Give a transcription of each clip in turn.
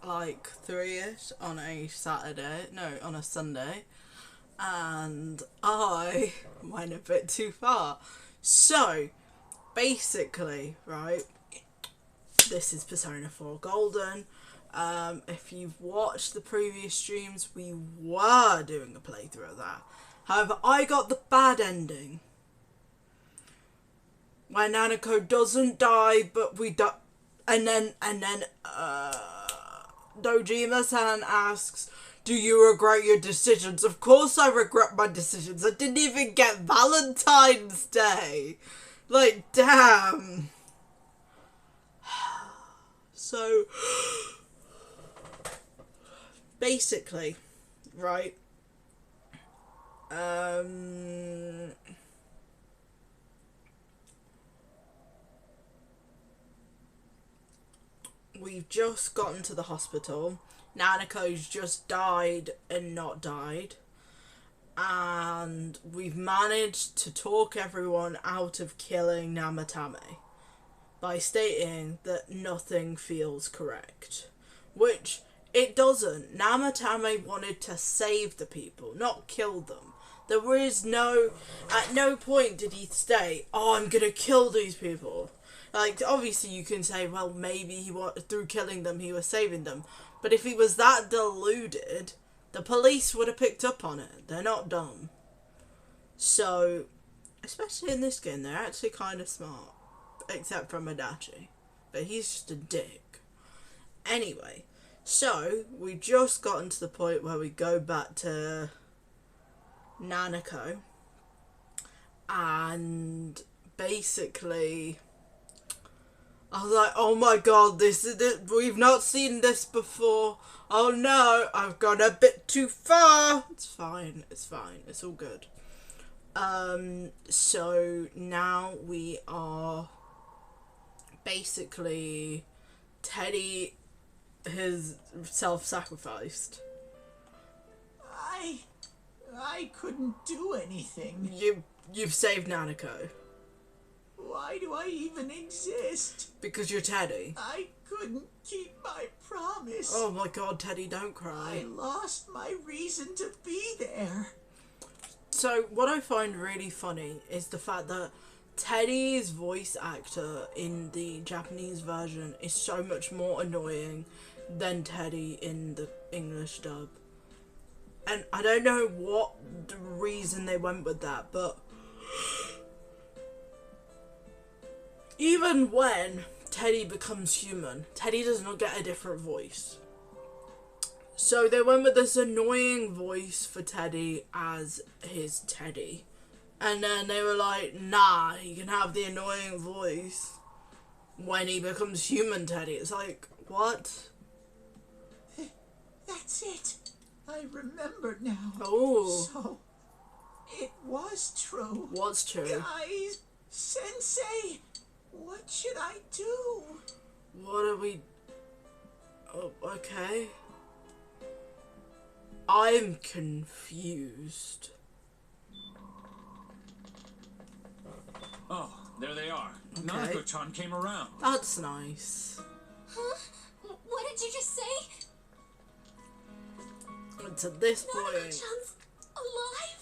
like 3ish on a Saturday, no, on a Sunday, and I went a bit too far. So, basically, right, this is Persona 4 Golden. If you've watched the previous streams, we were doing a playthrough of that. However, I got the bad ending. Where Nanako doesn't die, but we die. And then, Dojima-san asks, do you regret your decisions? Of course I regret my decisions. I didn't even get Valentine's Day. Like, damn. So, basically, right, we've just gotten to the hospital. Nanako's just died and not died. And we've managed to talk everyone out of killing Namatame by stating that nothing feels correct. Which it doesn't. Namatame wanted to save the people, not kill them. There is no... At no point did he say, oh, I'm gonna kill these people. Like, obviously you can say, well, maybe through killing them he was saving them. But if he was that deluded, the police would have picked up on it. They're not dumb. So, especially in this game, they're actually kind of smart. Except for Madachi. But he's just a dick. Anyway, so, we just gotten to the point where we go back to Nanako. And basically, I was like, oh my god, this is it. We've not seen this before. Oh no, I've gone a bit too far. It's fine, it's fine, it's all good. So now we are basically, Teddy has self-sacrificed. I couldn't do anything. You've saved Nanako. Why do I even exist? Because you're Teddy. I couldn't keep my promise. Oh my god, Teddy, don't cry. I lost my reason to be there. So, what I find really funny is the fact that Teddy's voice actor in the Japanese version is so much more annoying than Teddy in the English dub. And I don't know what the reason they went with that, but even when Teddy becomes human, Teddy does not get a different voice. So they went with this annoying voice for Teddy as his Teddy. And then they were like, nah, he can have the annoying voice when he becomes human Teddy. It's like, what? That's it. I remember now. Oh. So, it was true. What's true? Guys, Sensei, what should I do? What are we... Oh, okay. I'm confused. Oh, there they are. Okay. Nanako-chan came around. That's nice. Huh? What did you just say? And to this point, Nanako-chan's alive?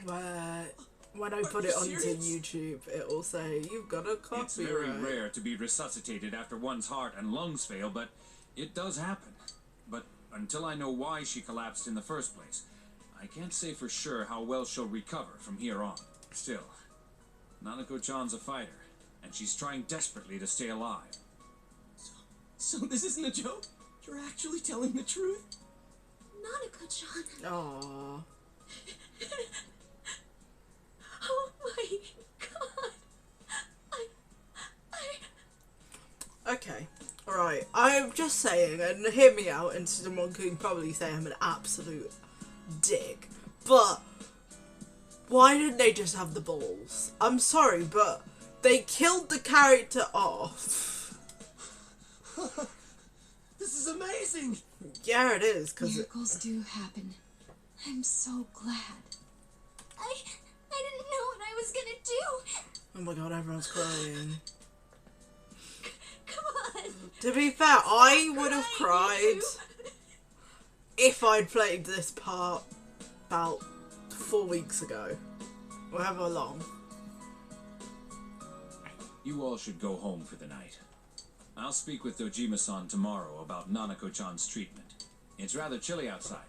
where when I put it onto serious? YouTube, it'll say, you've got a copyright. It's very rare to be resuscitated after one's heart and lungs fail, but it does happen. But until I know why she collapsed in the first place, I can't say for sure how well she'll recover from here on. Still, Nanako-chan's a fighter, and she's trying desperately to stay alive. So this isn't a joke? You're actually telling the truth? Nanako-chan. Aww. Oh my god. Okay, alright. I'm just saying, and hear me out, and someone could probably say I'm an absolute dick, but why didn't they just have the balls? I'm sorry, but they killed the character off. This is amazing! Yeah, it is, because Miracles do happen. I'm so glad. I didn't know what I was gonna do. oh my god, everyone's crying. Come on. To be fair, I would have cried if I'd played this part about 4 weeks ago. Or however long. You all should go home for the night. I'll speak with Dojima-san tomorrow about Nanako-chan's treatment. It's rather chilly outside.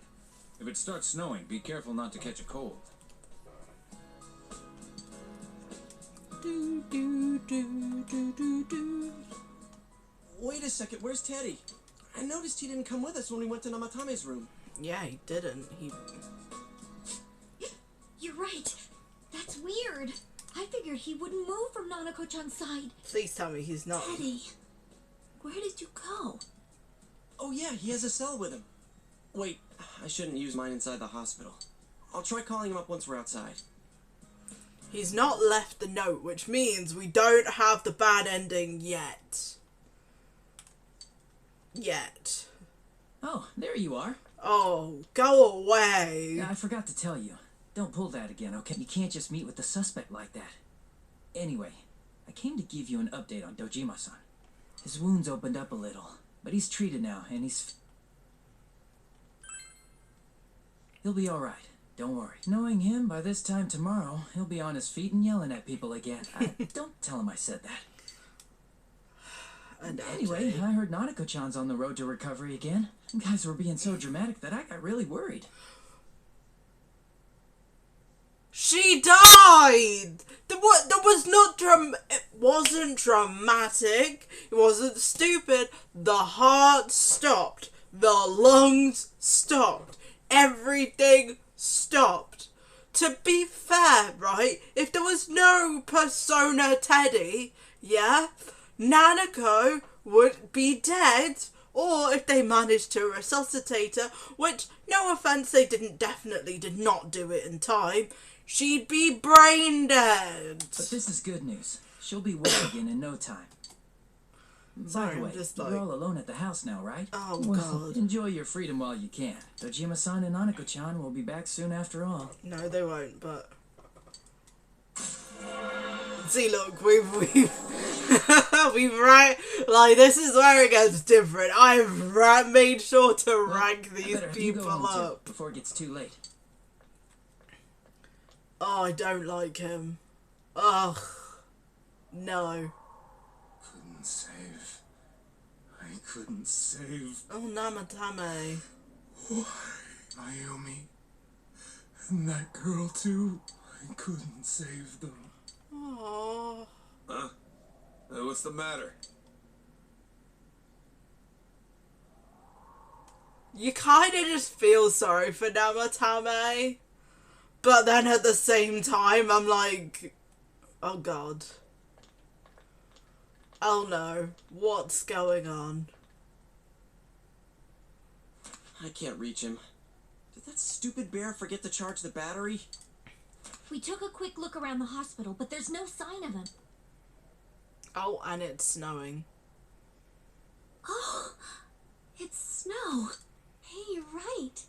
If it starts snowing, be careful not to catch a cold. Do, do, do, do, do, do. Wait a second, where's Teddy? I noticed he didn't come with us when we went to Namatame's room. Yeah, he didn't. You're right. That's weird. I figured he wouldn't move from Nanako-chan's side. Please tell me he's not. Teddy, where did you go? Oh yeah, he has a cell with him. Wait, I shouldn't use mine inside the hospital. I'll try calling him up once we're outside. He's not left the note, which means we don't have the bad ending yet. Yet. Oh, there you are. Oh, go away. I forgot to tell you. Don't pull that again, okay? You can't just meet with the suspect like that. Anyway, I came to give you an update on Dojima-san. His wounds opened up a little, but he's treated now, and he'll be alright. Don't worry. Knowing him, by this time tomorrow, he'll be on his feet and yelling at people again. Don't tell him I said that. Anyway, I heard Nanako-chan's on the road to recovery again. You guys were being so dramatic that I got really worried. She died! There was not it wasn't dramatic. It wasn't stupid. The heart stopped. The lungs stopped. Everything stopped. To be fair, right? If there was no Persona Teddy, yeah, Nanako would be dead. Or if they managed to resuscitate her, which, no offense, they definitely did not do it in time, she'd be brain dead. But this is good news. She'll be well again in no time. By the way, you're all alone at the house now, right? Oh, well, God. Enjoy your freedom while you can. Dojima-san and Nanako-chan will be back soon after all. No, they won't, but... See, look, we've ranked, like, this is where it gets different. I've made sure to rank these people up. Before it gets too late. Oh, I don't like him. Ugh. No. Couldn't save. I couldn't save. Oh, Namatame. Why, Naomi? And that girl, too. I couldn't save them. Aww. Huh? What's the matter? You kinda just feel sorry for Namatame. But then at the same time, I'm like, oh God. Oh no, what's going on? I can't reach him. Did that stupid bear forget to charge the battery? We took a quick look around the hospital, but there's no sign of him. Oh, and it's snowing. Oh, it's snow. Hey, you're right.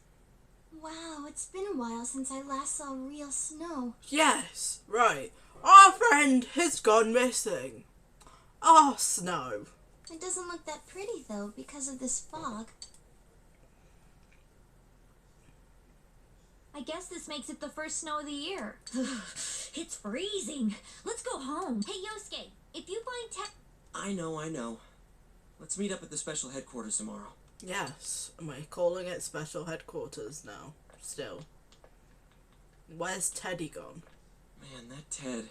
Wow, it's been a while since I last saw real snow. Yes, right. Our friend has gone missing. Oh, snow. It doesn't look that pretty, though, because of this fog. I guess this makes it the first snow of the year. It's freezing. Let's go home. Hey, Yosuke, if you find I know. Let's meet up at the special headquarters tomorrow. Yes, and we're calling it special headquarters now. Still. Where's Teddy gone? Man, that Ted.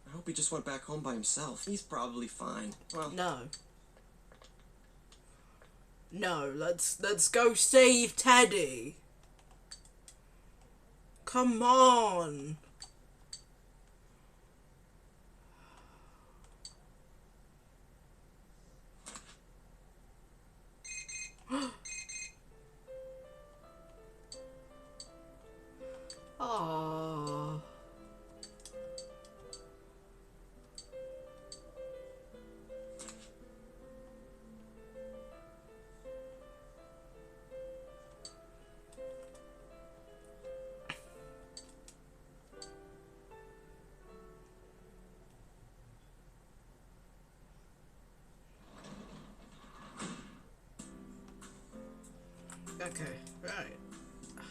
I hope he just went back home by himself. He's probably fine. Well, No. No, let's go save Teddy. Come on. Aww. Okay, right.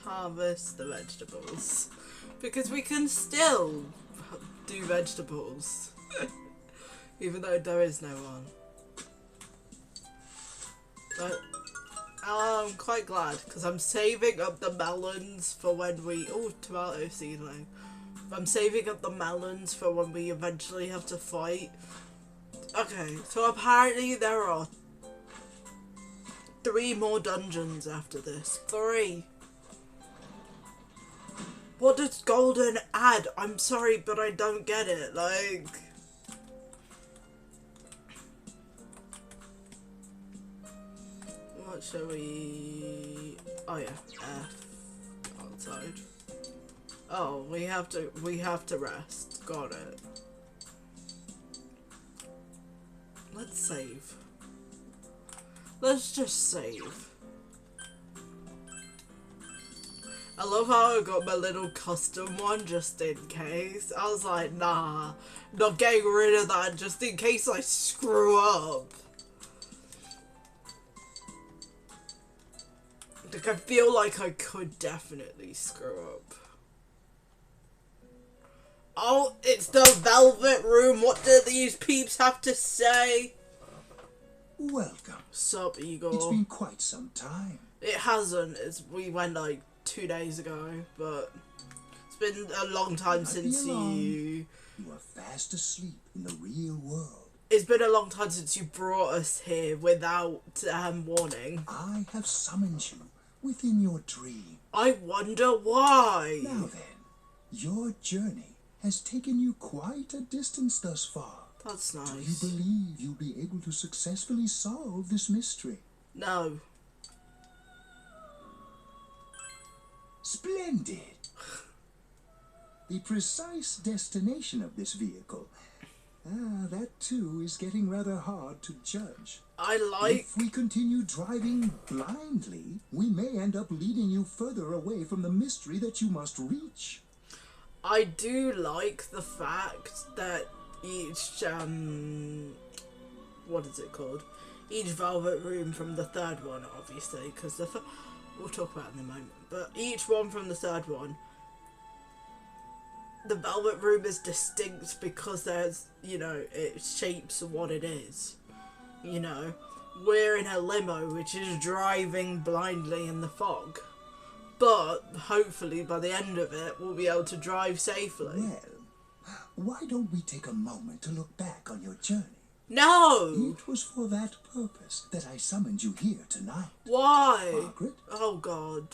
Harvest the vegetables. Because we can still do vegetables. Even though there is no one. But I'm quite glad, because I'm saving up the melons for when we... Oh, tomato seedling. I'm saving up the melons for when we eventually have to fight. Okay, so apparently there are 3 more dungeons after this. 3. What does golden add? I'm sorry, but I don't get it. Like... What shall we... Oh yeah, F. Outside. Oh, we have to rest. Got it. Let's save. Let's just save. I love how I got my little custom one just in case. I was like, nah, I'm not getting rid of that just in case I screw up. Like, I feel like I could definitely screw up. Oh, it's the Velvet Room. What do these peeps have to say? Welcome. Sup, Igor? It's been quite some time. It hasn't. We went like 2 days ago, but it's been a long time since you... You are fast asleep in the real world. It's been a long time since you brought us here without warning. I have summoned you within your dream. I wonder why. Now then, your journey has taken you quite a distance thus far. That's nice. Do you believe you'll be able to successfully solve this mystery? No. Splendid! The precise destination of this vehicle, that too is getting rather hard to judge. If we continue driving blindly, we may end up leading you further away from the mystery that you must reach. I do like the fact that each, what is it called? Each Velvet Room from the third one, obviously, because we'll talk about it in a moment, but each one from the third one, the Velvet Room is distinct because there's, you know, it shapes what it is. You know, we're in a limo which is driving blindly in the fog. But hopefully by the end of it, we'll be able to drive safely. Well, why don't we take a moment to look back on your journey? No! It was for that purpose that I summoned you here tonight. Why? Margaret? Oh, God.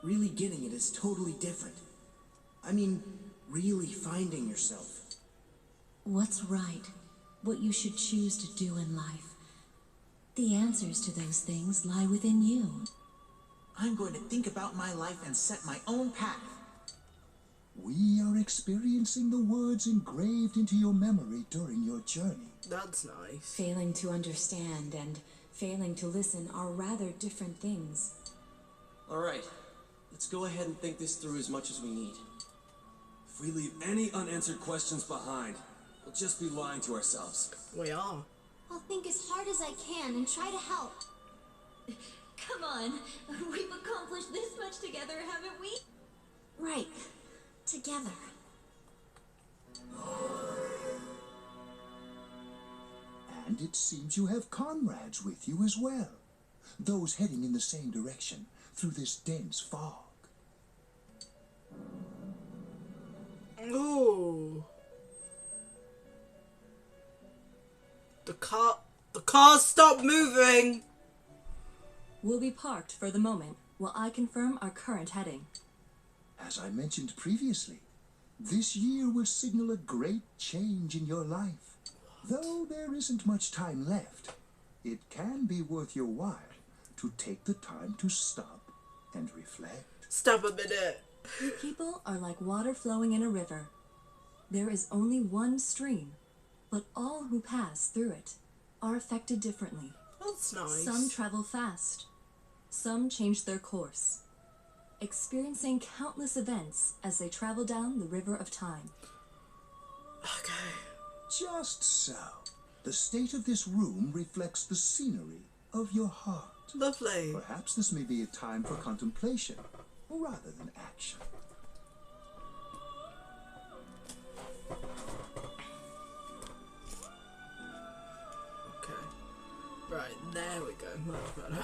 Really getting it is totally different. I mean, really finding yourself. What's right? What you should choose to do in life. The answers to those things lie within you. I'm going to think about my life and set my own path. We are experiencing the words engraved into your memory during your journey. That's nice. Failing to understand and failing to listen are rather different things. Alright, let's go ahead and think this through as much as we need. If we leave any unanswered questions behind, we'll just be lying to ourselves. We are. I'll think as hard as I can and try to help. Come on, we've accomplished this much together, haven't we? Right. Together. And it seems you have comrades with you as well. Those heading in the same direction through this dense fog. Ooh. The car stopped moving. We'll be parked for the moment while I confirm our current heading. As I mentioned previously, this year will signal a great change in your life. Though there isn't much time left, it can be worth your while to take the time to stop and reflect. Stop a minute. People are like water flowing in a river. There is only one stream, but all who pass through it are affected differently. That's nice. Some travel fast. Some change their course, experiencing countless events as they travel down the river of time. Okay. Just so. The state of this room reflects the scenery of your heart. Lovely. Perhaps this may be a time for contemplation rather than action. Okay. Right, there we go. Much better.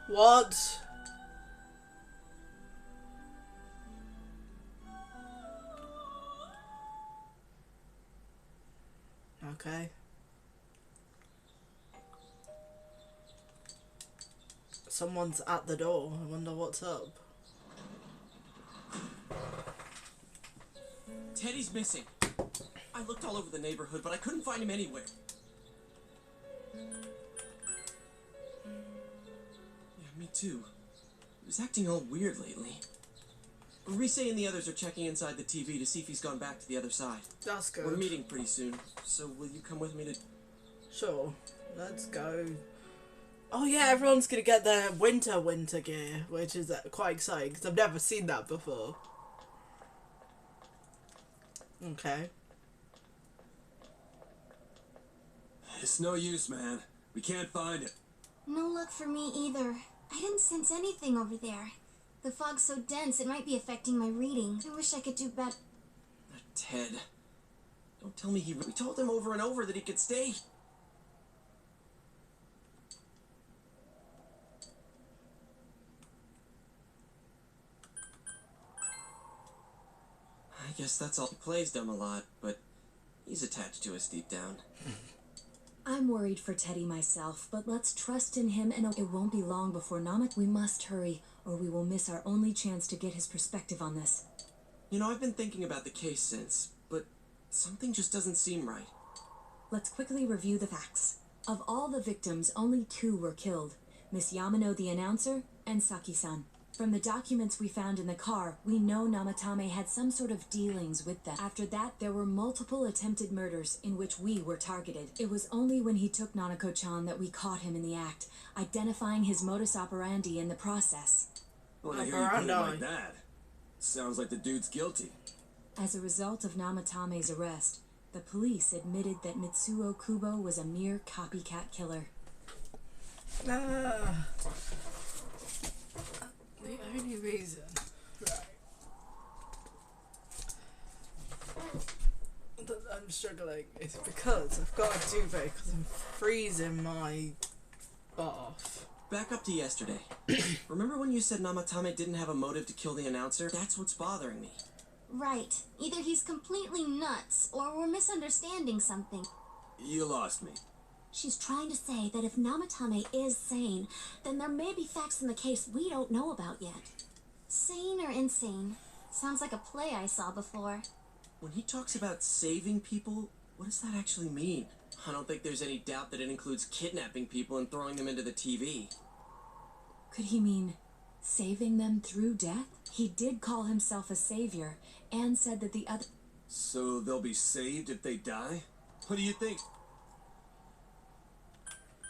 What? Okay. Someone's at the door. I wonder what's up. Teddy's missing. I looked all over the neighborhood, but I couldn't find him anywhere. Yeah, me too. He was acting all weird lately. Rise and the others are checking inside the TV to see if he's gone back to the other side. That's good. We're meeting pretty soon, so will you come with me to... Sure. Let's go. Oh yeah, everyone's gonna get their winter gear, which is quite exciting, because I've never seen that before. Okay. It's no use, man. We can't find it. No luck for me either. I didn't sense anything over there. The fog's so dense, it might be affecting my reading. I wish I could do better. Ted. Don't tell me we told him over and over that he could stay. I guess that's all. He plays dumb a lot, but he's attached to us deep down. I'm worried for Teddy myself, but let's trust in him and it won't be long before Namat. We must hurry, or we will miss our only chance to get his perspective on this. You know, I've been thinking about the case since, but something just doesn't seem right. Let's quickly review the facts. Of all the victims, only 2 were killed. Miss Yamano the announcer, and Saki-san. From the documents we found in the car, we know Namatame had some sort of dealings with them. After that, there were multiple attempted murders in which we were targeted. It was only when he took Nanako-chan that we caught him in the act, identifying his modus operandi in the process. When I hear you put it like that, sounds like the dude's guilty. As a result of Namatame's arrest, the police admitted that Mitsuo Kubo was a mere copycat killer. The only reason, right, that I'm struggling is because I've got a duvet because I'm freezing my butt off. Back up to yesterday. Remember when you said Namatame didn't have a motive to kill the announcer? That's what's bothering me. Right. Either he's completely nuts, or we're misunderstanding something. You lost me. She's trying to say that if Namatame is sane, then there may be facts in the case we don't know about yet. Sane or insane? Sounds like a play I saw before. When he talks about saving people, what does that actually mean? I don't think there's any doubt that it includes kidnapping people and throwing them into the TV. Could he mean saving them through death? He did call himself a savior, and said that the other... So they'll be saved if they die? What do you think?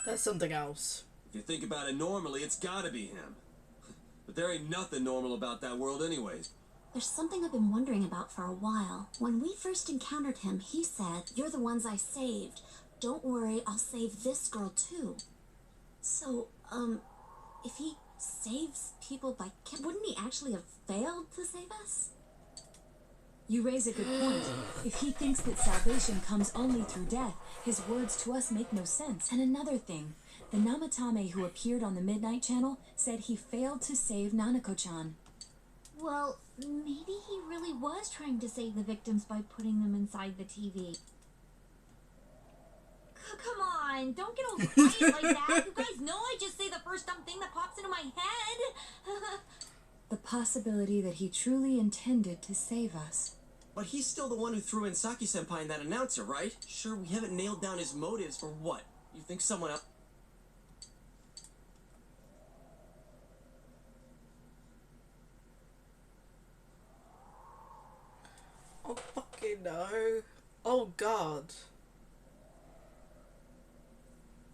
That's something else. If you think about it normally, it's gotta be him. But there ain't nothing normal about that world anyways. There's something I've been wondering about for a while. When we first encountered him, he said, "You're the ones I saved. Don't worry, I'll save this girl too." So, if he saves people by... wouldn't he actually have failed to save us? You raise a good point. If he thinks that salvation comes only through death, his words to us make no sense. And another thing, the Namatame who appeared on the Midnight Channel said he failed to save Nanako-chan. Well, maybe he really was trying to save the victims by putting them inside the TV. Come on, don't get all quiet like that. You guys know I just say the first dumb thing that pops into my head. The possibility that he truly intended to save us. But he's still the one who threw in Saki-senpai and that announcer, right? Sure, we haven't nailed down his motives for what? You think someone else... Oh fucking no. Oh god.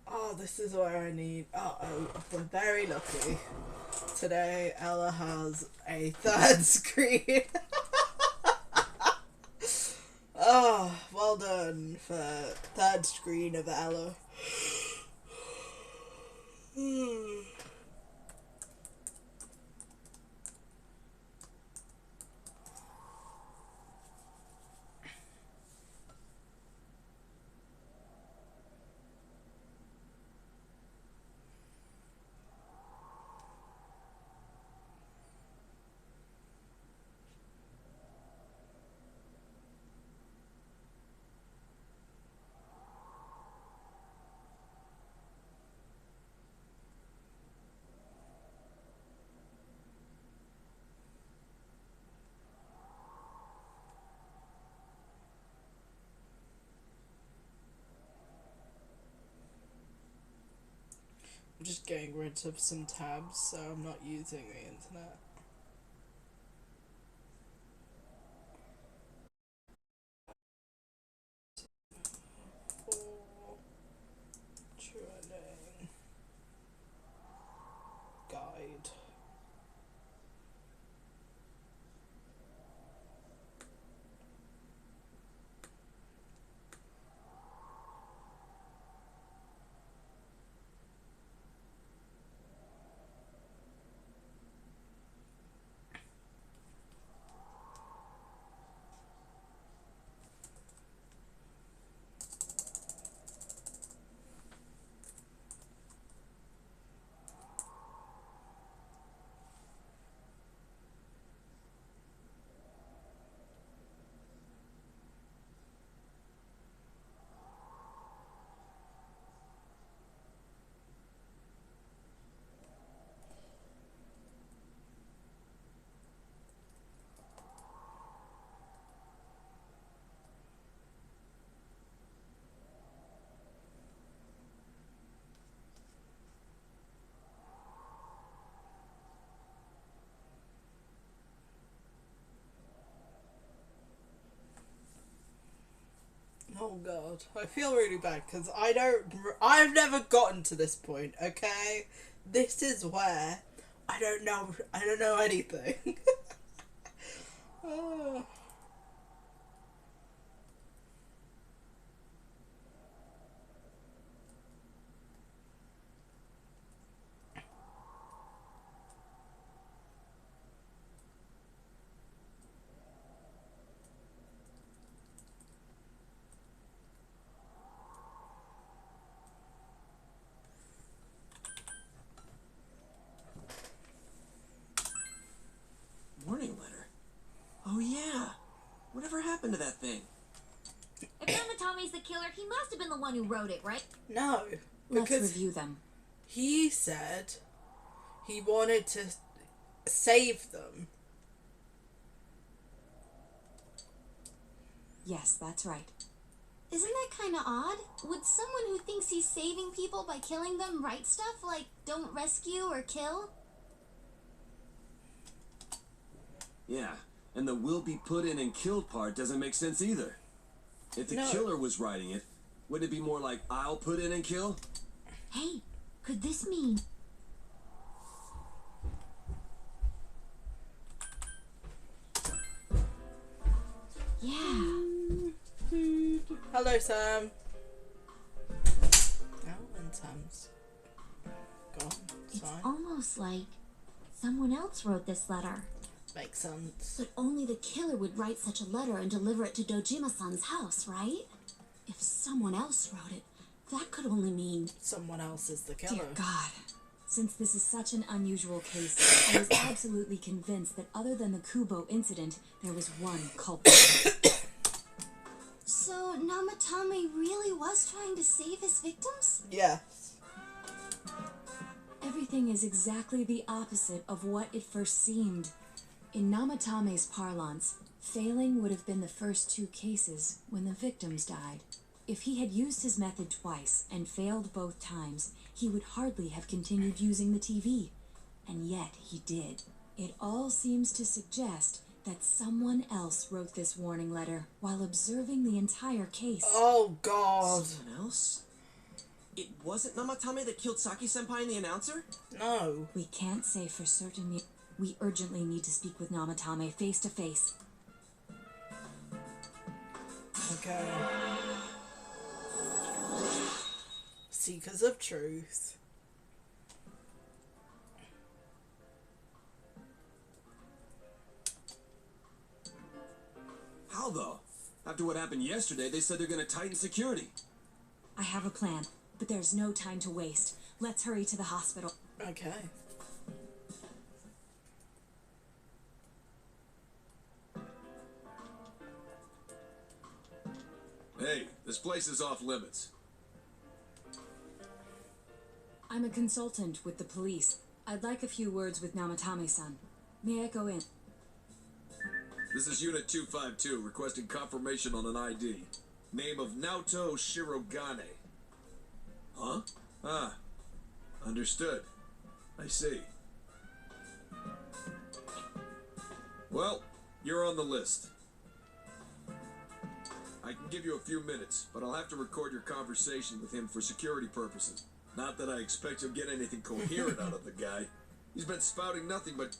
Oh, this is where I need... Uh-oh, we're very lucky. Today, Ella has a third screen. on for third screen of Ella. I'm just getting rid of some tabs, so I'm not using the internet. Training guide. Oh god, I feel really bad because I've never gotten to this point, okay? This is where I don't know anything. Oh. Warning letter? Oh yeah! Whatever happened to that thing? If Namatome's the killer, he must have been the one who wrote it, right? No, Let's because review them. he said he wanted to save them. Yes, that's right. Isn't that kind of odd? Would someone who thinks he's saving people by killing them write stuff like, don't rescue or kill? Yeah, and the will be put in and killed part doesn't make sense either. If the killer was writing it, wouldn't it be more like I'll put in and kill? Hey, could this mean... Yeah. Hello, Sam. Oh, and Sam's gone. It's Fine. almost like someone else wrote this letter. Makes sense. But only the killer would write such a letter and deliver it to Dojima-san's house, right? If someone else wrote it, that could only mean... Someone else is the killer. Dear God. Since this is such an unusual case, I was absolutely convinced that other than the Kubo incident, there was one culprit. So, Namatame really was trying to save his victims? Yes. Everything is exactly the opposite of what it first seemed. In Namatame's parlance, failing would have been the first two cases when the victims died. If he had used his method twice and failed both times, he would hardly have continued using the TV. And yet he did. It all seems to suggest that someone else wrote this warning letter while observing the entire case. Oh god. Someone else? It wasn't Namatame that killed Saki-senpai and the announcer? No. We can't say for certain yet. We urgently need to speak with Namatame face to face. Okay. Seekers of truth. How though? After what happened yesterday, they said they're gonna tighten security. I have a plan, but there's no time to waste. Let's hurry to the hospital. Okay. Hey, this place is off limits. I'm a consultant with the police. I'd like a few words with Namatame-san. May I go in? This is Unit 252, requesting confirmation on an ID. Name of Naoto Shirogane. Huh? Ah. Understood. I see. Well, you're on the list. I can give you a few minutes, but I'll have to record your conversation with him for security purposes. Not that I expect you'll get anything coherent out of the guy. He's been spouting nothing but...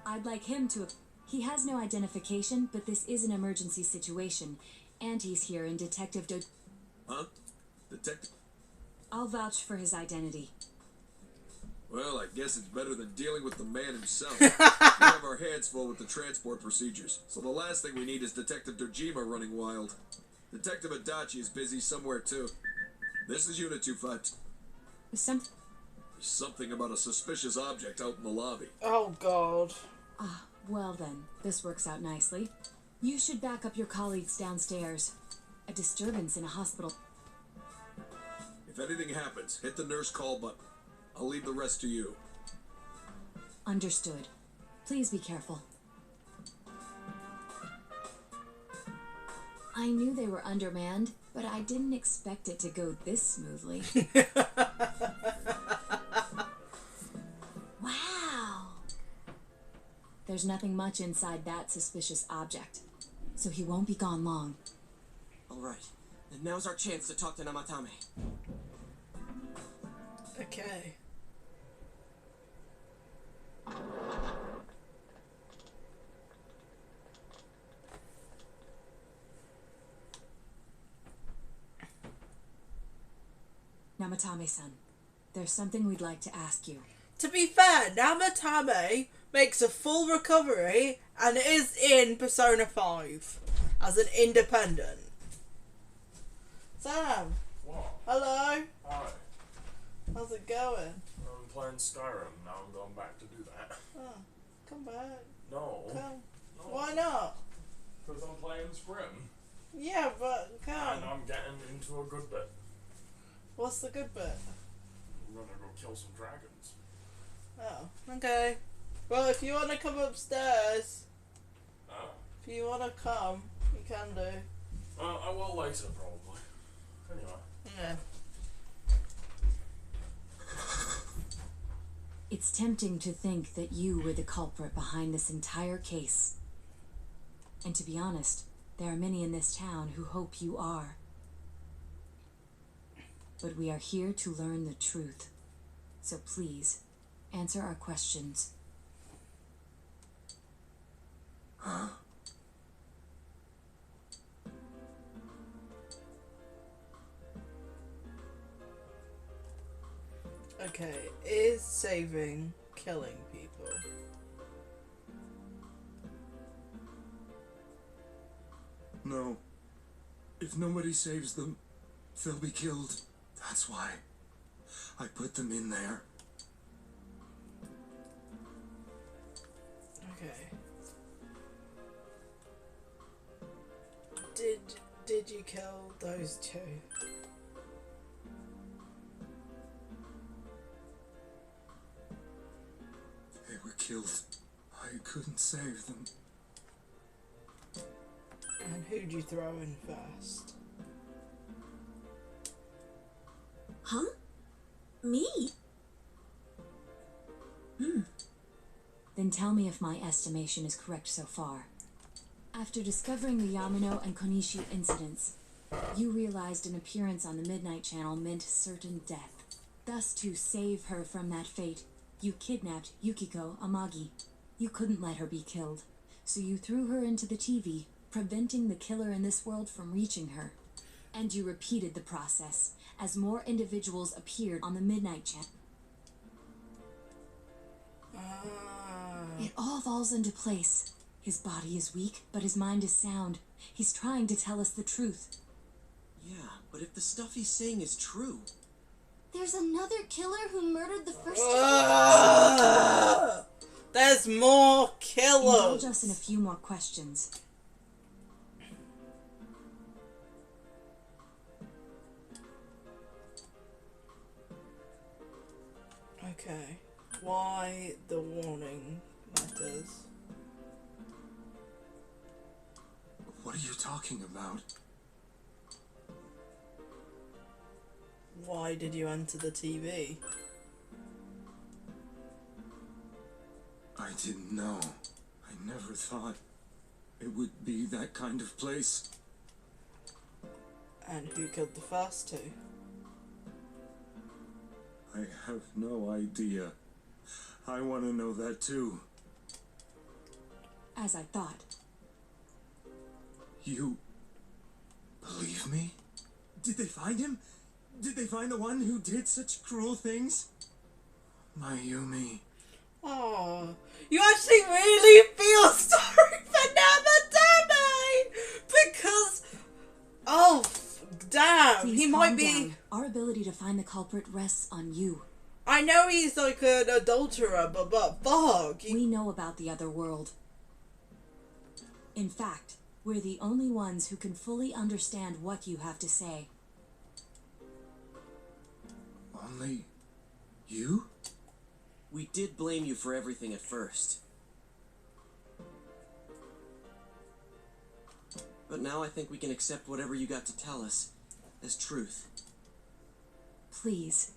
I'd like him to... He has no identification, but this is an emergency situation, and he's here in Detective Huh? Detective? I'll vouch for his identity. Well, I guess it's better than dealing with the man himself. We have our hands full with the transport procedures, so the last thing we need is Detective Dojima running wild. Detective Adachi is busy somewhere too. This is Unit 252. There's something about a suspicious object out in the lobby. Oh, God. Ah, well then, this works out nicely. You should back up your colleagues downstairs. A disturbance in a hospital. If anything happens, hit the nurse call button. I'll leave the rest to you. Understood. Please be careful. I knew they were undermanned, but I didn't expect it to go this smoothly. Wow! There's nothing much inside that suspicious object, so he won't be gone long. Alright, and now's our chance to talk to Namatame. Okay. Namatame-san, there's something we'd like to ask you. To be fair, Namatame makes a full recovery and is in Persona 5 as an independent. Sam. What? Hello. Hi. How's it going? I'm playing Skyrim. Now I'm going back to do that. Oh, come back. No. Come. No. Why not? Because I'm playing Scrim. Yeah, but come. And I'm getting into a good bit. What's the good bit? I'm gonna go kill some dragons. Oh, okay. Well, if you want to come upstairs, if you want to come, you can do. I will later, probably. Anyway. Yeah. It's tempting to think that you were the culprit behind this entire case. And to be honest, there are many in this town who hope you are. But we are here to learn the truth. So please, answer our questions. Huh? Okay, is saving killing people? No. If nobody saves them, they'll be killed. That's why I put them in there. Okay. Did you kill those two? They were killed. I couldn't save them. And who'd you throw in first? Huh? Me? Then tell me if my estimation is correct so far. After discovering the Yamano and Konishi incidents, you realized an appearance on the Midnight Channel meant certain death. Thus, to save her from that fate, you kidnapped Yukiko Amagi. You couldn't let her be killed, so you threw her into the TV, preventing the killer in this world from reaching her. And you repeated the process as more individuals appeared on the Midnight Channel. It all falls into place. His body is weak, but his mind is sound. He's trying to tell us the truth. Yeah, but if the stuff he's saying is true... There's another killer who murdered the first... There's more killers! Indulge us in a few more questions. Okay. Why the warning letters? What are you talking about? Why did you enter the TV? I didn't know. I never thought it would be that kind of place. And who killed the first two? I have no idea. I want to know that too. As I thought. You believe me? Did they find him? Did they find the one who did such cruel things? Mayumi. Oh, you actually really feel sorry for Namatame because, oh, damn, Please he calm might be. down. Our ability to find the culprit rests on you. I know he's like an adulterer, but fuck. We know about the other world. In fact, we're the only ones who can fully understand what you have to say. Only you? We did blame you for everything at first. But now I think we can accept whatever you got to tell us as truth. Please,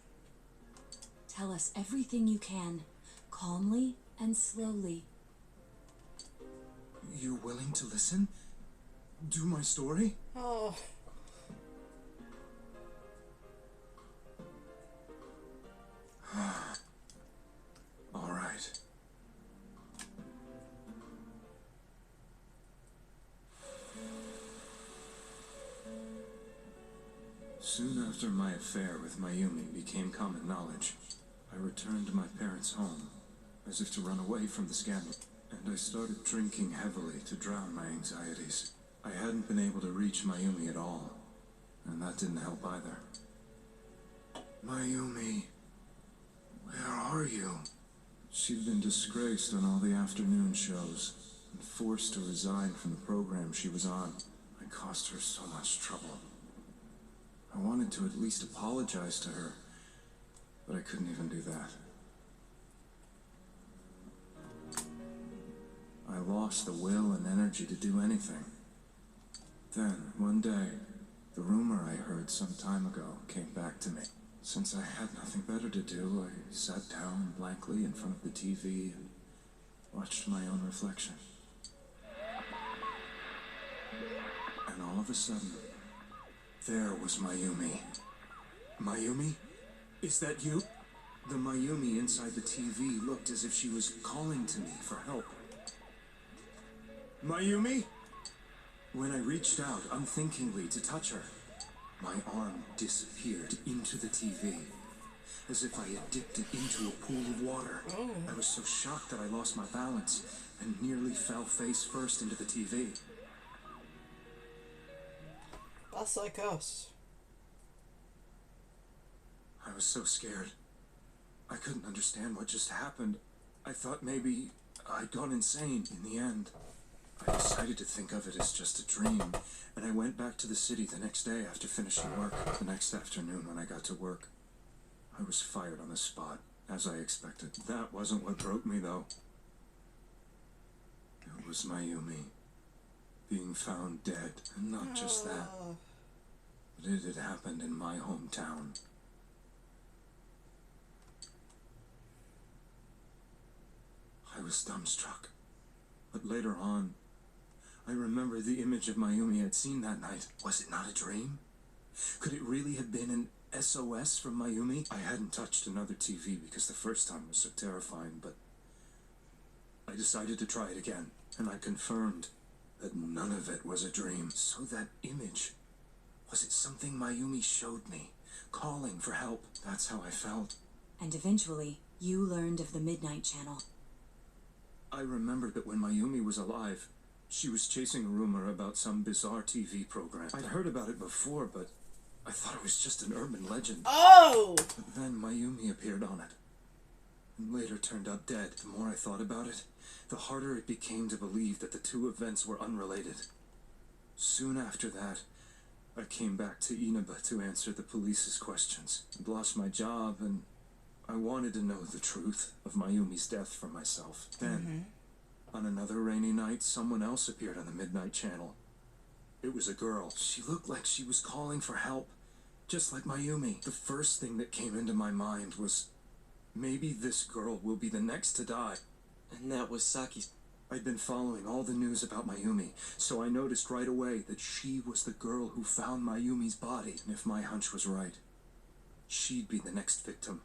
tell us everything you can, calmly and slowly. You willing to listen? Do my story? Oh. All right. Soon after my affair with Mayumi became common knowledge, I returned to my parents' home, as if to run away from the scandal, and I started drinking heavily to drown my anxieties. I hadn't been able to reach Mayumi at all, and that didn't help either. Mayumi, where are you? She'd been disgraced on all the afternoon shows and forced to resign from the program she was on. I caused her so much trouble. I wanted to at least apologize to her, but I couldn't even do that. I lost the will and energy to do anything. Then, one day, the rumor I heard some time ago came back to me. Since I had nothing better to do, I sat down blankly in front of the TV and watched my own reflection. And all of a sudden, there was Mayumi. Mayumi? Is that you? The Mayumi inside the TV looked as if she was calling to me for help. Mayumi? When I reached out unthinkingly to touch her, my arm disappeared into the TV, as if I had dipped it into a pool of water. I was so shocked that I lost my balance and nearly fell face first into the TV. That's like us. I was so scared. I couldn't understand what just happened. I thought maybe I'd gone insane in the end. I decided to think of it as just a dream, and I went back to the city the next day after finishing work. The next afternoon when I got to work, I was fired on the spot, as I expected. That wasn't what broke me, though. It was Mayumi being found dead, and not just that, but it had happened in my hometown. I was dumbstruck, but later on, I remember the image of Mayumi I'd seen that night. Was it not a dream? Could it really have been an SOS from Mayumi? I hadn't touched another TV because the first time was so terrifying, but I decided to try it again, and I confirmed that none of it was a dream. So that image, Was it something Mayumi showed me? Calling for help. That's how I felt. And eventually, you learned of the Midnight Channel. I remembered that when Mayumi was alive, she was chasing a rumor about some bizarre TV program. I'd heard about it before, but I thought it was just an urban legend. Oh! But then Mayumi appeared on it, and later turned up dead. The more I thought about it, the harder it became to believe that the two events were unrelated. Soon after that, I came back to Inaba to answer the police's questions. I'd lost my job, and I wanted to know the truth of Mayumi's death for myself. Then, on another rainy night, someone else appeared on the Midnight Channel. It was a girl. She looked like she was calling for help, just like Mayumi. The first thing that came into my mind was, maybe this girl will be the next to die. And that was Saki's. I'd been following all the news about Mayumi, so I noticed right away that she was the girl who found Mayumi's body. And if my hunch was right, she'd be the next victim.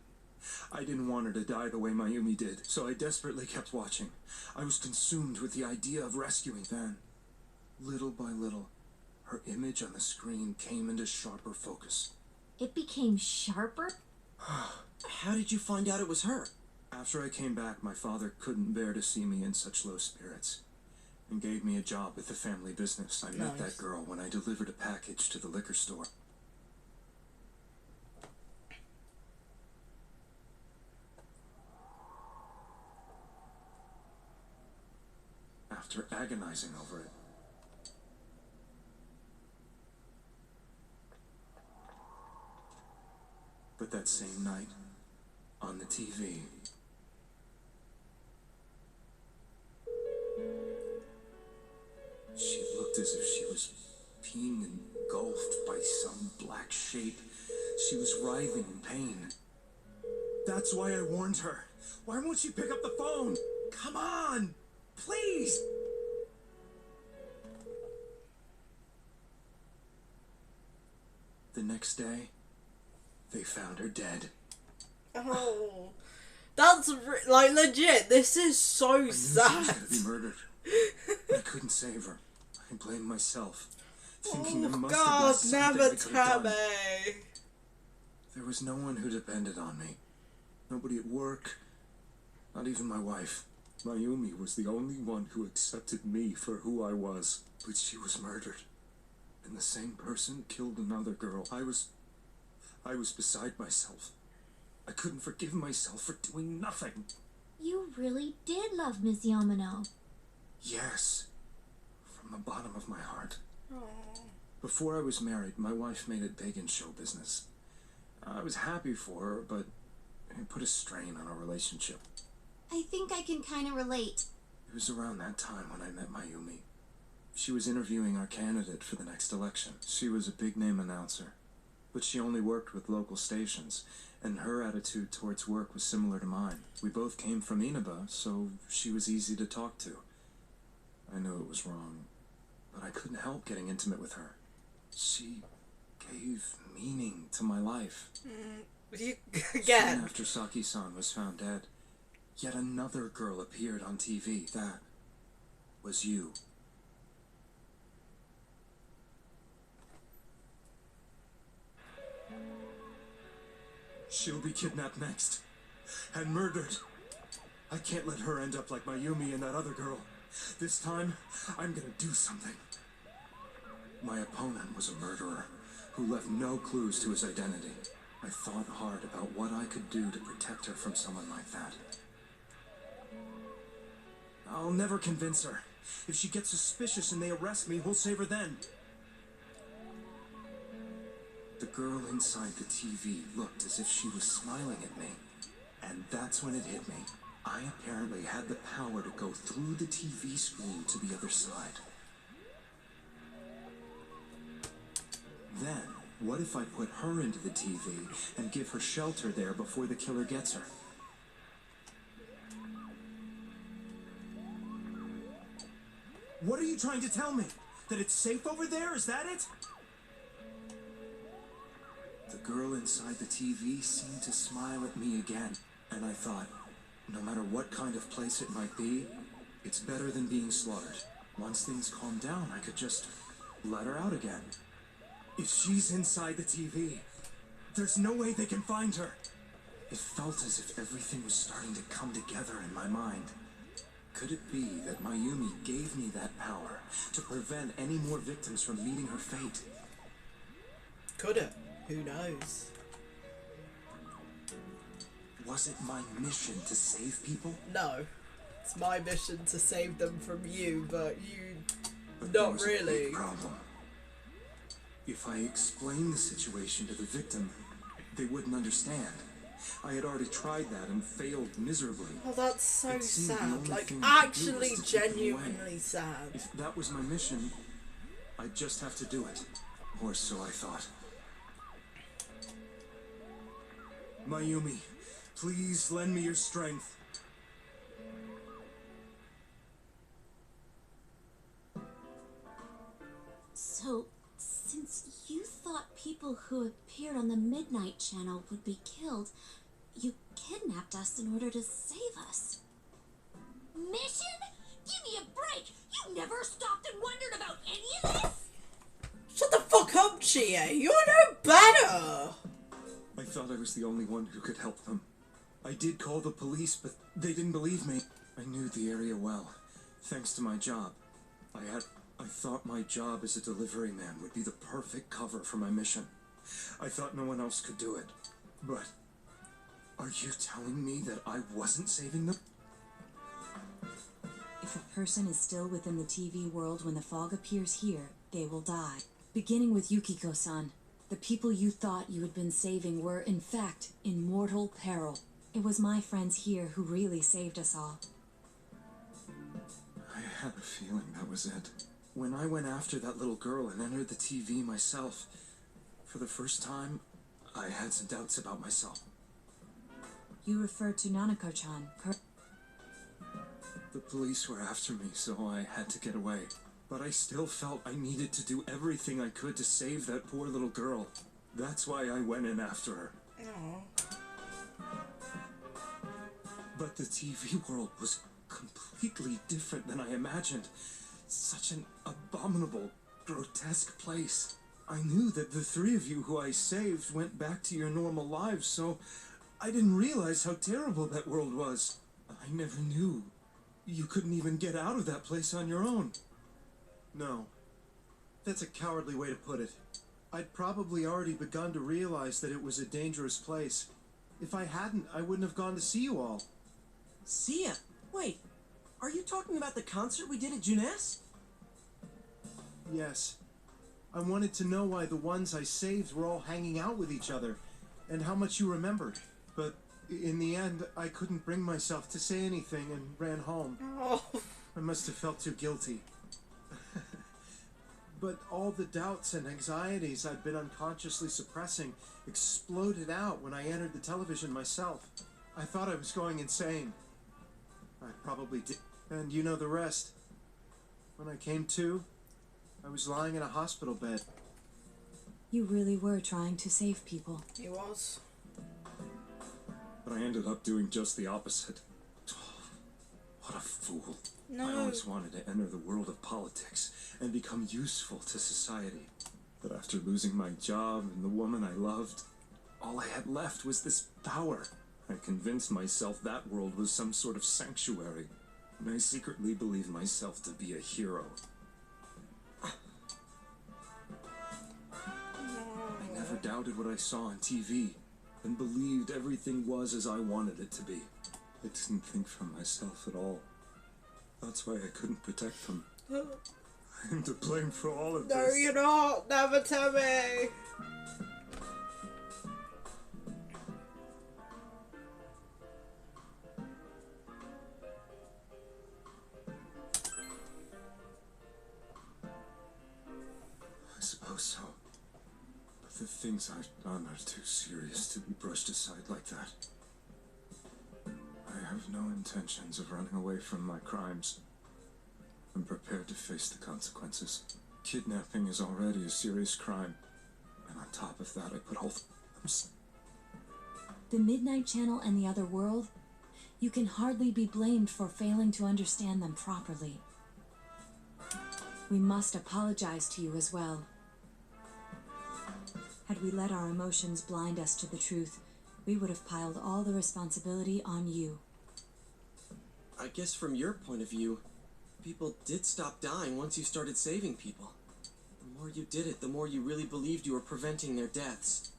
I didn't want her to die the way Mayumi did, so I desperately kept watching. I was consumed with the idea of rescuing. Then, little by little, her image on the screen came into sharper focus. It became sharper? How did you find out it was her? After I came back, my father couldn't bear to see me in such low spirits, and gave me a job with the family business. I met that girl when I delivered a package to the liquor store. After agonizing over it, but that same night, on the TV, she looked as if she was being engulfed by some black shape. She was writhing in pain. That's why I warned her. Why won't she pick up the phone? Come on! Please! The next day, they found her dead. Oh, that's like legit. This is so I knew sad. she was gonna be murdered. I couldn't save her. I blamed myself, thinking there must have been something I never could have tell done. me. There was no one who depended on me. Nobody at work. Not even my wife. Mayumi was the only one who accepted me for who I was. But she was murdered. And the same person killed another girl. I was beside myself. I couldn't forgive myself for doing nothing. You really did love Miss Yamano. Yes. From the bottom of my heart. Aww. Before I was married, my wife made it big in show business. I was happy for her, but it put a strain on our relationship. I think I can kind of relate. It was around that time when I met Mayumi. She was interviewing our candidate for the next election. She was a big-name announcer, but she only worked with local stations, and her attitude towards work was similar to mine. We both came from Inaba, so she was easy to talk to. I knew it was wrong, but I couldn't help getting intimate with her. She gave meaning to my life. Again. Soon after Saki-san was found dead, yet another girl appeared on TV. That was you. She'll be kidnapped next, and murdered. I can't let her end up like Mayumi and that other girl. This time, I'm gonna do something. My opponent was a murderer who left no clues to his identity. I thought hard about what I could do to protect her from someone like that. I'll never convince her. If she gets suspicious and they arrest me, we'll save her then. The girl inside the TV looked as if she was smiling at me. And that's when it hit me. I apparently had the power to go through the TV screen to the other side. Then, what if I put her into the TV and give her shelter there before the killer gets her? What are you trying to tell me? That it's safe over there? Is that it? The girl inside the TV seemed to smile at me again, and I thought, no matter what kind of place it might be, it's better than being slaughtered. Once things calmed down, I could just let her out again. If she's inside the TV, there's no way they can find her. It felt as if everything was starting to come together in my mind. Could it be that Mayumi gave me that power to prevent any more victims from meeting her fate? Could it? Who knows? Was it my mission to save people? No. It's my mission to save them from you, but you... But not there was really. a big problem. If I explained the situation to the victim, they wouldn't understand. I had already tried that and failed miserably. Oh, that's so It seemed the sad. only Like, thing I could do actually was to keep them away. genuinely sad. If that was my mission, I'd just have to do it. Or so I thought. Mayumi, please lend me your strength. So, since you thought people who appeared on the Midnight Channel would be killed, you kidnapped us in order to save us. Mission? Give me a break! You never stopped and wondered about any of this? Shut the fuck up, Chie! You're no better! I thought I was the only one who could help them. I did call the police, but they didn't believe me. I knew the area well, thanks to my job. I thought my job as a delivery man would be the perfect cover for my mission. I thought no one else could do it. But are you telling me that I wasn't saving them? If a person is still within the TV world when the fog appears here, they will die. Beginning with Yukiko-san, the people you thought you had been saving were, in fact, in mortal peril. It was my friends here who really saved us all. I had a feeling that was it. When I went after that little girl and entered the TV myself, for the first time, I had some doubts about myself. You refer to Nanako-chan, correct? The police were after me, so I had to get away. But I still felt I needed to do everything I could to save that poor little girl. That's why I went in after her. Aww. But the TV world was completely different than I imagined. Such an abominable, grotesque place. I knew that the three of you who I saved went back to your normal lives, so I didn't realize how terrible that world was. I never knew. You couldn't even get out of that place on your own. No. That's a cowardly way to put it. I'd probably already begun to realize that it was a dangerous place. If I hadn't, I wouldn't have gone to see you all. See ya. Wait, are you talking about the concert we did at Juness? Yes. I wanted to know why the ones I saved were all hanging out with each other, and how much you remembered. But in the end, I couldn't bring myself to say anything and ran home. Oh. I must have felt too guilty. But all the doubts and anxieties I'd been unconsciously suppressing exploded out when I entered the television myself. I thought I was going insane. I probably did. And you know the rest. When I came to, I was lying in a hospital bed. You really were trying to save people. He was. But I ended up doing just the opposite. What a fool. No. I always wanted to enter the world of politics and become useful to society. But after losing my job and the woman I loved, all I had left was this power. I convinced myself that world was some sort of sanctuary, and I secretly believed myself to be a hero. I never doubted what I saw on TV, and believed everything was as I wanted it to be. I didn't think for myself at all. That's why I couldn't protect them. I'm to blame for all of this. No, you're not. Never tell me. I suppose so. But the things I've done are too serious to be brushed aside like that. I have no intentions of running away from my crimes. I'm prepared to face the consequences. Kidnapping is already a serious crime. And on top of that, I put all The Midnight Channel and the other world? You can hardly be blamed for failing to understand them properly. We must apologize to you as well. Had we let our emotions blind us to the truth, we would have piled all the responsibility on you. I guess from your point of view, people did stop dying once you started saving people. The more you did it, the more you really believed you were preventing their deaths.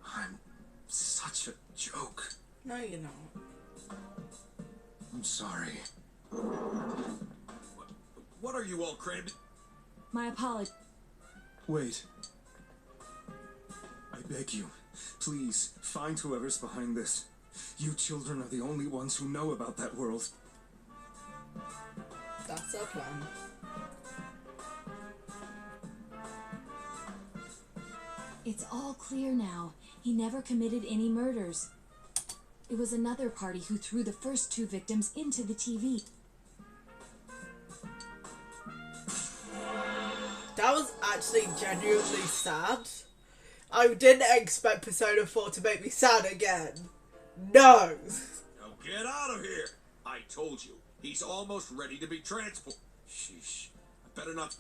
I'm such a joke. No, you're not. I'm sorry. What are you all crammed? My apology. Wait. I beg you, please, find whoever's behind this. You children are the only ones who know about that world. That's our plan. It's all clear now. He never committed any murders. It was another party who threw the first 2 victims into the TV. That was actually genuinely sad. I didn't expect Persona 4 to make me sad again. No! Now get out of here! I told you, he's almost ready to be transported. Sheesh. I better not...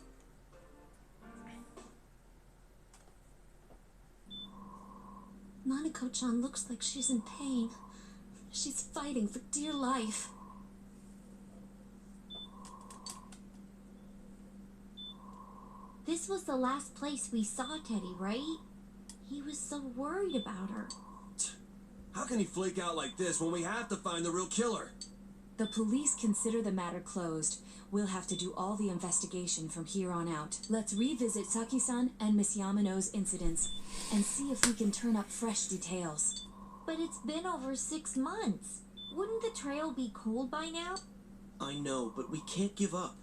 Nanako-chan looks like she's in pain. She's fighting for dear life. This was the last place we saw Teddy, right? He was so worried about her. How can he flake out like this when we have to find the real killer? The police consider the matter closed. We'll have to do all the investigation from here on out. Let's revisit Saki-san and Miss Yamano's incidents and see if we can turn up fresh details. But it's been over 6 months. Wouldn't the trail be cold by now? I know, but we can't give up.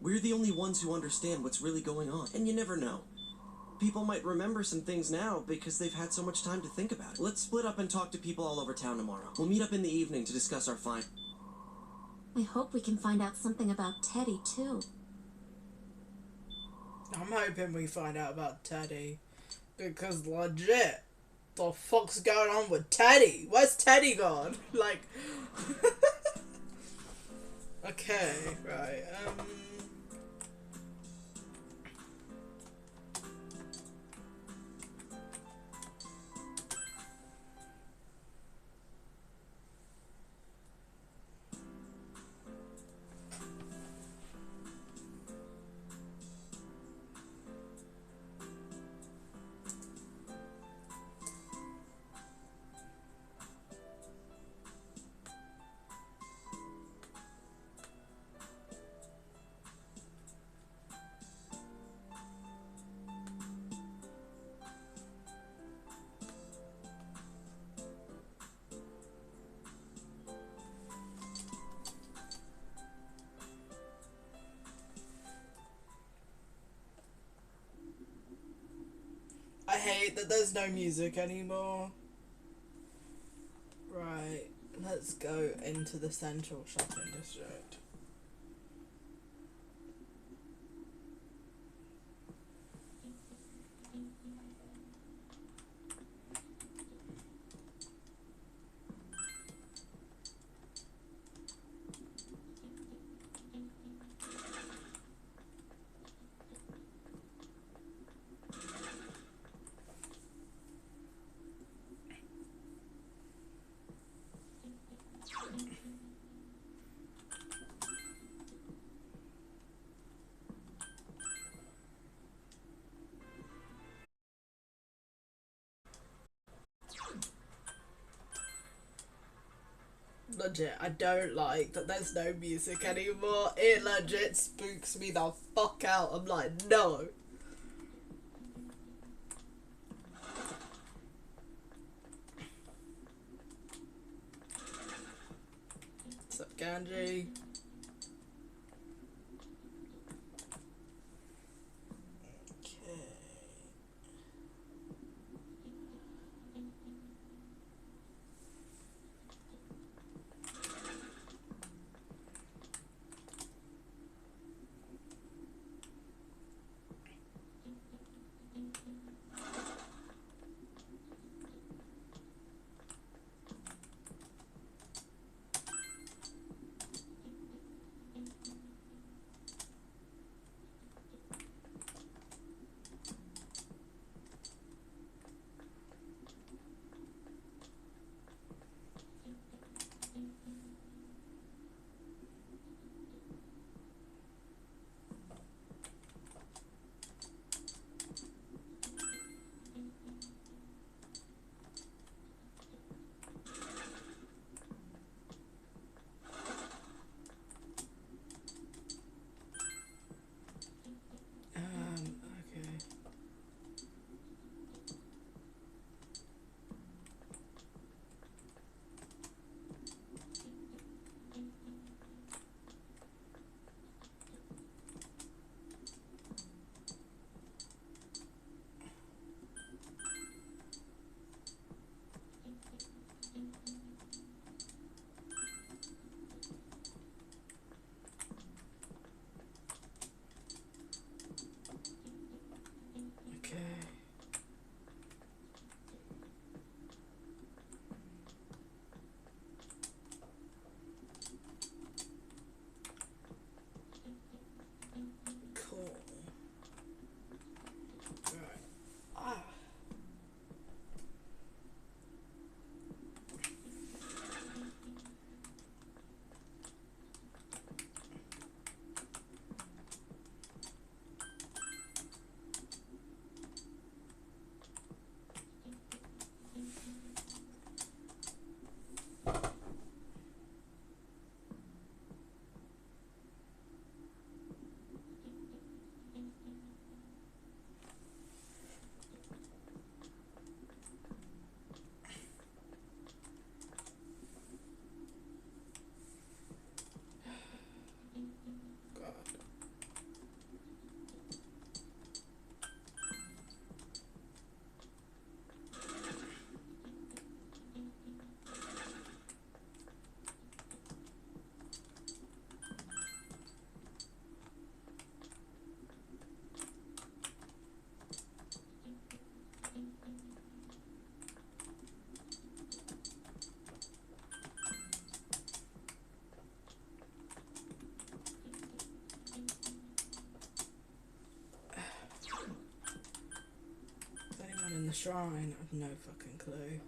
We're the only ones who understand what's really going on. And you never know. People might remember some things now because they've had so much time to think about it. Let's split up and talk to people all over town tomorrow. We'll meet up in the evening to discuss our find. I hope we can find out something about Teddy, too. I'm hoping we find out about Teddy. Because legit, the fuck's going on with Teddy? Where's Teddy gone? Like... Okay, right, I hate that there's no music anymore. Right, let's go into the central shopping district. Legit, I don't like that there's no music anymore. It legit spooks me the fuck out. I'm like, no. What's up, Ganji? shrine? I've no fucking clue.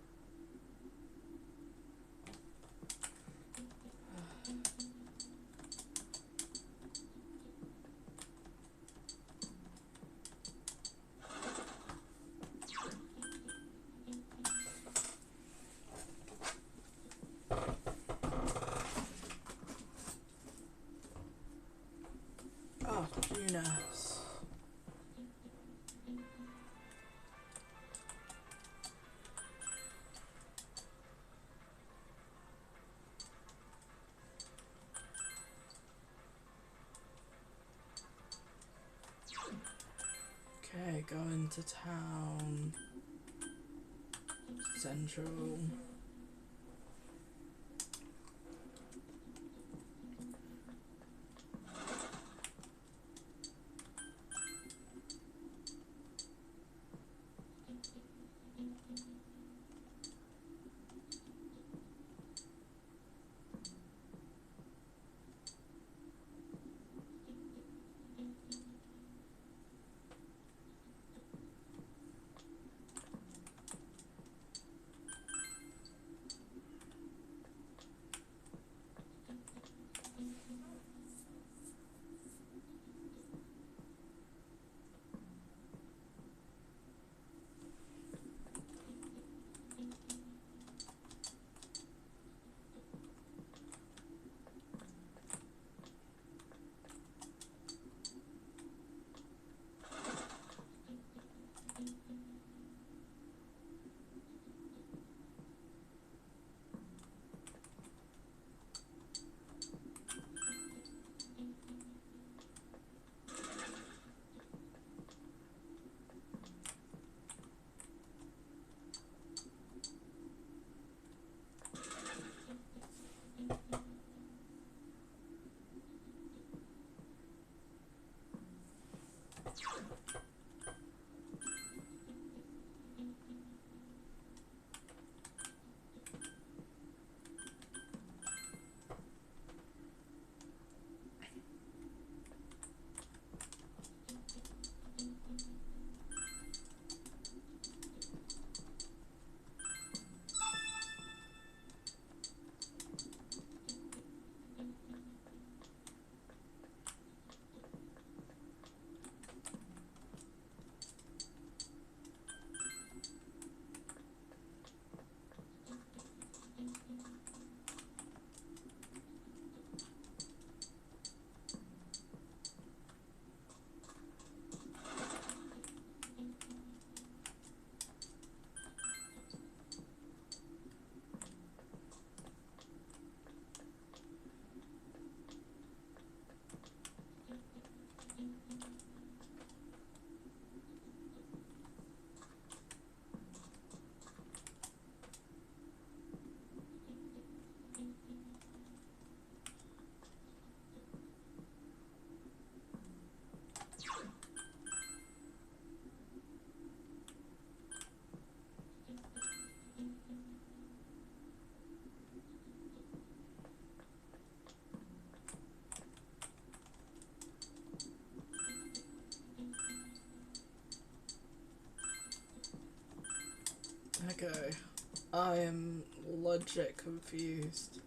Oh, goodness. Okay, going to town. Central. Okay, I am legit confused.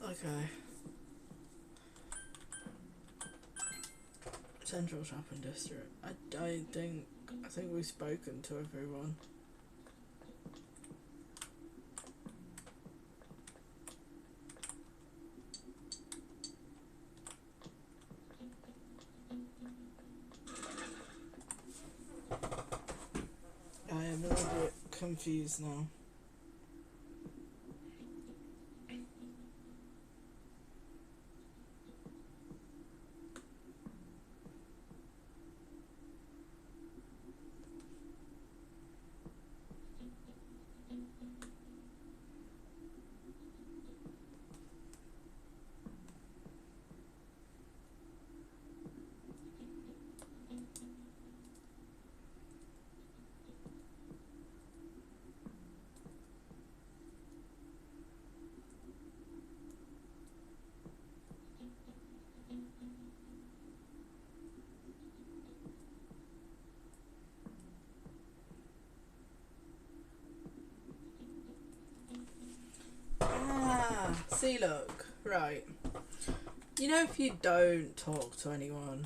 Okay. Central Shopping District. I think we've spoken to everyone. I am a little bit confused now. See, look, right. You know, if you don't talk to anyone,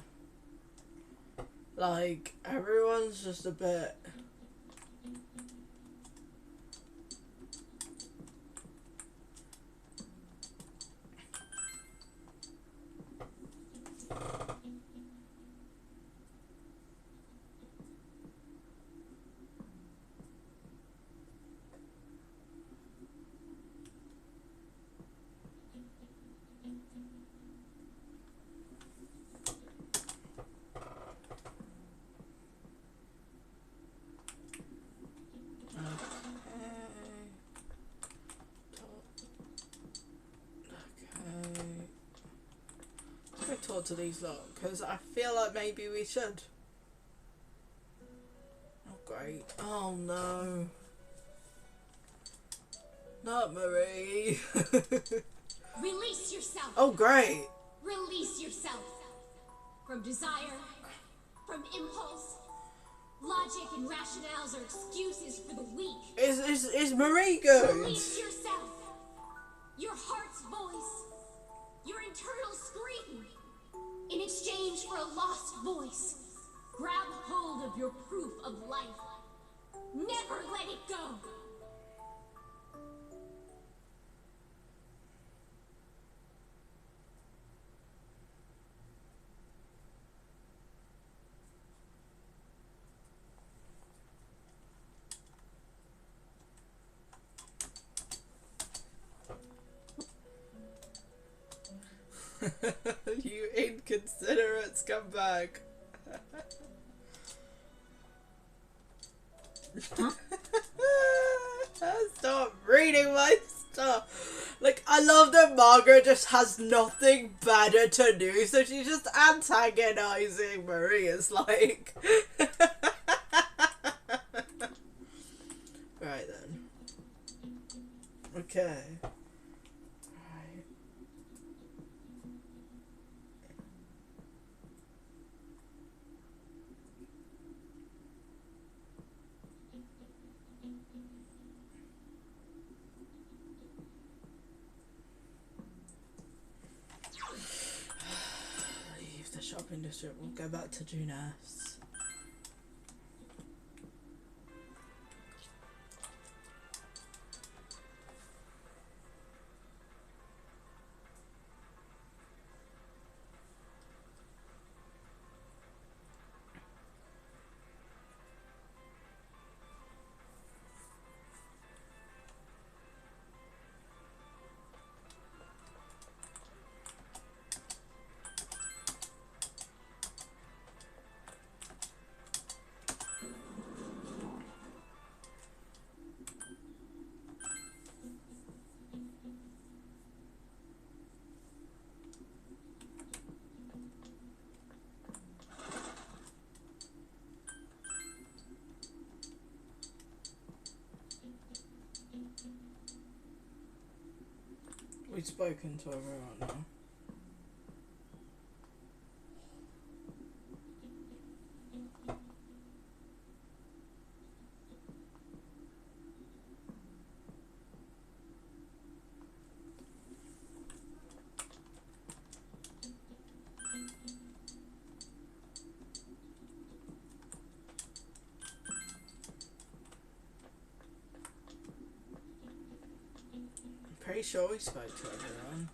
like, everyone's just a bit... Talk to these lot, because I feel like maybe we should. Oh great. Oh no. Not Marie. Release yourself. Oh great. Release yourself. From desire, from impulse. Logic and rationales are excuses for the weak. Is Marie good? Release yourself. Your heart's voice. Your internal scream. In exchange for a lost voice, grab hold of your proof of life. Never let it go. You inconsiderate scumbag. Stop reading my stuff. Like, I love that Margaret just has nothing better to do, so she's just antagonizing Marie. It's like... Right then. Okay. Leave the shopping district. We'll go back to Junas. We've spoken to everyone now. Pretty sure we spoke to everyone.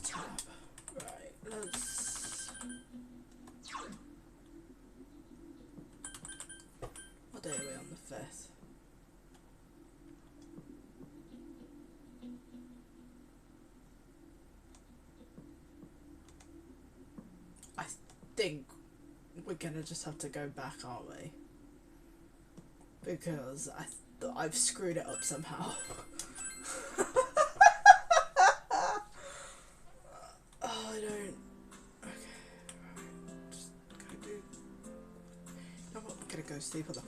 tab. Right, let's... What day are we on? The 5th? I think we're gonna just have to go back, aren't we? Because I've screwed it up somehow. Oh, I don't... Okay, right. Just gotta do... You know what? I'm gonna go sleep on the...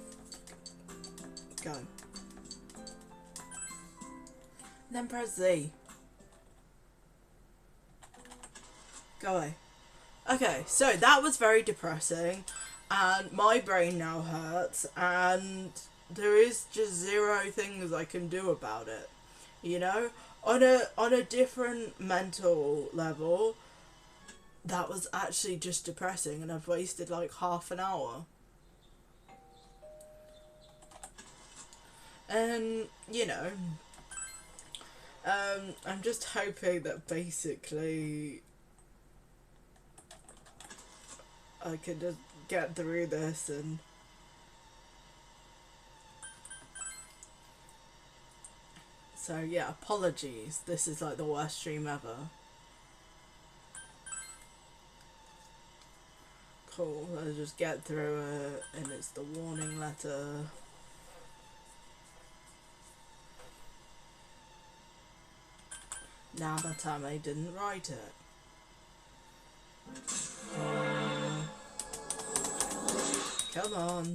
Go. And then press Z. Go away. Okay, so that was very depressing, and my brain now hurts, and there is just zero things I can do about it, you know? On a different mental level, that was actually just depressing, and I've wasted like half an hour. And, you know, I'm just hoping that basically I can just get through this and so yeah, apologies. This is like the worst stream ever. Cool, let's just get through it, and it's the warning letter. Now that I didn't write it. Come on,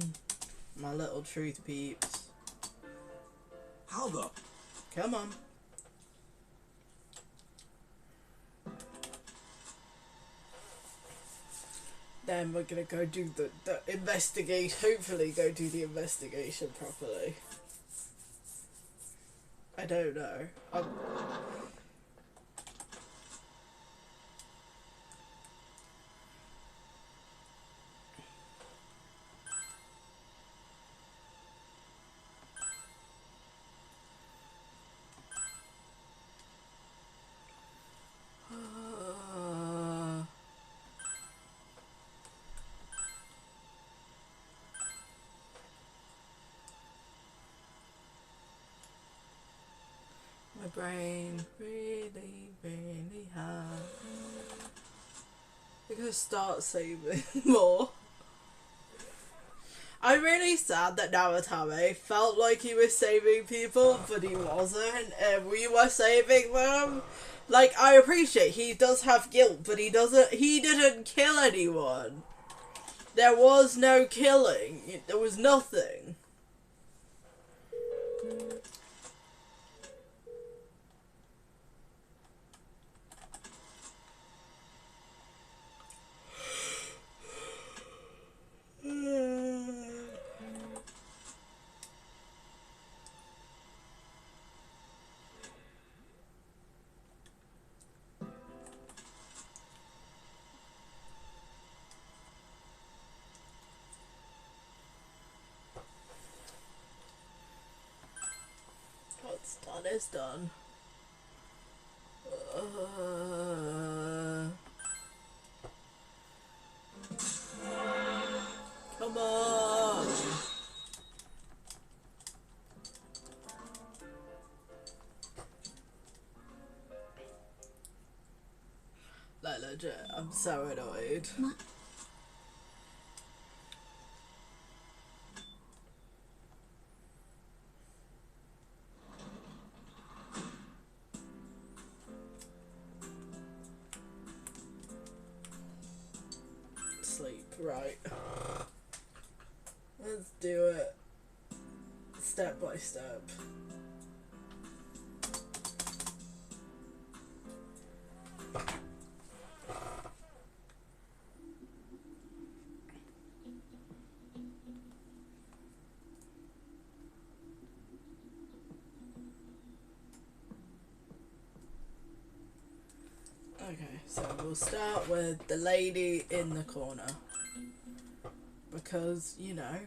my little truth peeps. How the? Come on. Then we're gonna go do the investigate. Hopefully go do the investigation properly. I don't know. My brain really hurt. I'm gonna start saving more. I'm really sad that Namatame felt like he was saving people, but he wasn't, and we were saving them. Like, I appreciate he does have guilt, but he didn't kill anyone. There was no killing. There was nothing. What's done is done. Come on. Like, legit, I'm so annoyed. Sleep, right. Let's do it step by step. Okay, so we'll start with the lady in the corner. Because, you know.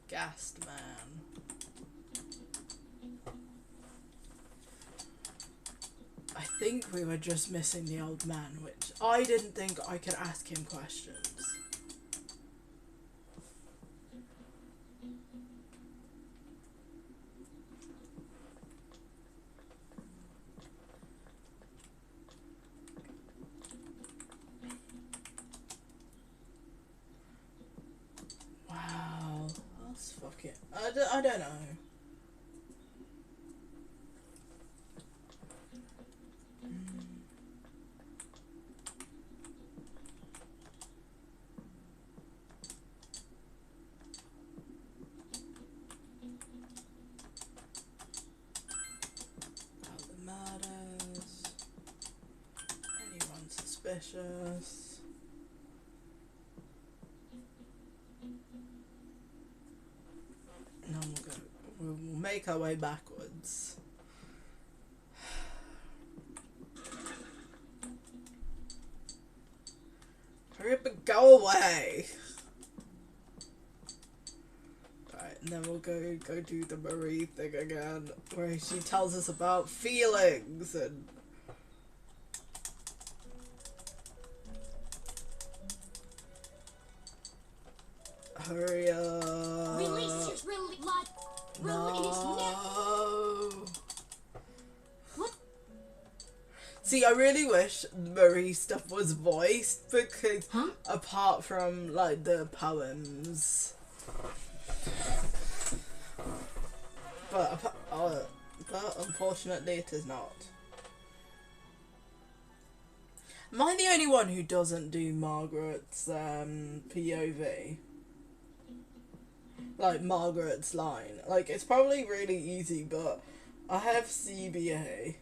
Gassed man. I think we were just missing the old man, which I didn't think I could ask him questions. Wow, that's fucking... I don't know. Anyone suspicious? No, we'll make our way backwards. Hurry up and go away! Right, and then we'll go do the Marie thing again, where she tells us about feelings and... Hurry up! Release his blood. No. What? See, I really wish Marie stuff was voiced, because apart from like the poems, but unfortunately it is not. Am I the only one who doesn't do Margaret's POV? Like Margaret's line. Like, it's probably really easy, but I have CBA.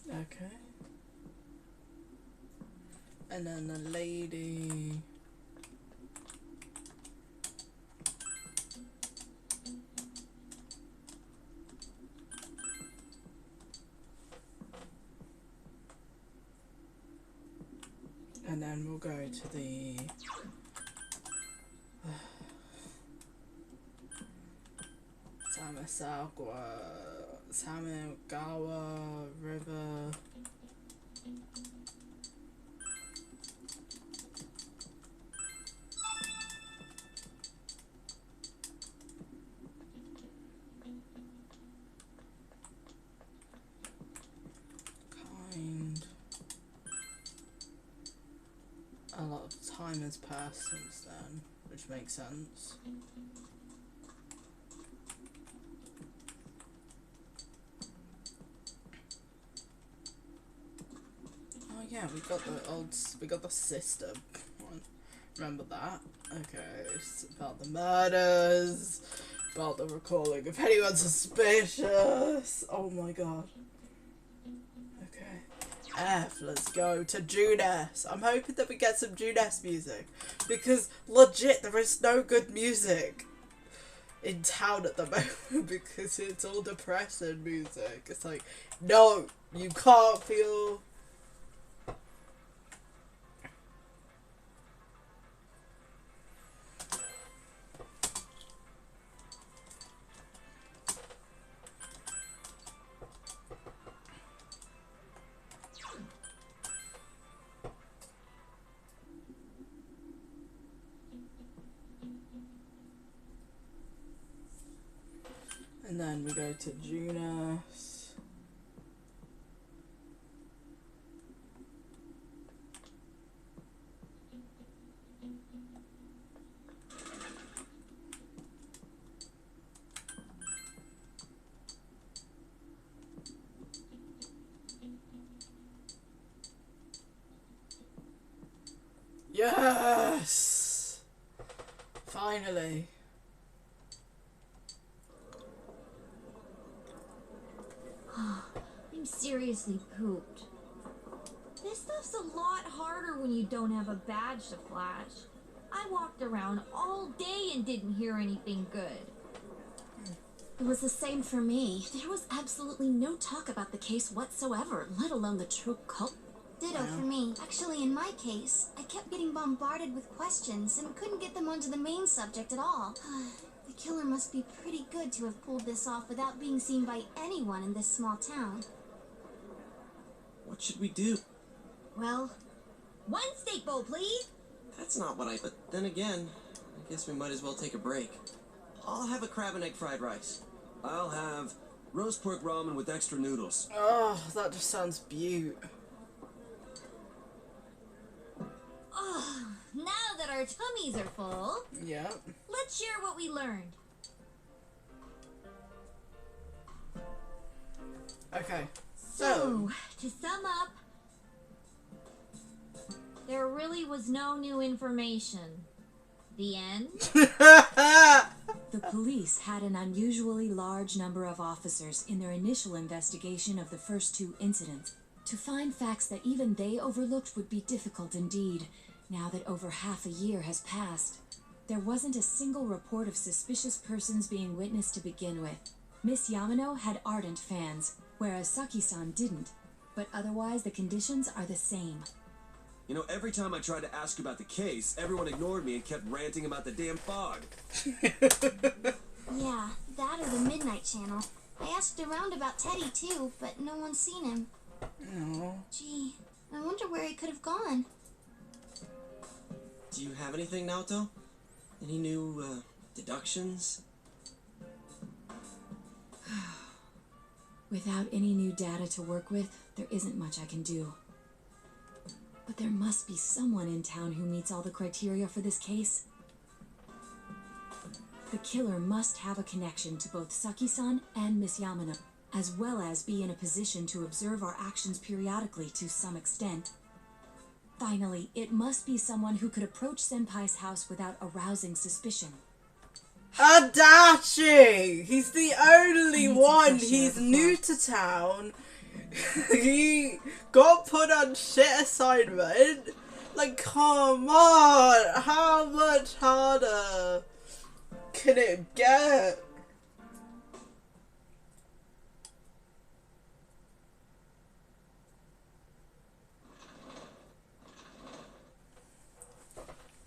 Okay. And then the lady... And then we'll go to the... Samigawa River. A lot of time has passed since then, which makes sense. Oh yeah, we got the sister one. Remember that? Okay, it's about the murders, about the recalling if anyone's suspicious. Oh my god. F, let's go to June S. I'm hoping that we get some June S music, because legit there is no good music in town at the moment because it's all depressing music. It's like, no, you can't feel... And then we go to Junas. Really? I'm seriously pooped. This stuff's a lot harder when you don't have a badge to flash. I walked around all day and didn't hear anything good. It was the same for me. There was absolutely no talk about the case whatsoever, let alone the true cult. Ditto for me. Actually, in my case, I kept getting bombarded with questions and couldn't get them onto the main subject at all. The killer must be pretty good to have pulled this off without being seen by anyone in this small town. What should we do? Well, one steak bowl, please. That's not what I... But then again, I guess we might as well take a break. I'll have a crab and egg fried rice. I'll have roast pork ramen with extra noodles. Oh, that just sounds beaut. Oh, now that our tummies are full, yeah, let's share what we learned. Okay, so to sum up, there really was no new information. The end. The police had an unusually large number of officers in their initial investigation of the first two incidents. To find facts that even they overlooked would be difficult indeed, now that over half a year has passed. There wasn't a single report of suspicious persons being witnessed to begin with. Miss Yamano had ardent fans, whereas Saki-san didn't. But otherwise, the conditions are the same. You know, every time I tried to ask about the case, everyone ignored me and kept ranting about the damn fog. Yeah, that or the Midnight Channel. I asked around about Teddy too, but no one's seen him. No. Gee, I wonder where he could have gone. Do you have anything, Naoto? Any new, deductions? Without any new data to work with, there isn't much I can do. But there must be someone in town who meets all the criteria for this case. The killer must have a connection to both Saki-san and Miss Yamano, as well as be in a position to observe our actions periodically to some extent. Finally, it must be someone who could approach Senpai's house without arousing suspicion. Adachi! He's the only one. He's new to town. He got put on shit assignment. Like, come on! How much harder can it get?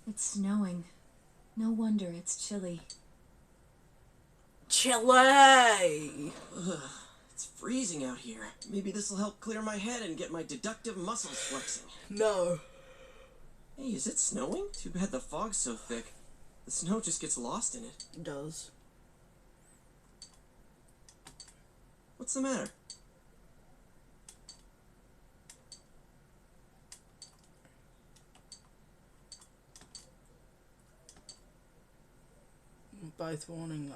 It's snowing. No wonder it's chilly. Chilly! Ugh, it's freezing out here. Maybe this'll help clear my head and get my deductive muscles flexing. No. Hey, is it snowing? Too bad the fog's so thick. The snow just gets lost in it. It does. What's the matter? Both warning,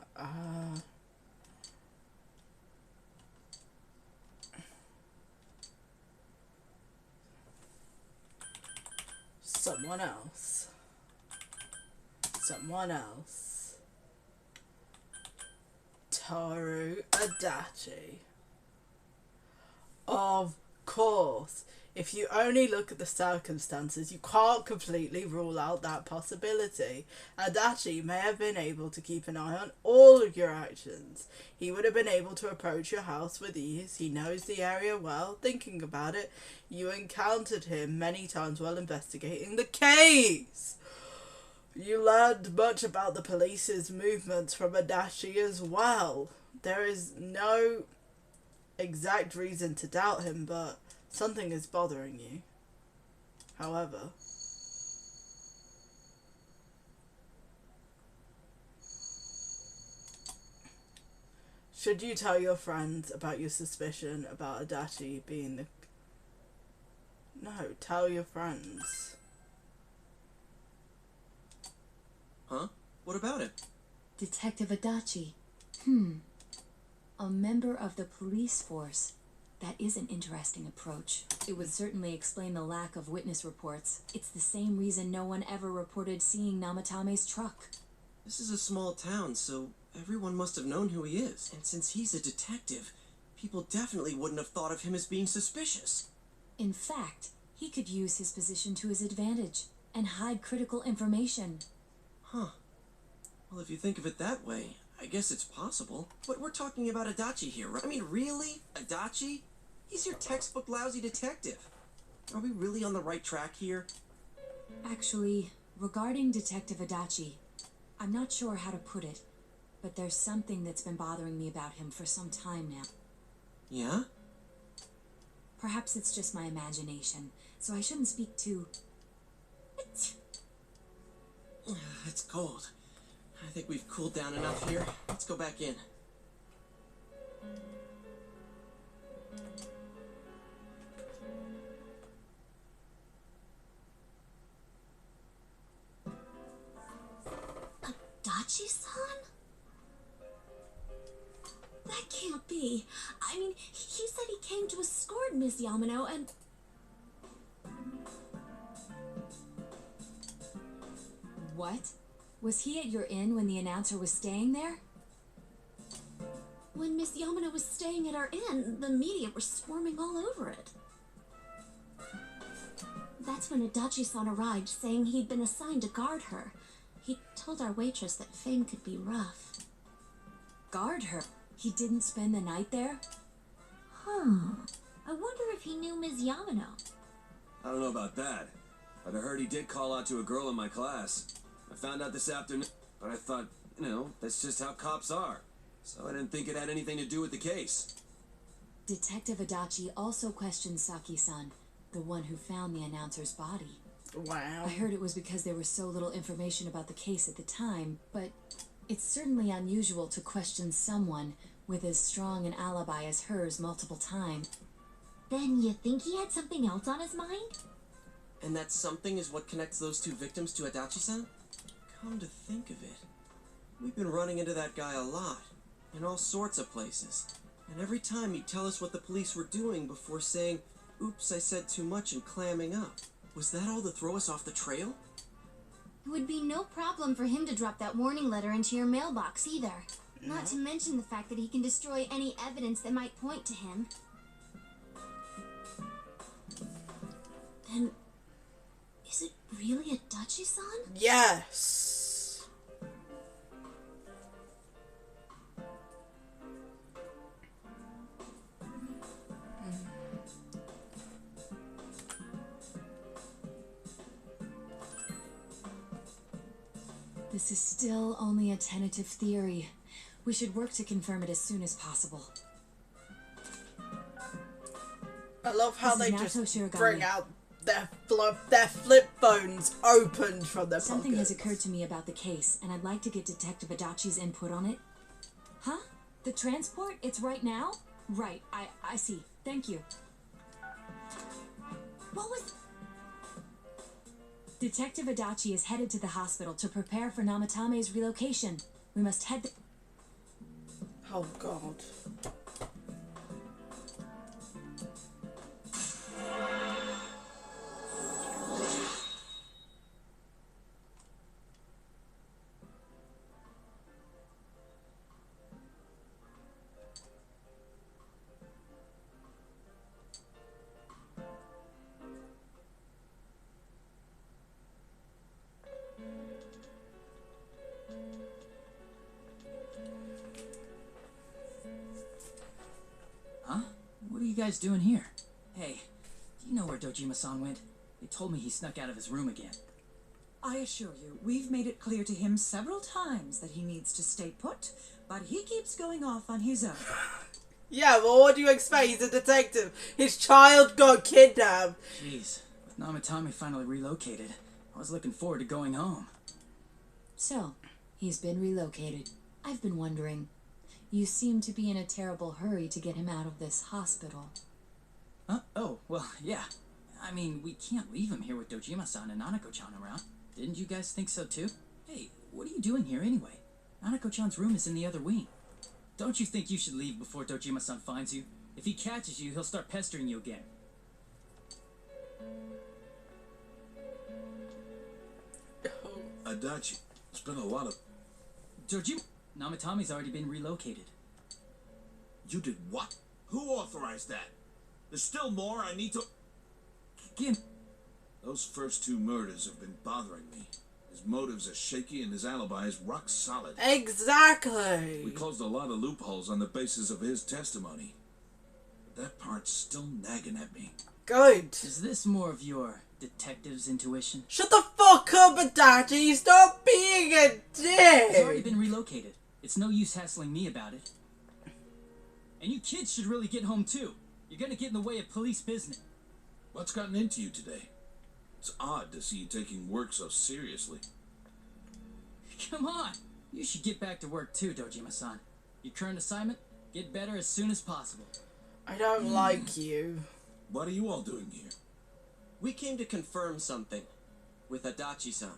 someone else. Someone else. Toru Adachi. Of course. If you only look at the circumstances, you can't completely rule out that possibility. Adachi may have been able to keep an eye on all of your actions. He would have been able to approach your house with ease. He knows the area well. Thinking about it, you encountered him many times while investigating the case. You learned much about the police's movements from Adachi as well. There is no exact reason to doubt him, but something is bothering you. However, should you tell your friends about your suspicion about Adachi being the... No, tell your friends. Huh? What about it? Detective Adachi. A member of the police force. That is an interesting approach. It would certainly explain the lack of witness reports. It's the same reason no one ever reported seeing Namatame's truck. This is a small town, so everyone must have known who he is. And since he's a detective, people definitely wouldn't have thought of him as being suspicious. In fact, he could use his position to his advantage and hide critical information. Huh. Well, if you think of it that way, I guess it's possible. But we're talking about Adachi here, right? I mean, really? Adachi? He's your textbook lousy detective. Are we really on the right track here? Actually, regarding Detective Adachi, I'm not sure how to put it, but there's something that's been bothering me about him for some time now. Yeah? Perhaps it's just my imagination, so I shouldn't speak too... It's cold. I think we've cooled down enough here. Let's go back in. Adachi-san? That can't be. I mean, he said he came to escort Miss Yamano and... What? Was he at your inn when the announcer was staying there? When Miss Yamano was staying at our inn, the media were swarming all over it. That's when Adachi-san arrived, saying he'd been assigned to guard her. He told our waitress that fame could be rough. Guard her? He didn't spend the night there? I wonder if he knew Miss Yamano. I don't know about that, but I heard he did call out to a girl in my class. I found out this afternoon, but I thought, you know, that's just how cops are. So I didn't think it had anything to do with the case. Detective Adachi also questioned Saki-san, the one who found the announcer's body. Wow. I heard it was because there was so little information about the case at the time, but it's certainly unusual to question someone with as strong an alibi as hers multiple times. Then you think he had something else on his mind? And that something is what connects those two victims to Adachi-san? Come to think of it, we've been running into that guy a lot, in all sorts of places. And every time he'd tell us what the police were doing before saying, "Oops, I said too much," and clamming up. Was that all to throw us off the trail? It would be no problem for him to drop that warning letter into your mailbox either. Not to mention the fact that he can destroy any evidence that might point to him. Then, is it really Adachi-san? Yes. This is still only a tentative theory. We should work to confirm it as soon as possible. I love how This they is just Nato Shirogane. bring out their flip phones opened from their Something pockets. has occurred to me about the case, and I'd like to get Detective Adachi's input on it. Huh? The transport? It's right now? Right, I see. Thank you. What was... Detective Adachi is headed to the hospital to prepare for Namatame's relocation. We must head... Oh, God. What are you guys doing here? Hey, do you know where Dojima-san went? They told me he snuck out of his room again. I assure you, we've made it clear to him several times that he needs to stay put, but he keeps going off on his own. Yeah, well, what do you expect? He's a detective. His child got kidnapped. Jeez, with Namatame finally relocated, I was looking forward to going home. So, he's been relocated. I've been wondering. You seem to be in a terrible hurry to get him out of this hospital. Oh, well, yeah. I mean, we can't leave him here with Dojima-san and Nanako-chan around. Didn't you guys think so too? Hey, what are you doing here anyway? Nanako-chan's room is in the other wing. Don't you think you should leave before Dojima-san finds you? If he catches you, he'll start pestering you again. Adachi, it's been a lot of Dojima... Namatame's already been relocated. You did what? Who authorized that? There's still more I need to... Gim... Those first 2 murders have been bothering me. His motives are shaky and his alibi is rock solid. Exactly. We closed a lot of loopholes on the basis of his testimony. But that part's still nagging at me. Good. Is this more of your detective's intuition? Shut the fuck up, Adachi! Stop being a dick! He's already been relocated. It's no use hassling me about it. And you kids should really get home too. You're gonna get in the way of police business. What's gotten into you today? It's odd to see you taking work so seriously. Come on! You should get back to work too, Dojima-san. Your current assignment? Get better as soon as possible. I don't like you. What are you all doing here? We came to confirm something with Adachi-san.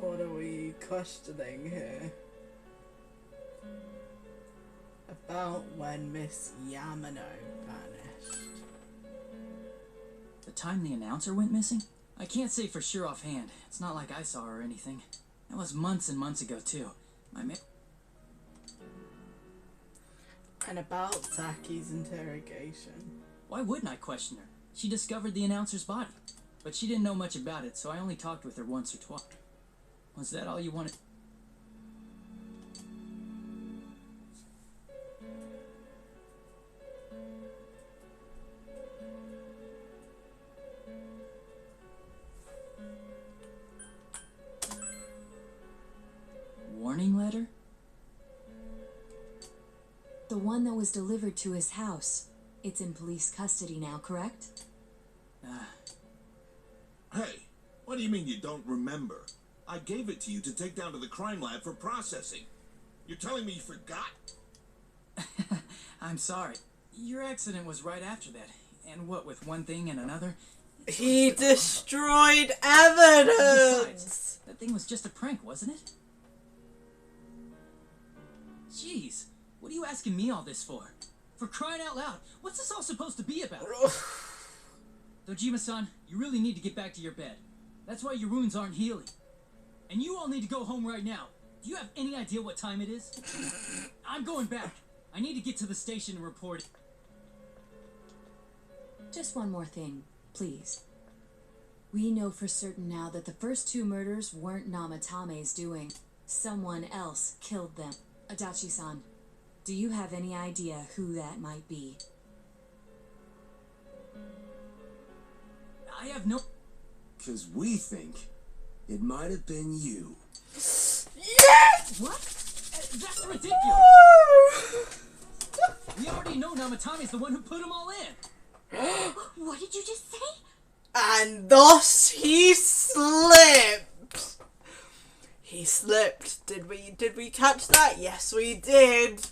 What are we questioning here? About when Miss Yamano vanished. The time the announcer went missing? I can't say for sure offhand. It's not like I saw her or anything. That was months and months ago too. And about Saki's interrogation. Why wouldn't I question her? She discovered the announcer's body. But she didn't know much about it, so I only talked with her once or twice. Was that all you wanted? Warning letter? The one that was delivered to his house. It's in police custody now, correct? Hey, what do you mean you don't remember? I gave it to you to take down to the crime lab for processing. You're telling me you forgot? I'm sorry. Your accident was right after that. And what with one thing and another? He destroyed evidence! Besides, that thing was just a prank, wasn't it? Jeez, what are you asking me all this for? For crying out loud, what's this all supposed to be about? Dojima-san, you really need to get back to your bed. That's why your wounds aren't healing. And you all need to go home right now. Do you have any idea what time it is? I'm going back. I need to get to the station and report it. Just one more thing, please. We know for certain now that the first 2 murders weren't Namatame's doing. Someone else killed them. Adachi-san, do you have any idea who that might be? I have no... 'Cause we think it might have been you. Yes! What? That's ridiculous! We already know Namatame's the one who put them all in! What did you just say? And thus he slipped! He slipped. Did we catch that? Yes, we did.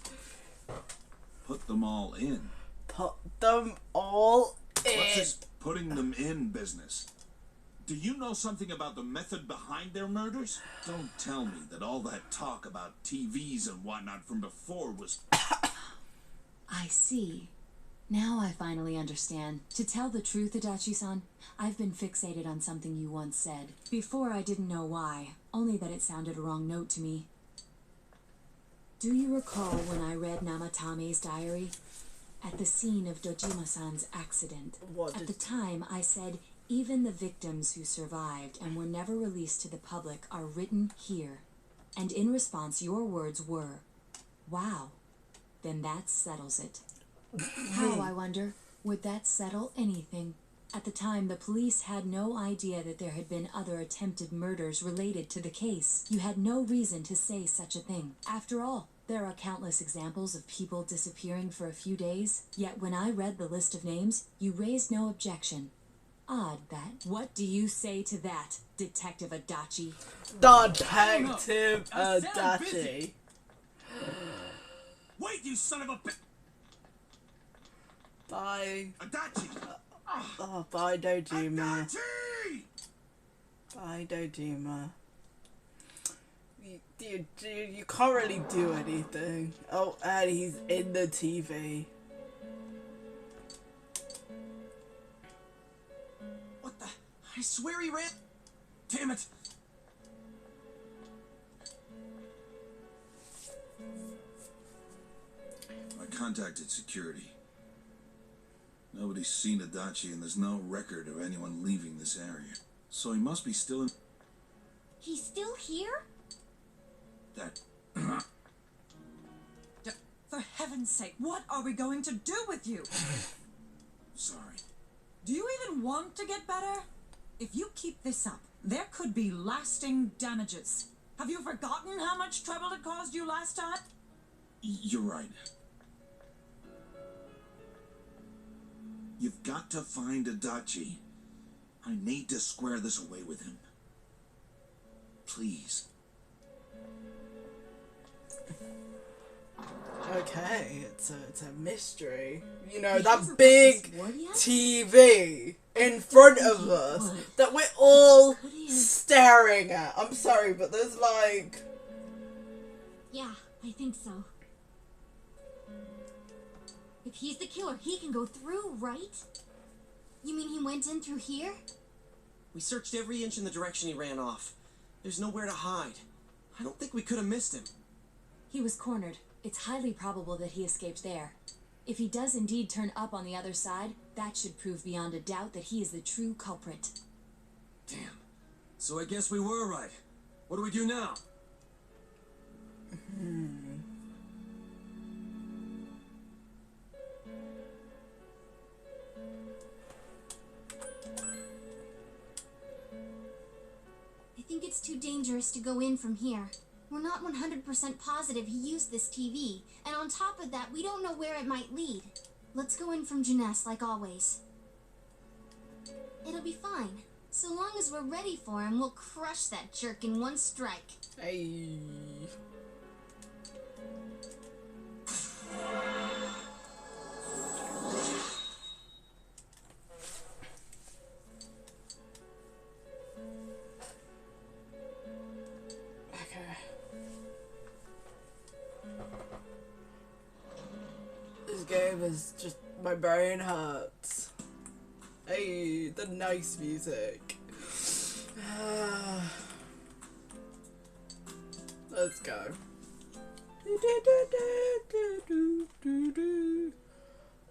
Put them all in. Put them all in. What's this putting them in business? Do you know something about the method behind their murders? Don't tell me that all that talk about TVs and whatnot from before was... I see. Now I finally understand. To tell the truth, Adachi-san, I've been fixated on something you once said. Before I didn't know why, only that it sounded a wrong note to me. Do you recall when I read Namatame's diary? At the scene of Dojima-san's accident. At the time, I said, even the victims who survived and were never released to the public are written here. And in response, your words were, wow, then that settles it. How, I wonder, would that settle anything? At the time, the police had no idea that there had been other attempted murders related to the case. You had no reason to say such a thing. After all, there are countless examples of people disappearing for a few days. Yet when I read the list of names, you raised no objection. Odd that. What do you say to that, Detective Adachi? Detective Adachi. Wait, you son of a bitch! Bye. Adachi! Oh, bye, Dojima. Adachi! Bye, Dojima. You can't really do anything. Oh, and he's in the TV. I swear he ran. Damn it! I contacted security. Nobody's seen Adachi, and there's no record of anyone leaving this area. So he must be still in... He's still here? that... For heaven's sake, what are we going to do with you? Sorry. Do you even want to get better? If you keep this up, there could be lasting damages. Have you forgotten how much trouble it caused you last time? You're right. You've got to find Adachi. I need to square this away with him. Please. Okay, it's a mystery. You know, that big TV in front of us that we're all staring at. I'm sorry, but there's like... Yeah, I think so. If he's the killer, he can go through, right? You mean he went in through here? We searched every inch in the direction he ran off. There's nowhere to hide. I don't think we could have missed him. He was cornered. It's highly probable that he escaped there. If he does indeed turn up on the other side, that should prove beyond a doubt that he is the true culprit. Damn. So I guess we were right. What do we do now? I think it's too dangerous to go in from here. We're not 100% positive he used this TV, and on top of that, we don't know where it might lead. Let's go in from Jeunesse like always. It'll be fine. So long as we're ready for him, we'll crush that jerk in one strike. Hey. This game is just, my brain hurts. Hey, the nice music. Let's go.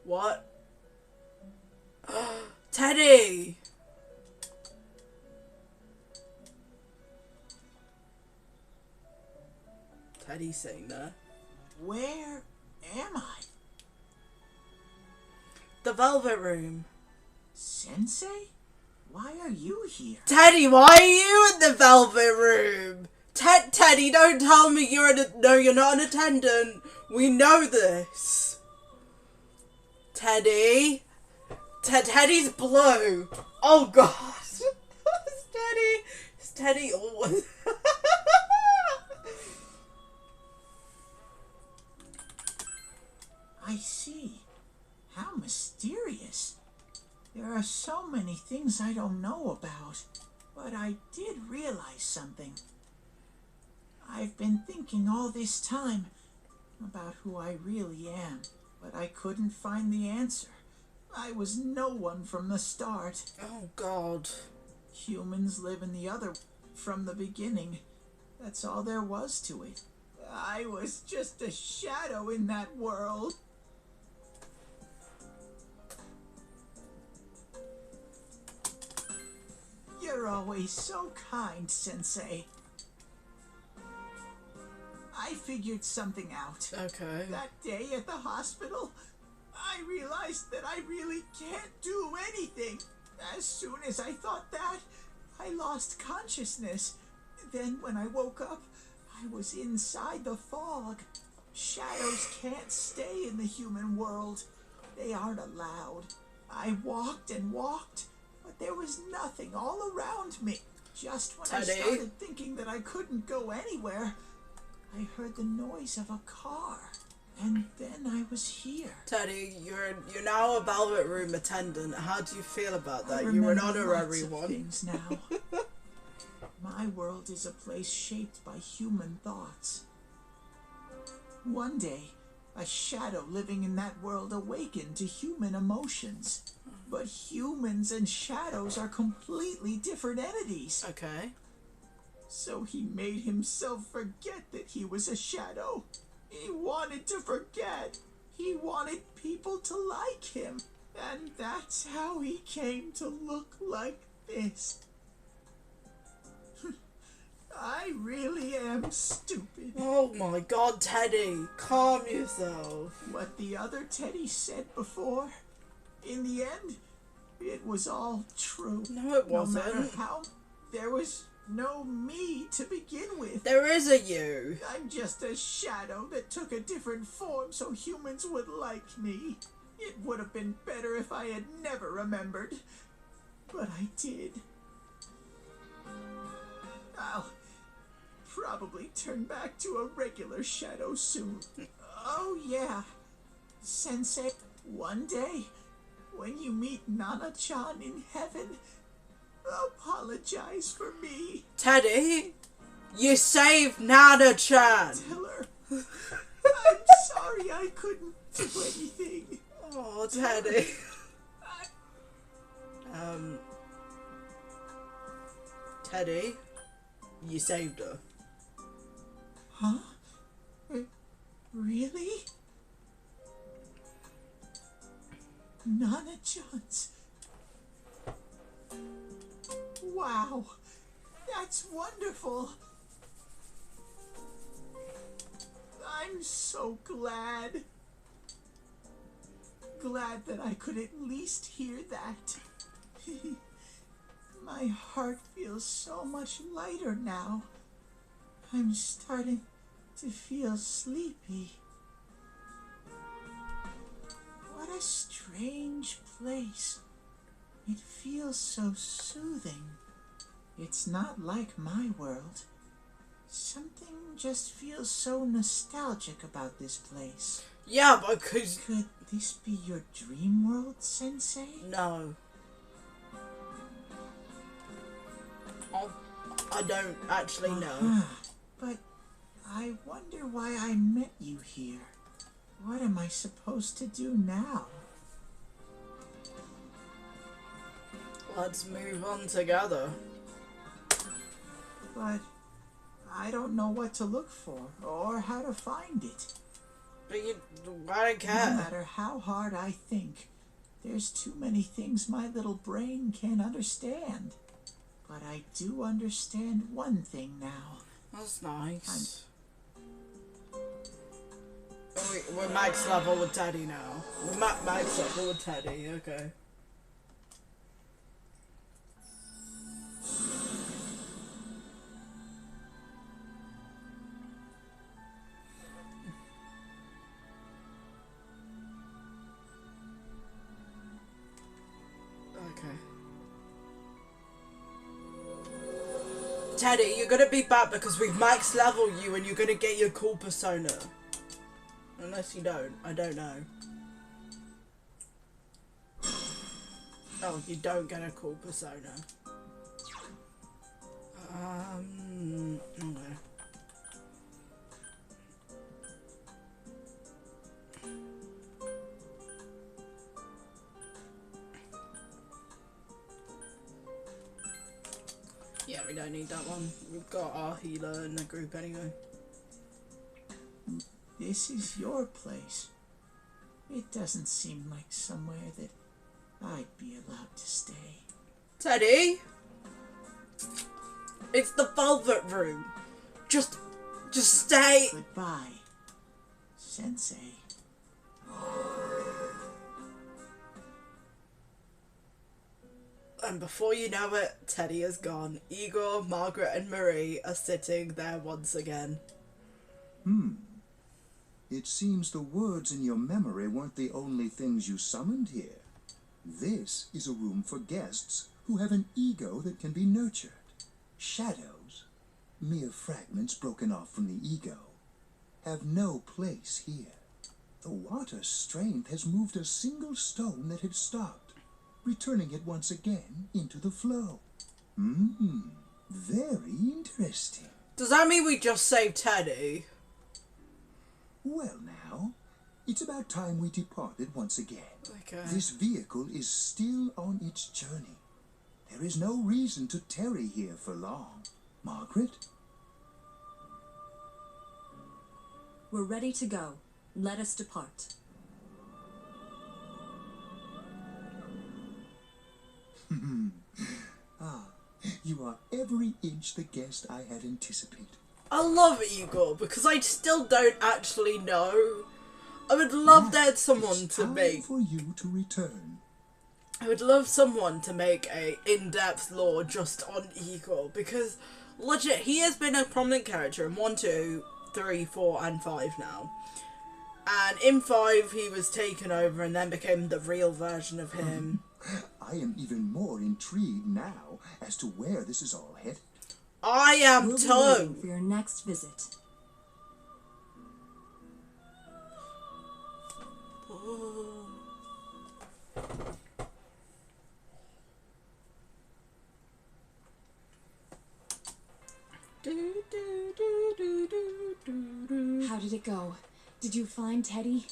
What? Teddy! Teddy's sitting there. Where am I? The Velvet Room. Sensei? Why are you here? Teddy, why are you in the Velvet Room? Teddy, don't tell me you're no, you're not an attendant. We know this. Teddy. Teddy's blue. Oh God. Is Teddy always... I see. How mysterious. There are so many things I don't know about, but I did realize something. I've been thinking all this time about who I really am, but I couldn't find the answer. I was no one from the start. Oh God. Humans live in the other from the beginning. That's all there was to it. I was just a shadow in that world. You're always so kind, Sensei. I figured something out. Okay. That day at the hospital, I realized that I really can't do anything. As soon as I thought that, I lost consciousness. Then when I woke up, I was inside the fog. Shadows can't stay in the human world. They aren't allowed. I walked and walked, but there was nothing all around me. Just when I started thinking that I couldn't go anywhere, I heard the noise of a car. And then I was here. Teddy, you're now a Velvet Room attendant. How do you feel about that? You're an honorary one. Things now. My world is a place shaped by human thoughts. One day, A shadow living in that world awakened to human emotions. But humans and shadows are completely different entities. Okay. So he made himself forget that he was a shadow. He wanted to forget. He wanted people to like him. And that's how he came to look like this. I really am stupid. Oh my god, Teddy. Calm yourself. What the other Teddy said before, in the end, it was all true. No, it wasn't. No matter how, there was no me to begin with. There is a you. I'm just a shadow that took a different form so humans would like me. It would have been better if I had never remembered. But I did. I'll probably turn back to a regular shadow soon. Oh yeah. Sensei, one day, when you meet Nana-chan in heaven, apologize for me. Teddy, you saved Nana-chan. Tell her. I'm sorry I couldn't do anything. Oh, Teddy. Teddy, you saved her. Huh? Really? Nana-chan's. Wow, that's wonderful. I'm so glad. Glad that I could at least hear that. My heart feels so much lighter now. I'm starting to feel sleepy. What a strange place. It feels so soothing. It's not like my world. Something just feels so nostalgic about this place. Yeah, because... Could this be your dream world, Sensei? No. Oh, I don't actually know. But I wonder why I met you here. What am I supposed to do now? Let's move on together. But I don't know what to look for or how to find it. But I don't care. No matter how hard I think, there's too many things my little brain can't understand. But I do understand one thing now. That's nice. We're max level with Teddy now. We're max level with Teddy, okay. Teddy, you're gonna be back because we've max leveled you and you're gonna get your cool persona. Unless you don't. I don't know. Oh, you don't get a cool persona. Okay. Yeah, we don't need that one. We've got our healer in the group anyway. This is your place. It doesn't seem like somewhere that I'd be allowed to stay. Teddy? It's the Velvet Room. Just stay. Goodbye, Sensei. And before you know it, Teddy is gone. Igor, Margaret and Marie are sitting there once again. It seems the words in your memory weren't the only things you summoned here. This is a room for guests who have an ego that can be nurtured. Shadows, mere fragments broken off from the ego, have no place here. The water's strength has moved a single stone that had stopped, returning it once again into the flow. Very interesting. Does that mean we just saved Teddy? Well now, It's about time we departed once again. Okay. This vehicle is still on its journey. There is no reason to tarry here for long. Margaret? We're ready to go. Let us depart. You are every inch the guest I had anticipated. I love Igor because I still don't actually know. I would love that someone to make. For you to return. I would love someone to make a in-depth lore just on Igor because legit he has been a prominent character in 1, 2, 3, 4, and 5 now. And in 5 he was taken over and then became the real version of him. I am even more intrigued now as to where this is all headed. I am we'll be too. waiting for your next visit. How did it go? Did you find Teddy?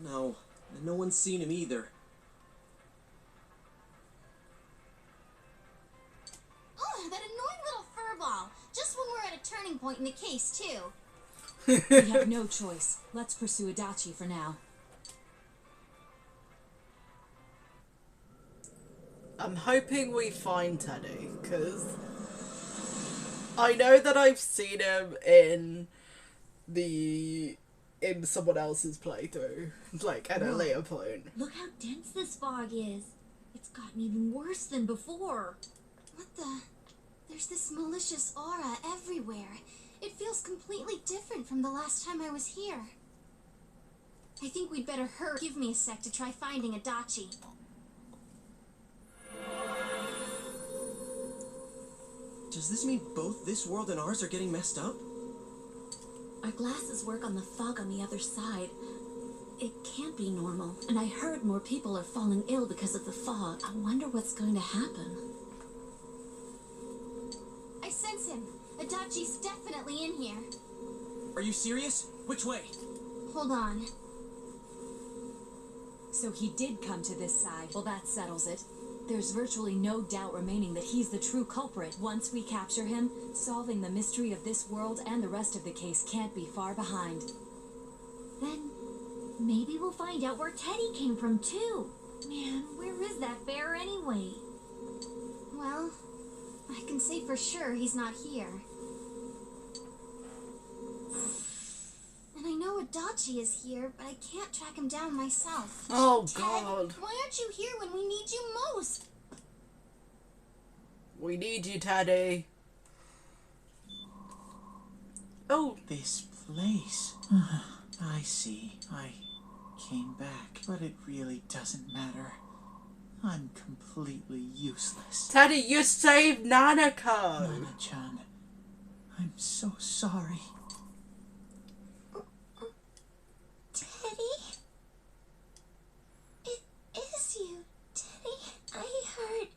No, and no one's seen him either. Oh, that annoying little furball. Just when we're at a turning point in the case, too. We have no choice. Let's pursue Adachi for now. I'm hoping we find Teddy, because I know that I've seen him in someone else's playthrough, like at a later point. Look how dense this fog is. It's gotten even worse than before. What the? There's this malicious aura everywhere. It feels completely different from the last time I was here. I think we'd better hurry. Give me a sec to try finding Adachi. Does this mean both this world and ours are getting messed up? Our glasses work on the fog on the other side. It can't be normal. And I heard more people are falling ill because of the fog. I wonder what's going to happen. I sense him. Adachi's definitely in here. Are you serious? Which way? Hold on. So he did come to this side. Well, that settles it. There's virtually no doubt remaining that he's the true culprit. Once we capture him, solving the mystery of this world and the rest of the case can't be far behind. Then maybe we'll find out where Teddy came from too. Man, where is that bear anyway? Well, I can say for sure he's not here. And I know Adachi is here, but I can't track him down myself. Oh, Ted, God. why aren't you here when we need you most? We need you, Teddy. Oh. This place. I see. I came back, but it really doesn't matter. I'm completely useless. Teddy, you saved Nanako. Nana-chan, I'm so sorry. Teddy? It is you, Teddy. I heard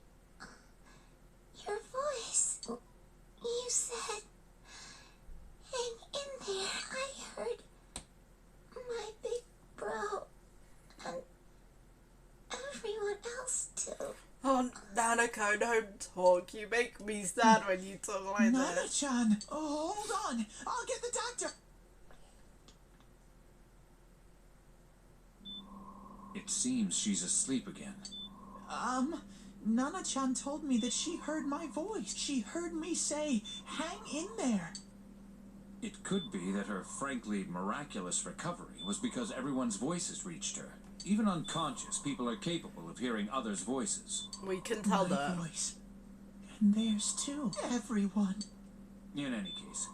your voice. You said, hang in there. I heard my big bro and everyone else too. Oh, Nanako, don't talk. You make me sad when you talk like this. Nana-chan, hold on. I'll get the doctor. It seems she's asleep again. Nana-chan told me that she heard my voice. She heard me say, hang in there. It could be that her frankly miraculous recovery was because everyone's voices reached her. Even unconscious, people are capable of hearing others' voices. We can tell My that. voice. And theirs too. Everyone. In any case,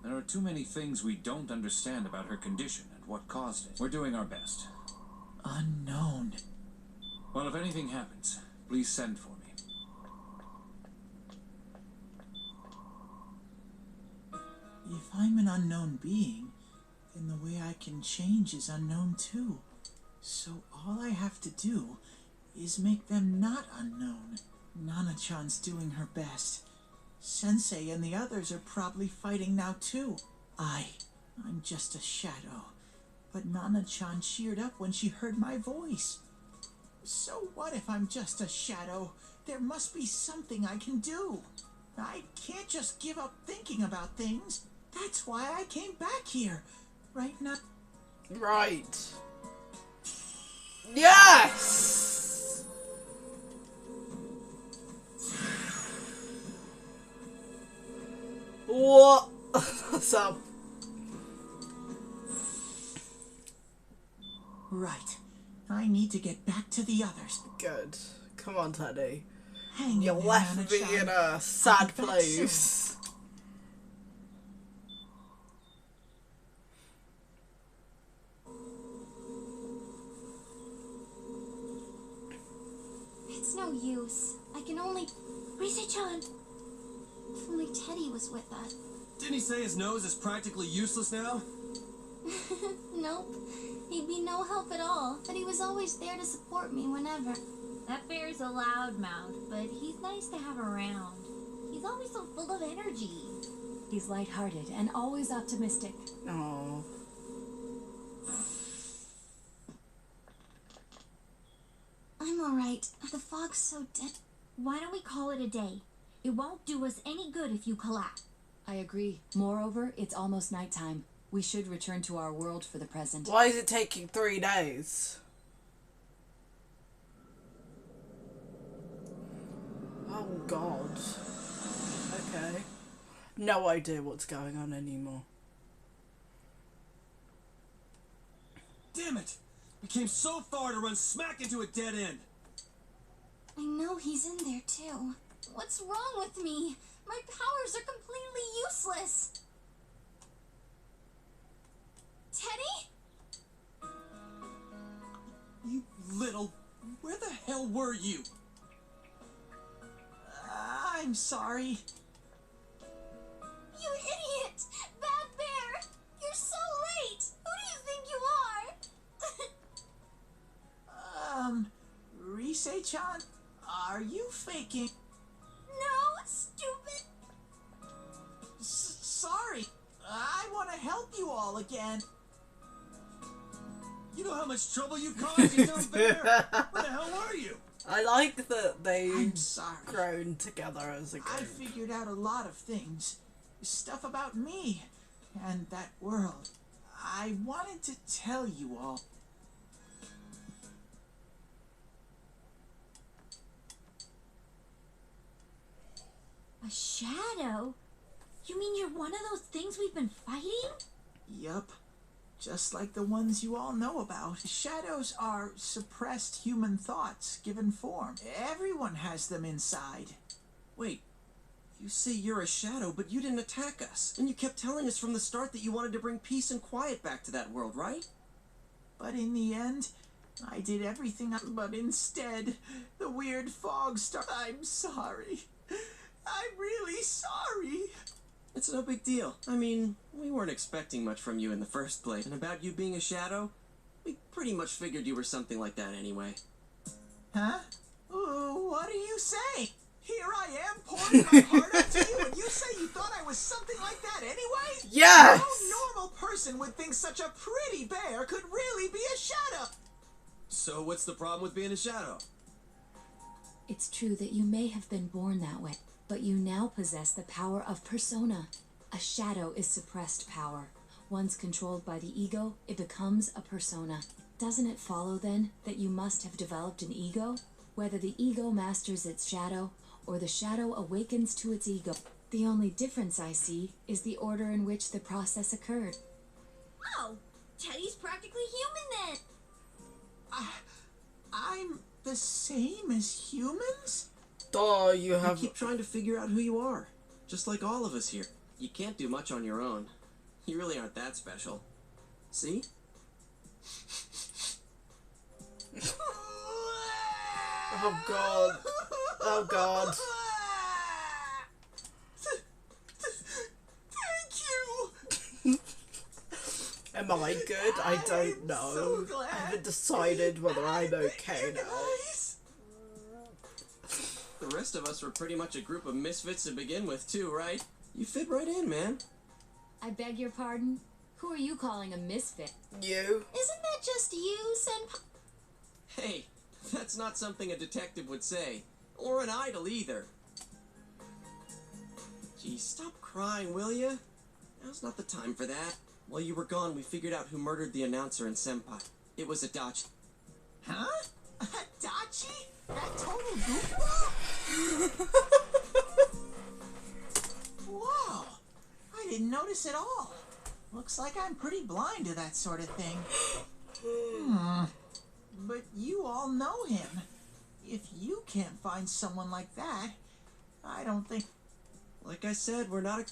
there are too many things we don't understand about her condition and what caused it. We're doing our best. Unknown. Well, if anything happens, please send for me. If I'm an unknown being, then the way I can change is unknown too. So all I have to do is make them not unknown. Nana-chan's doing her best. Sensei and the others are probably fighting now too. I I'm just a shadow. But Nana-chan cheered up when she heard my voice. So what if I'm just a shadow? There must be something I can do. I can't just give up thinking about things. That's why I came back here. Right now. Right. Yes! What? What's up? Right. I need to get back to the others. Good. Come on, Teddy. Hang You in there, left me Nana-chan. in a I'll sad be back place. soon. It's no use. I can only... Rise-chan! If only Teddy was with us. Didn't he say his nose is practically useless now? Nope. He'd be no help at all, but he was always there to support me whenever. That bear's a loudmouth, but he's nice to have around. He's always so full of energy. He's lighthearted and always optimistic. Oh. I'm alright. The fog's so dead. Why don't we call it a day? It won't do us any good if you collapse. I agree. Moreover, it's almost nighttime. We should return to our world for the present. Why is it taking 3 days? Oh God. Okay. No idea what's going on anymore. Damn it! We came so far to run smack into a dead end. I know he's in there too. What's wrong with me? My powers are completely useless. Teddy? You little... Where the hell were you? I'm sorry. You idiot! Bad Bear! You're so late! Who do you think you are? Rise-chan, are you faking? No, stupid! Sorry. I want to help you all again. You know how much trouble you caused, you dumb bear? Where the hell were you? I like that they've I'm sorry. grown together as a group. I figured out a lot of things. Stuff about me and that world. I wanted to tell you all. A shadow? You mean you're one of those things we've been fighting? Yup. Just like the ones you all know about. Shadows are suppressed human thoughts given form. Everyone has them inside. Wait, you say you're a shadow, but you didn't attack us. And you kept telling us from the start that you wanted to bring peace and quiet back to that world, right? But in the end, I did everything, but instead, the weird fog started. I'm sorry. I'm really sorry. It's no big deal. I mean, we weren't expecting much from you in the first place. And about you being a shadow, we pretty much figured you were something like that anyway. Huh? What are you saying? Here I am pouring my heart out to you, and you say you thought I was something like that anyway? Yes! No normal person would think such a pretty bear could really be a shadow. So what's the problem with being a shadow? It's true that you may have been born that way, but you now possess the power of persona. A shadow is suppressed power. Once controlled by the ego, it becomes a persona. Doesn't it follow, then, that you must have developed an ego? Whether the ego masters its shadow, or the shadow awakens to its ego. The only difference I see is the order in which the process occurred. Oh, Teddy's practically human then. I'm the same as humans? Duh, you have... You keep trying to figure out who you are. Just like all of us here. You can't do much on your own. You really aren't that special. See? Oh God. Oh God. Thank you. Am I good? I don't know. So glad. I haven't decided whether I'm okay now. The rest of us were pretty much a group of misfits to begin with, too, right? You fit right in, man. I beg your pardon? Who are you calling a misfit? You. Isn't that just you, Senpai? Hey, that's not something a detective would say. Or an idol either. Gee, stop crying, will ya? Now's not the time for that. While you were gone, we figured out who murdered the announcer and Senpai. It was Adachi. Huh? Adachi? That total goofball? Whoa! I didn't notice at all. Looks like I'm pretty blind to that sort of thing. But you all know him. If you can't find someone like that, I don't think... Like I said, we're not a...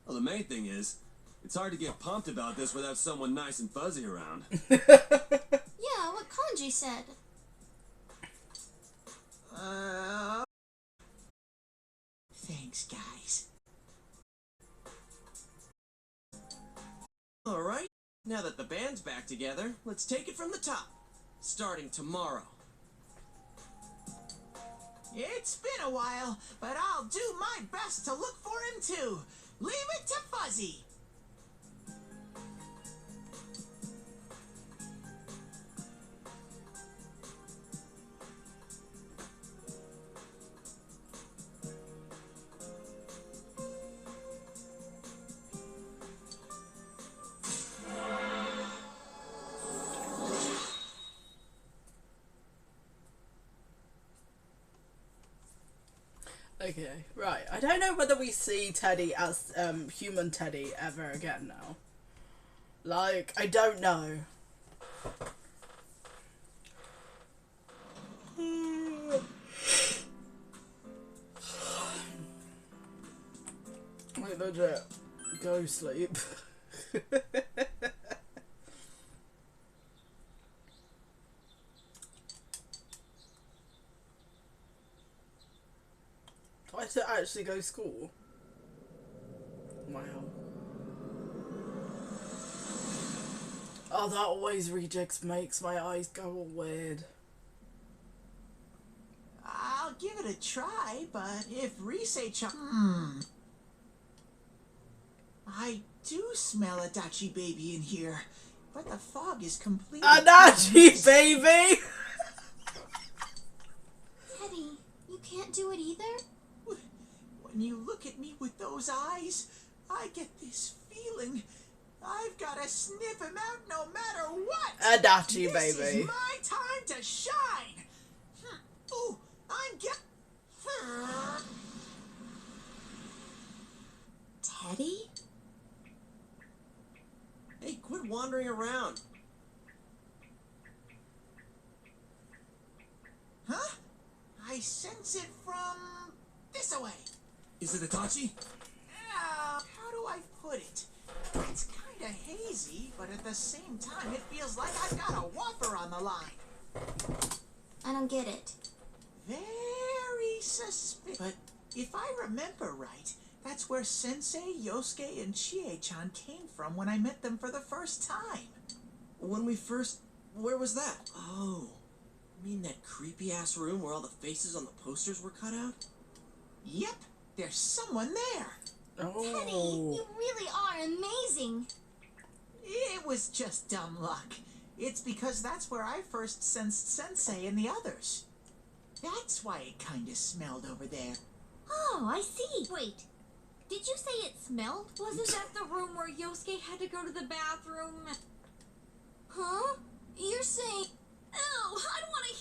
Well, the main thing is, it's hard to get pumped about this without someone nice and fuzzy around. Yeah, what Kanji said. Thanks, guys. Alright, now that the band's back together, let's take it from the top. Starting tomorrow. It's been a while, but I'll do my best to look for him too. Leave it to Fuzzy. Okay, right. I don't know whether we see Teddy as human Teddy ever again now. Like, I don't know. Like, legit, go sleep. Do I have to actually go to school? Wow. Oh, that always rejects makes my eyes go all weird. I'll give it a try, but if Rise-chan... I do smell Adachi baby in here, but the fog is completely... Adachi baby! Teddy, you can't do it either? When you look at me with those eyes, I get this feeling. I've got to sniff him out no matter what. Adachi baby. This is my time to shine. Ooh, I'm Teddy? Hey, quit wandering around. Huh? I sense it from this away. Is it Itachi? How do I put it? It's kind of hazy, but at the same time, it feels like I've got a whopper on the line. I don't get it. Very suspicious. But if I remember right, that's where Sensei, Yosuke, and Chie-chan came from when I met them for the first time. When we first... Where was that? Oh, you mean that creepy-ass room where all the faces on the posters were cut out? Yep, there's someone there. Oh. Teddy, you really are amazing. It was just dumb luck. It's because that's where I first sensed Sensei and the others. That's why it kind of smelled over there. Oh, I see. Wait, did you say it smelled? Wasn't that the room where Yosuke had to go to the bathroom? Huh? You're saying... Ew, I don't want to...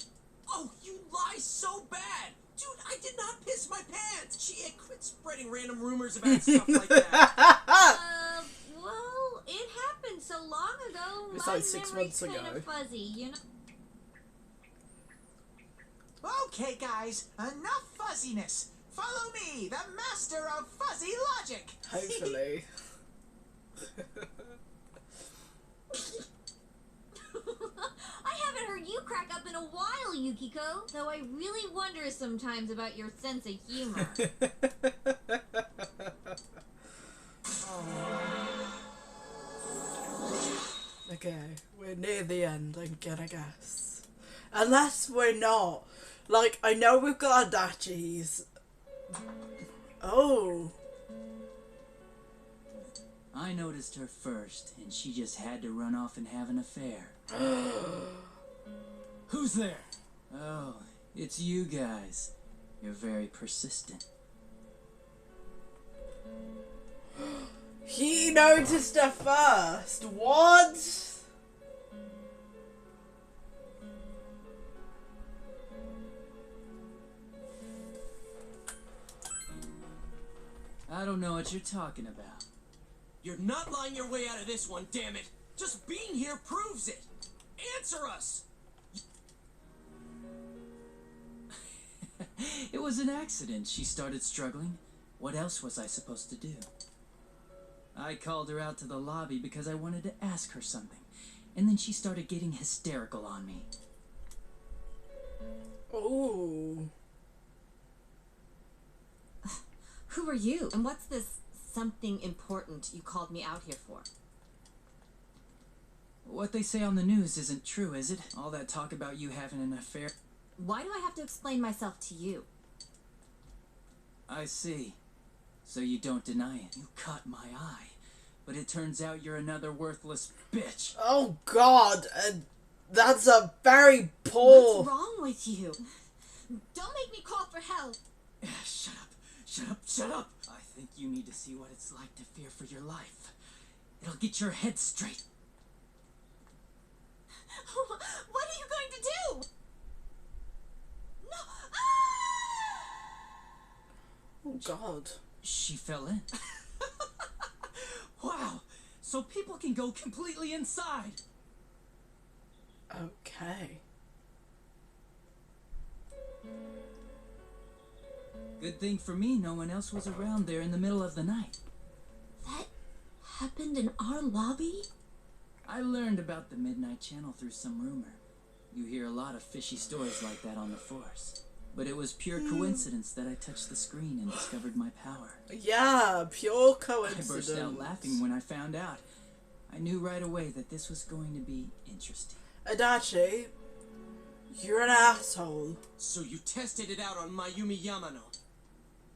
Oh, you lie so bad! Dude, I did not piss my pants! She quit spreading random rumors about stuff like that. Well, it happened so long ago. It's My like 6 months memory's ago. kind of fuzzy, you know? Okay, guys, enough fuzziness. Follow me, the master of fuzzy logic. Hopefully. I haven't heard you crack up in a while, Yukiko. Though I really wonder sometimes about your sense of humor. Okay, we're near the end, I'm gonna guess. Unless we're not. Like, I know we've got Adachi's. Oh. I noticed her first, and she just had to run off and have an affair. Who's there? Oh, it's you guys. You're very persistent. He noticed her first. What? I don't know what you're talking about. You're not lying your way out of this one, damn it! Just being here proves it! Answer us! It was an accident. She started struggling. What else was I supposed to do? I called her out to the lobby because I wanted to ask her something. And then she started getting hysterical on me. Ooh. Who are you? And what's this something important you called me out here for? What they say on the news isn't true, is it? All that talk about you having an affair. Why do I have to explain myself to you? I see. So you don't deny it. You caught my eye. But it turns out you're another worthless bitch. Oh God, that's a very poor... What's wrong with you? Don't make me call for help. Shut up. Shut up. Shut up. I think you need to see what it's like to fear for your life. It'll get your head straight. What are you going to do? No. Oh God. She fell in. Wow. So people can go completely inside. Okay. Good thing for me, no one else was around there in the middle of the night. That happened in our lobby? I learned about the Midnight Channel through some rumor. You hear a lot of fishy stories like that on the force. But it was pure coincidence that I touched the screen and discovered my power. Yeah, pure coincidence. I burst out laughing when I found out. I knew right away that this was going to be interesting. Adachi, you're an asshole. So you tested it out on Mayumi Yamano?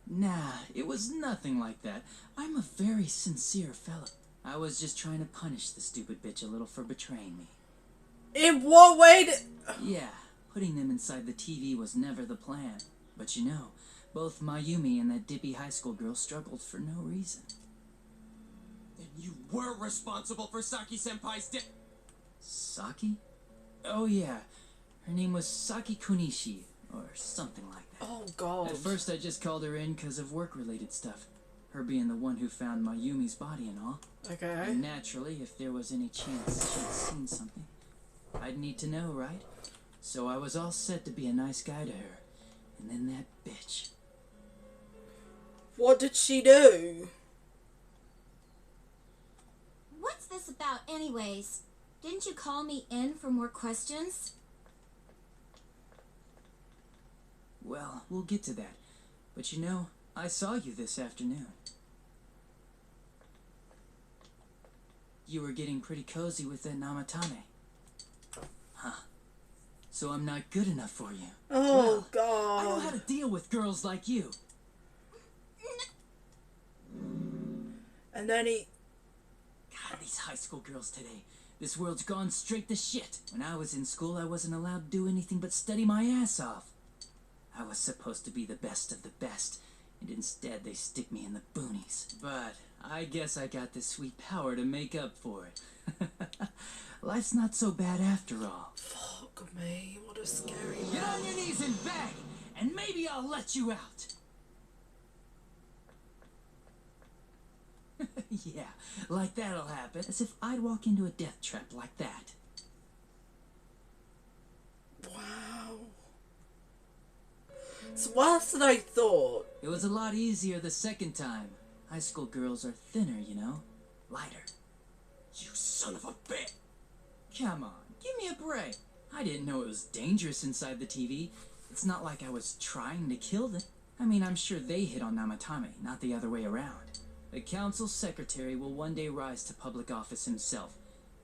Nah, it was nothing like that. I'm a very sincere fellow. I was just trying to punish the stupid bitch a little for betraying me. In what way did... Yeah, putting them inside the TV was never the plan. But you know, both Mayumi and that dippy high school girl struggled for no reason. Then you were responsible for Saki-senpai's death. Saki? Oh yeah, her name was Saki Kunishi, or something like that. Oh God. At first I just called her in because of work-related stuff. Her being the one who found Mayumi's body and all. Okay. And naturally, if there was any chance she'd seen something, I'd need to know, right? So I was all set to be a nice guy to her. And then that bitch. What did she do? What's this about anyways? Didn't you call me in for more questions? Well, we'll get to that. But you know, I saw you this afternoon. You were getting pretty cozy with that Namatame. Huh. So I'm not good enough for you. Oh, well, God. I know how to deal with girls like you. And then he... God, these high school girls today. This world's gone straight to shit. When I was in school, I wasn't allowed to do anything but study my ass off. I was supposed to be the best of the best, and instead they stick me in the boonies. But I guess I got the sweet power to make up for it. Life's not so bad after all. Fuck me, what a scary Get man. on your knees and beg, and maybe I'll let you out. Yeah, like that'll happen. As if I'd walk into a death trap like that. Wow. It's worse than I thought. It was a lot easier the second time. High school girls are thinner, you know? Lighter. You son of a bitch! Come on, give me a break. I didn't know it was dangerous inside the TV. It's not like I was trying to kill them. I mean, I'm sure they hit on Namatame, not the other way around. The council secretary will one day rise to public office himself.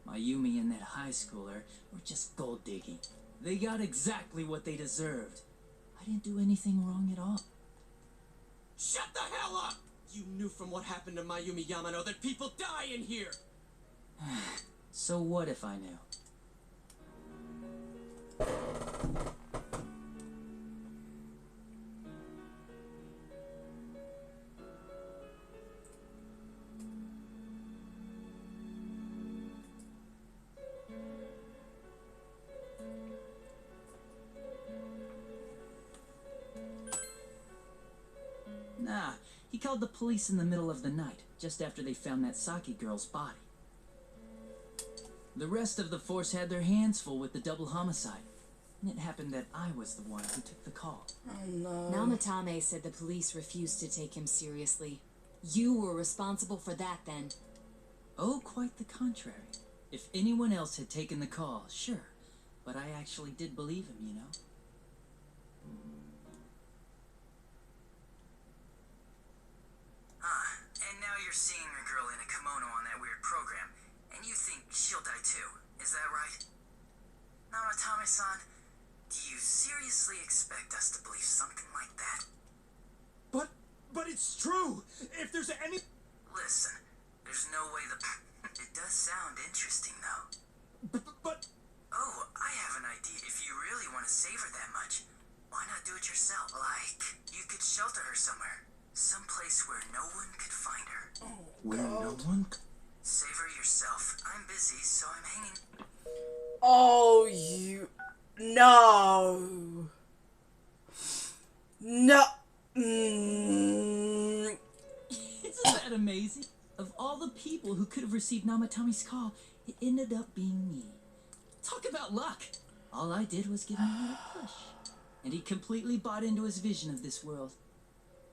Mayumi and that high schooler were just gold digging. They got exactly what they deserved. I didn't do anything wrong at all. Shut the hell up! You knew from what happened to Mayumi Yamano that people die in here! So what if I knew? Nah, he called the police in the middle of the night, just after they found that Saki girl's body. The rest of the force had their hands full with the double homicide, and it happened that I was the one who took the call. Oh no. Namatame said the police refused to take him seriously. You were responsible for that then. Oh, quite the contrary. If anyone else had taken the call, sure, but I actually did believe him, you know? And now you're seeing a girl in a kimono on that weird program, and you think she'll die too. Is that right? Namatame-san, do you seriously expect us to believe something like that? But it's true! If there's any... Listen, there's no way the... It does sound interesting, though. But... Oh, I have an idea. If you really want to save her that much, why not do it yourself? Like, you could shelter her somewhere. Someplace where no one could find her. Oh, where God. no one... Save her yourself. I'm busy, so I'm hanging... Oh, you... No. No. Isn't that amazing? Of all the people who could have received Namatame's call, it ended up being me. Talk about luck! All I did was give him a little push, and he completely bought into his vision of this world.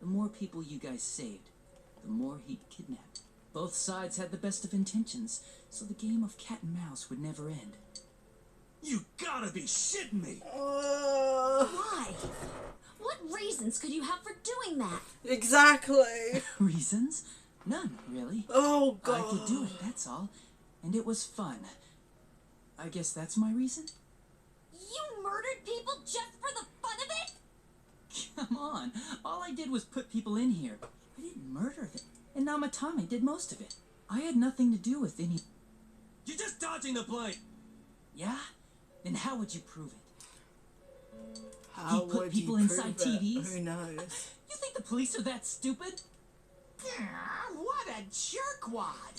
The more people you guys saved, the more he'd kidnap. Both sides had the best of intentions, so the game of cat and mouse would never end. You gotta be shitting me! Why? What reasons could you have for doing that? Exactly. Reasons? None, really. Oh, God. I could do it, that's all. And it was fun. I guess that's my reason? You murdered people just for the fun of it? Come on. All I did was put people in here. I didn't murder them. And Namatame did most of it. I had nothing to do with any... You're just dodging the blame! Yeah? Then how would you prove it? How He put would people you inside prove it? TVs? Who knows? You think the police are that stupid? What a jerkwad!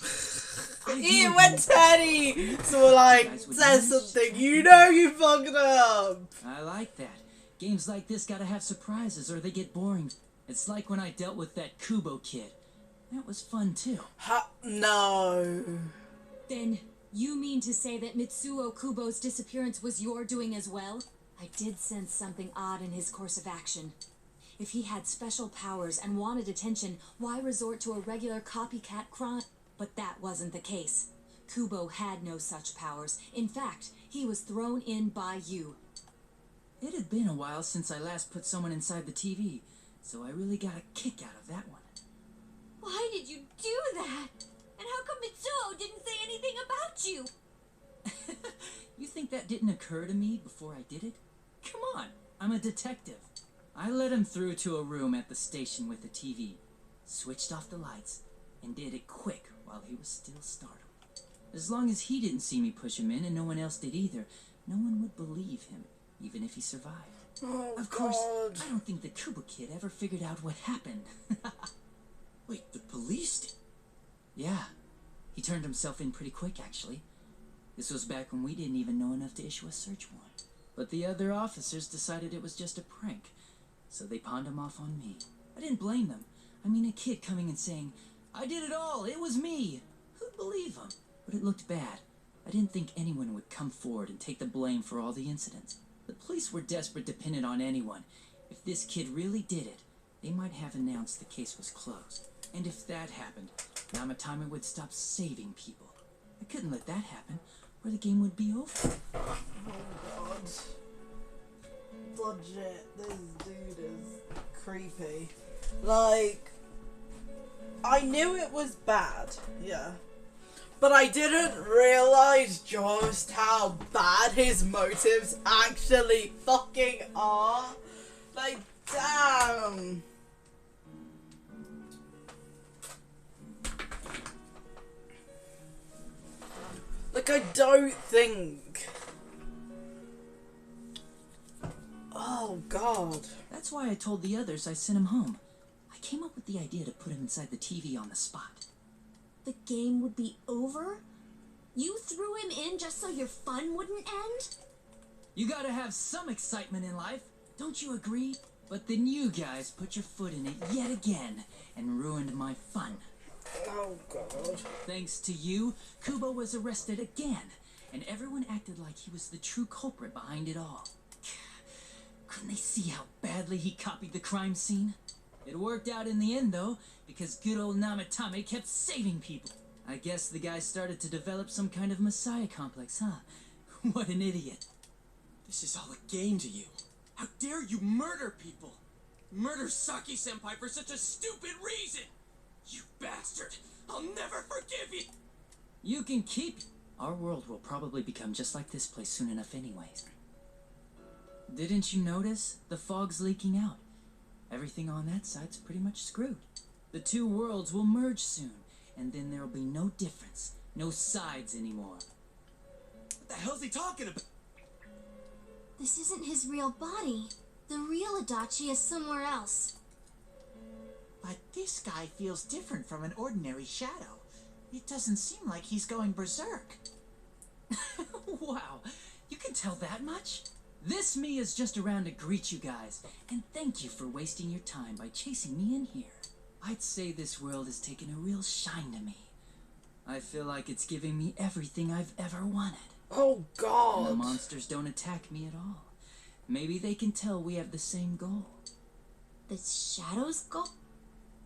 Even when Teddy so like says something, you know you fucked up. I like that. Games like this gotta have surprises or they get boring. It's like when I dealt with that Kubo kid. That was fun too. No. Then, you mean to say that Mitsuo Kubo's disappearance was your doing as well? I did sense something odd in his course of action. If he had special powers and wanted attention, why resort to a regular copycat crime? But that wasn't the case. Kubo had no such powers. In fact, he was thrown in by you. It had been a while since I last put someone inside the TV, so I really got a kick out of that one. Why did you do that? And how come Mitsuo didn't say anything about you? You think that didn't occur to me before I did it? Come on, I'm a detective. I led him through to a room at the station with the TV, switched off the lights, and did it quick while he was still startled. As long as he didn't see me push him in and no one else did either, no one would believe him, even if he survived. Oh, of course, God. I don't think the Kubo kid ever figured out what happened. Wait, the police did? Yeah, he turned himself in pretty quick, actually. This was back when we didn't even know enough to issue a search warrant. But the other officers decided it was just a prank, so they pawned him off on me. I didn't blame them. I mean, a kid coming and saying, "I did it all, it was me." Who'd believe him? But it looked bad. I didn't think anyone would come forward and take the blame for all the incidents. The police were desperate to pin it on anyone. If this kid really did it, they might have announced the case was closed. And if that happened, Namatame would stop saving people. I couldn't let that happen, or the game would be over. Oh, God. Legit, this dude is creepy. Like, I knew it was bad, yeah. But I didn't realize just how bad his motives actually fucking are. Like, damn. Like, I don't think... Oh, God. That's why I told the others I sent him home. I came up with the idea to put him inside the TV on the spot. The game would be over? You threw him in just so your fun wouldn't end? You gotta have some excitement in life, don't you agree? But then you guys put your foot in it yet again and ruined my fun. Oh, God. Thanks to you, Kubo was arrested again, and everyone acted like he was the true culprit behind it all. Couldn't they see how badly he copied the crime scene? It worked out in the end, though, because good old Namatame kept saving people. I guess the guy started to develop some kind of messiah complex, huh? What an idiot. This is all a game to you. How dare you murder people? Murder Saki-senpai for such a stupid reason! You bastard! I'll never forgive you! You can keep... Our world will probably become just like this place soon enough anyways. Didn't you notice? The fog's leaking out. Everything on that side's pretty much screwed. The two worlds will merge soon, and then there'll be no difference. No sides anymore. What the hell's he talking about? This isn't his real body. The real Adachi is somewhere else. But this guy feels different from an ordinary shadow. It doesn't seem like he's going berserk. Wow, you can tell that much? This me is just around to greet you guys, and thank you for wasting your time by chasing me in here. I'd say this world has taken a real shine to me. I feel like it's giving me everything I've ever wanted. Oh, God. And the monsters don't attack me at all. Maybe they can tell we have the same goal. The shadows go?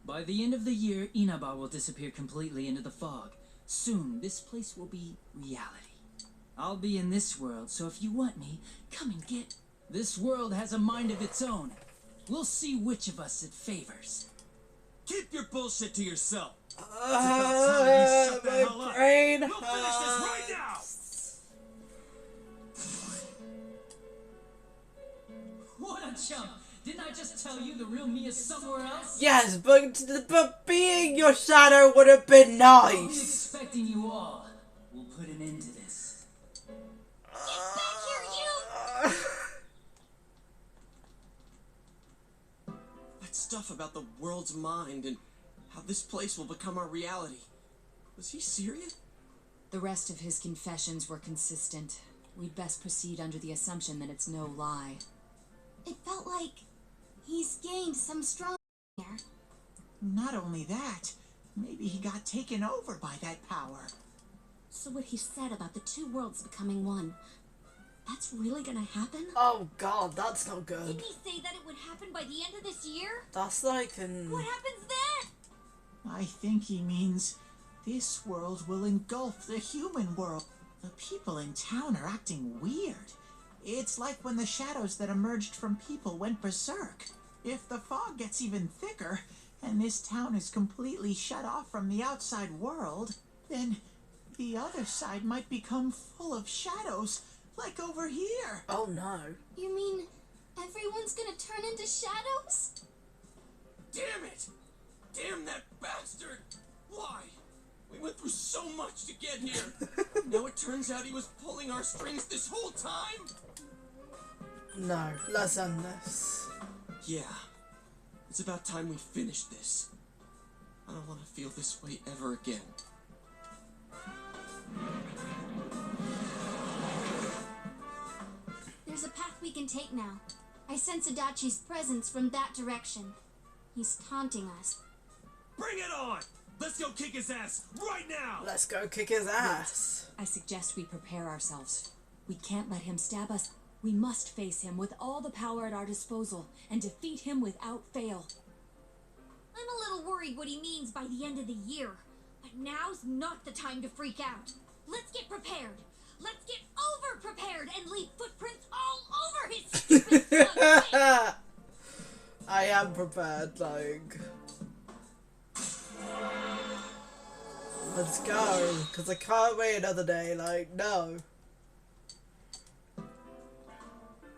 By the end of the year, Inaba will disappear completely into the fog. Soon, this place will be reality. I'll be in this world, so if you want me, come and get... This world has a mind of its own. We'll see which of us it favors. Keep your bullshit to yourself. My brain We'll finish this right now! What a chump! Didn't I just tell you the real me is somewhere else? Yes, but being your shadow would have been I'll be nice. expecting you all. We'll put an end to this. Get back here, you! That stuff about the world's mind and how this place will become our reality. Was he serious? The rest of his confessions were consistent. We'd best proceed under the assumption that it's no lie. It felt like he's gained some strong here. Not only that, maybe he got taken over by that power. So what he said about the two worlds becoming one, that's really gonna happen? Oh, God, that's not good. Didn't he say that it would happen by the end of this year? That's like What happens then? I think he means this world will engulf the human world. The people in town are acting weird. It's like when the shadows that emerged from people went berserk. If the fog gets even thicker, and this town is completely shut off from the outside world, then the other side might become full of shadows, like over here. Oh, no. You mean everyone's gonna turn into shadows? Damn it! Damn that bastard! Why? We went through so much to get here. Now it turns out he was pulling our strings this whole time? No, let's end this. Yeah. It's about time we finished this. I don't want to feel this way ever again. There's a path we can take now. I sense Adachi's presence from that direction. He's taunting us. Bring it on! Let's go kick his ass right now! Let's go kick his ass. I suggest we prepare ourselves. We can't let him stab us. We must face him with all the power at our disposal and defeat him without fail. I'm a little worried what he means by the end of the year. But now's not the time to freak out. Let's get prepared. Let's get over-prepared and leave footprints all over his stupid son. I am prepared, like... Let's go, because I can't wait another day, like, no.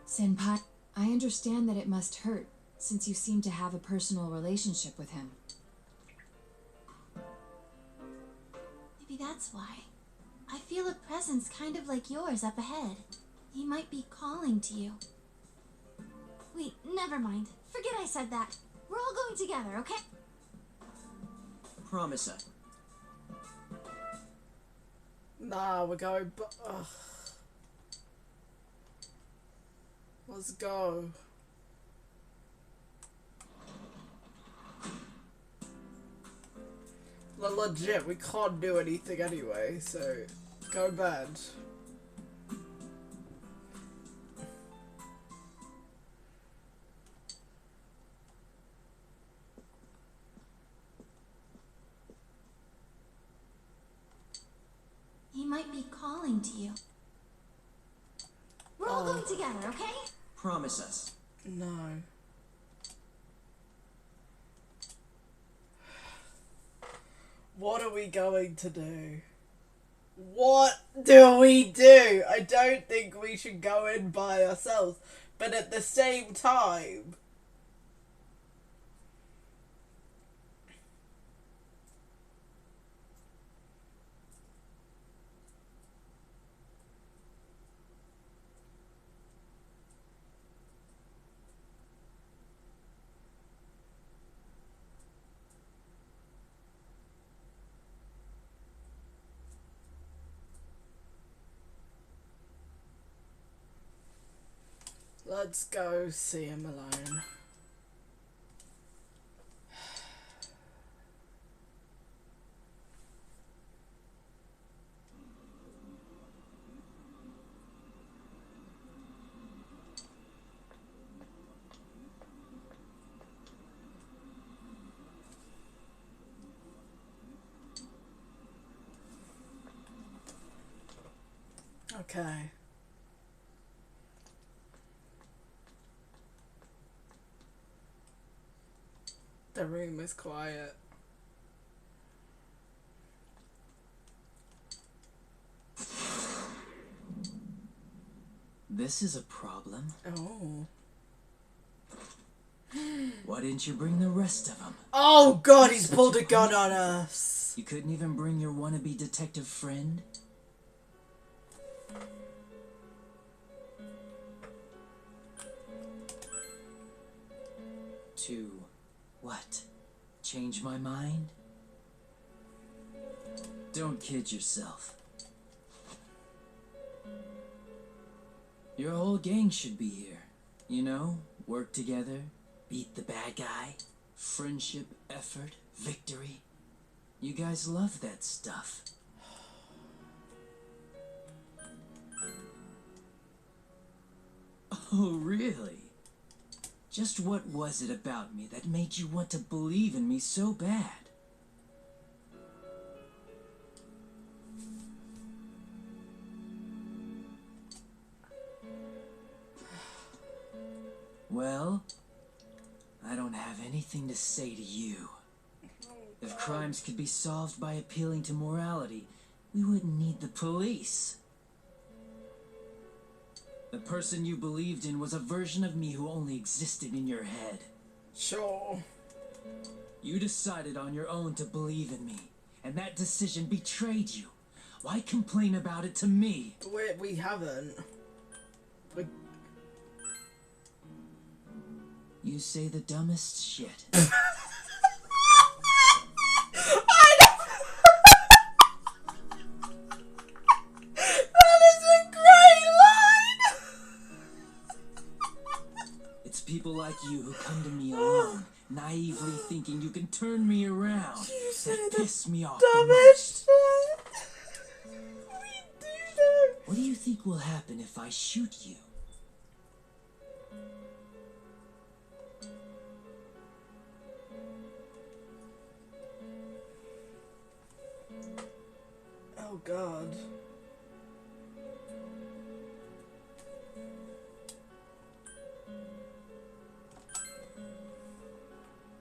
Senpai, I understand that it must hurt, since you seem to have a personal relationship with him. Maybe that's why. I feel a presence kind of like yours up ahead. He might be calling to you. Wait, never mind. Forget I said that. We're all going together, okay? Promise us. Nah, we're going. Let's go. Legit, we can't do anything anyway, so go bed. He might be calling to you. We're all going together, okay? Promise us. No. What are we going to do? What do we do? I don't think we should go in by ourselves, but at the same time... Let's go see him alone. Okay. The room is quiet. This is a problem. Oh. Why didn't you bring the rest of them? Oh god, he's pulled a gun on us. You couldn't even bring your wannabe detective friend? To what? Change my mind? Don't kid yourself. Your whole gang should be here. You know, work together, beat the bad guy, friendship, effort, victory. You guys love that stuff. Oh, really? Just what was it about me that made you want to believe in me so bad? Well, I don't have anything to say to you. If crimes could be solved by appealing to morality, we wouldn't need the police. The person you believed in was a version of me who only existed in your head. Sure. You decided on your own to believe in me, and that decision betrayed you. Why complain about it to me? We haven't. You say the dumbest shit. People like you who come to me alone, naively thinking you can turn me around, that piss me off the most. We do that. What do you think will happen if I shoot you? Oh God.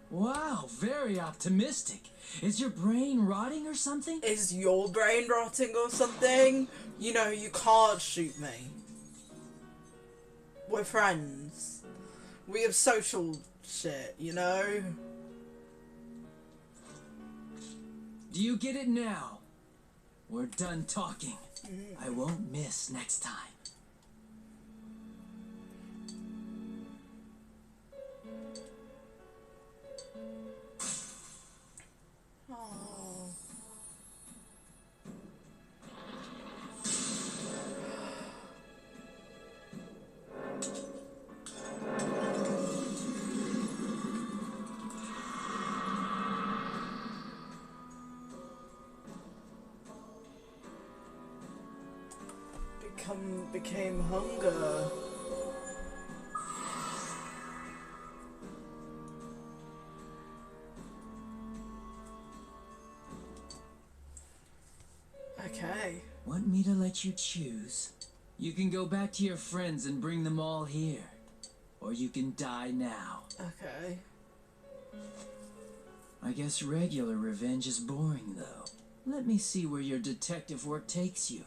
Wow, very optimistic. Is your brain rotting or something? Is your brain rotting or something? You know, you can't shoot me. We're friends. We have social shit, you know? Do you get it now? We're done talking. I won't miss next time. Oh. Became hunger. Okay. Want me to let you choose? You can go back to your friends and bring them all here. Or you can die now. Okay. I guess regular revenge is boring, though. Let me see where your detective work takes you.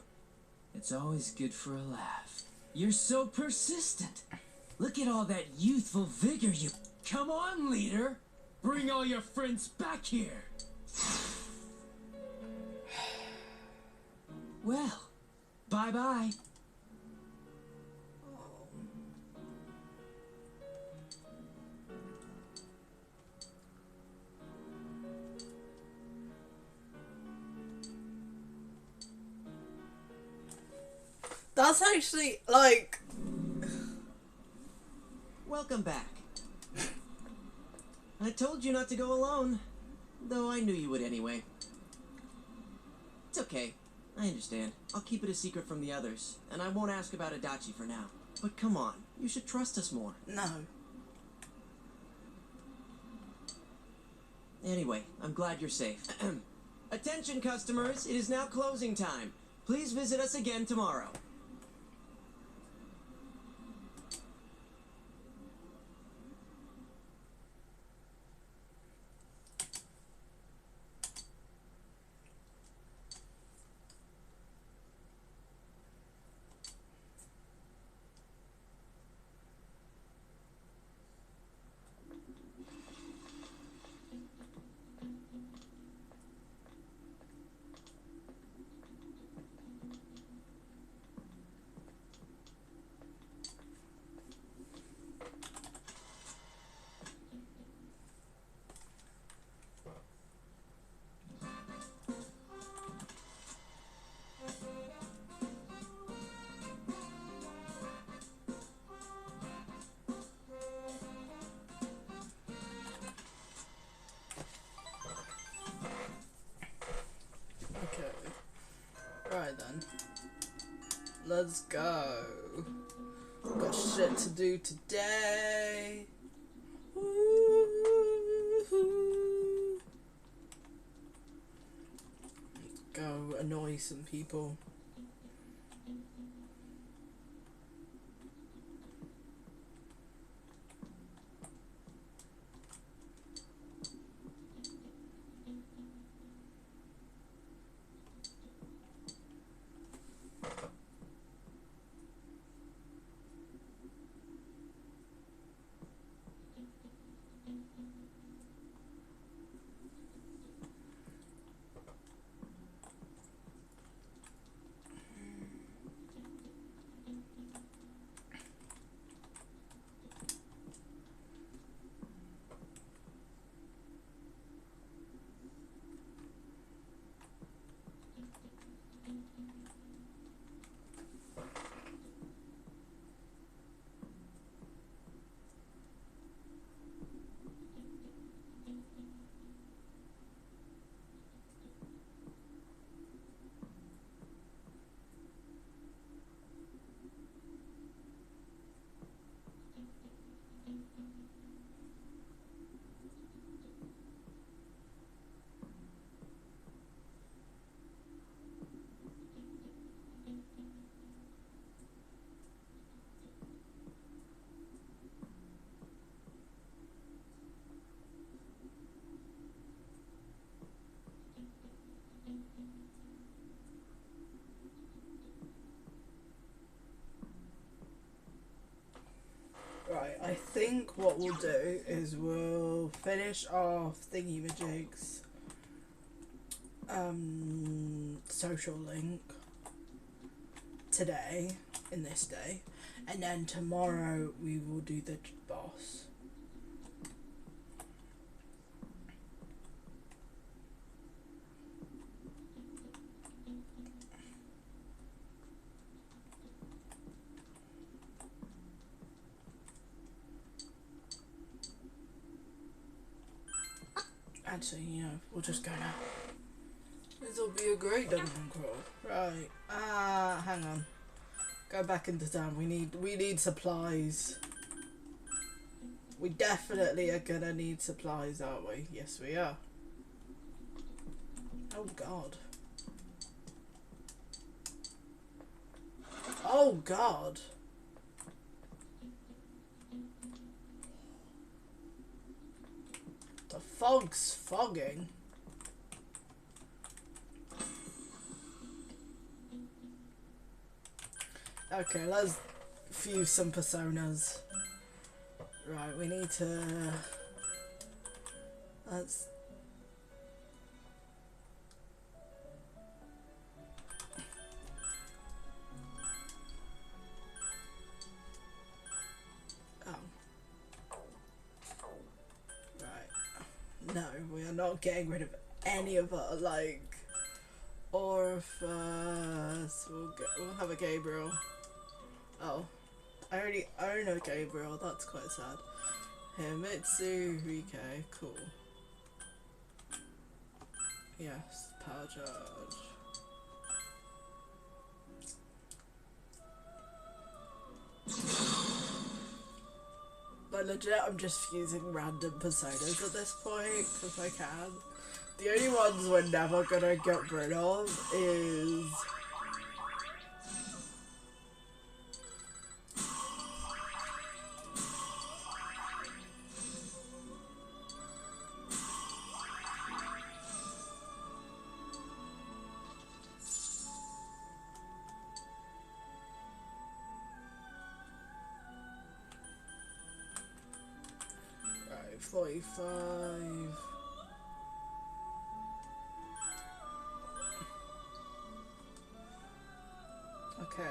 It's always good for a laugh. You're so persistent. Look at all that youthful vigor you... Come on, leader! Bring all your friends back here! Well, bye-bye. That's actually, like... Welcome back. I told you not to go alone, though I knew you would anyway. It's okay. I understand. I'll keep it a secret from the others, and I won't ask about Adachi for now. But come on, you should trust us more. No. Anyway, I'm glad you're safe. Attention customers, it is now closing time. Please visit us again tomorrow. Right then. Let's go. Got shit to do today. Woo-hoo. Let's go annoy some people. Right, I think what we'll do is we'll finish off thingy-majigs. social link today, in this day, and then tomorrow we will do the boss. Actually, you know, we'll just go now. This will be a great dungeon crawl. Right. Hang on. Go back into town. We need supplies. We definitely are gonna need supplies, aren't we? Yes, we are. Oh God. Oh God. The fog's fogging. Okay, let's fuse some personas. Right, we need to... Let's... Oh. Right. No, we are not getting rid of any of our, like... Orphus. We'll have a Gabriel. Oh. I already own a Gabriel, that's quite sad. Himitsu, Rike, cool. Yes, power charge. But legit, I'm just fusing random personas at this point, because I can. The only ones we're never gonna get rid of is... Right, 45... Okay.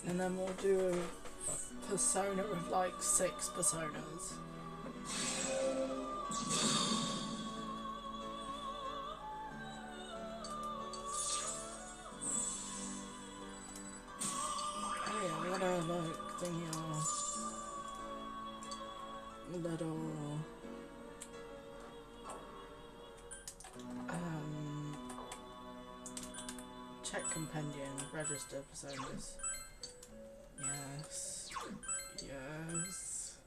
And then we'll do a persona of like 6 personas. Oh yeah, we gotta like thingy or little check compendium, register personas. Yes. Yes.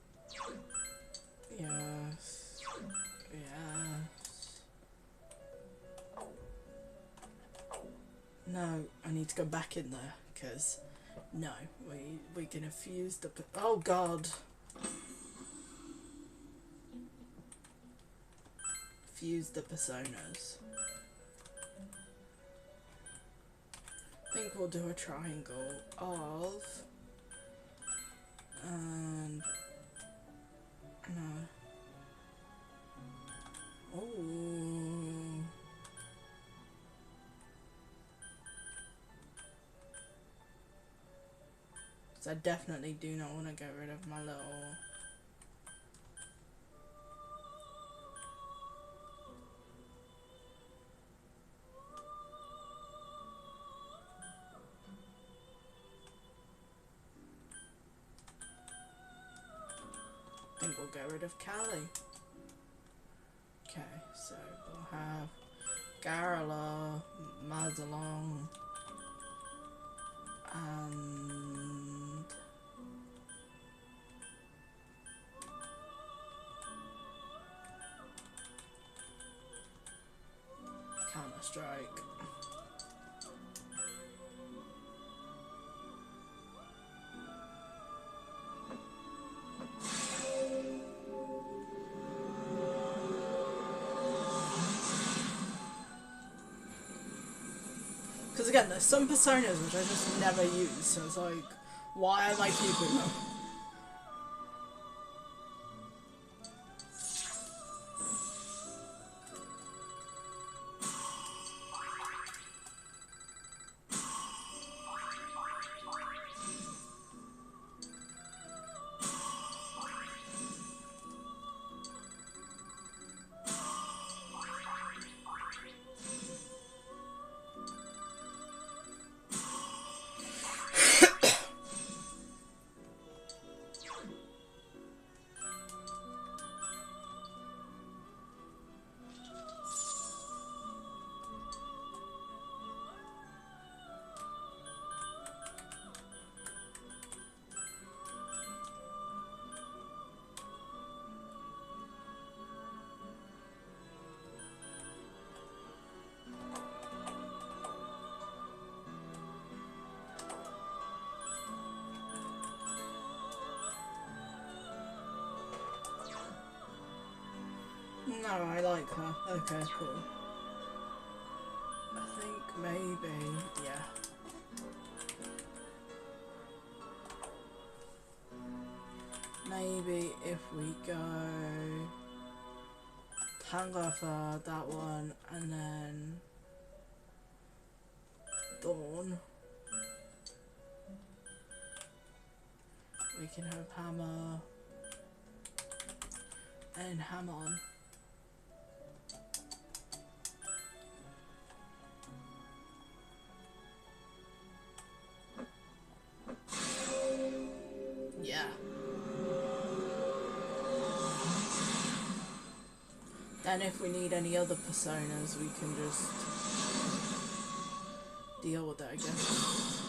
Yes. Yes. No, I need to go back in there, because no, we're gonna fuse the... Oh God. Fuse the personas. I think we'll do a triangle of... And... No. Oh. So I definitely do not want to get rid of my little... I think we'll get rid of Callie. Okay, so we'll have Garla, Mazalong, and Counter-Strike. Because again, there's some personas which I just never use, so it's like, why am I keeping them? No, I like her. Okay, cool. I think maybe, yeah. Maybe if we go Tango for that one and then Dawn. We can have Hammer and Hamon. Yeah. Then if we need any other personas, we can just deal with it, I guess.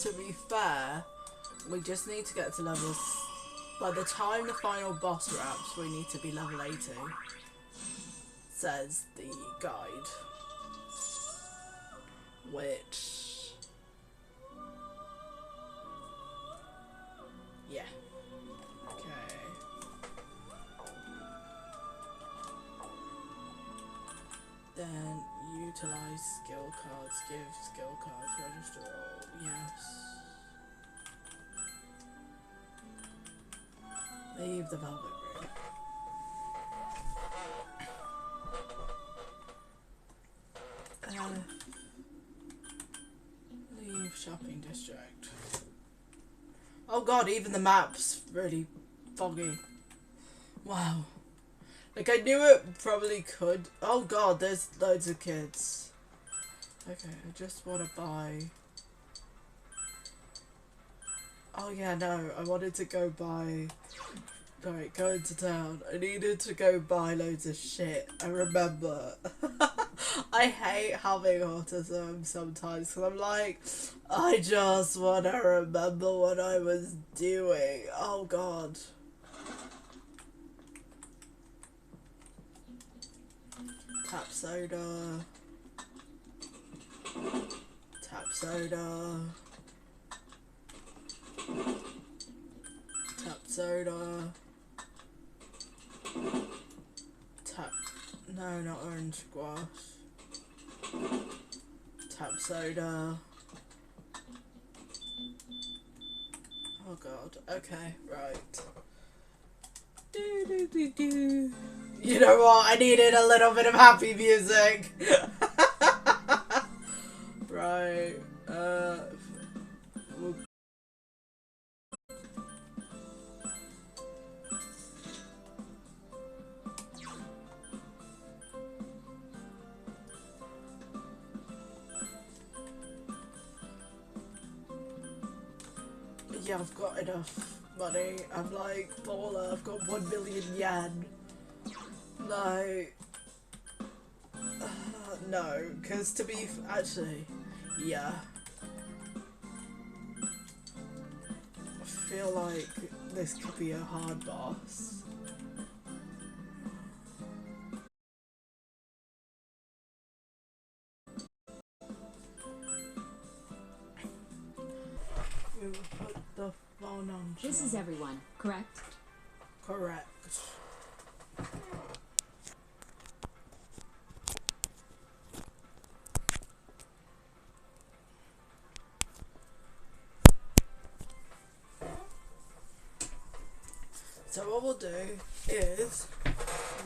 To be fair, we just need to get to levels. By the time the final boss wraps, we need to be level 80, says the guide. Which, yeah. Okay. Then utilize skill cards, give skill cards, register all, yes. Leave the velvet room. Leave shopping district. Oh god, even the map's really foggy. Wow. Like, I knew it probably could. Oh god, there's loads of kids. Okay, I just want to buy... Oh yeah, no, I wanted to go buy... Right, go into town. I needed to go buy loads of shit. I remember. I hate having autism sometimes because I'm like, I just want to remember what I was doing. Oh god. Tap soda. Tap soda. Tap soda. Tap. No, not orange squash. Tap soda. Oh god. Okay, right. Do. You know what? I needed a little bit of happy music. Right. yeah, I've got enough money. I'm like, baller, I've got 1 million yen. Like, no, because to be, actually, yeah. I feel like this could be a hard boss. We will put the phone on. This is everyone, correct? Correct. So what we'll do is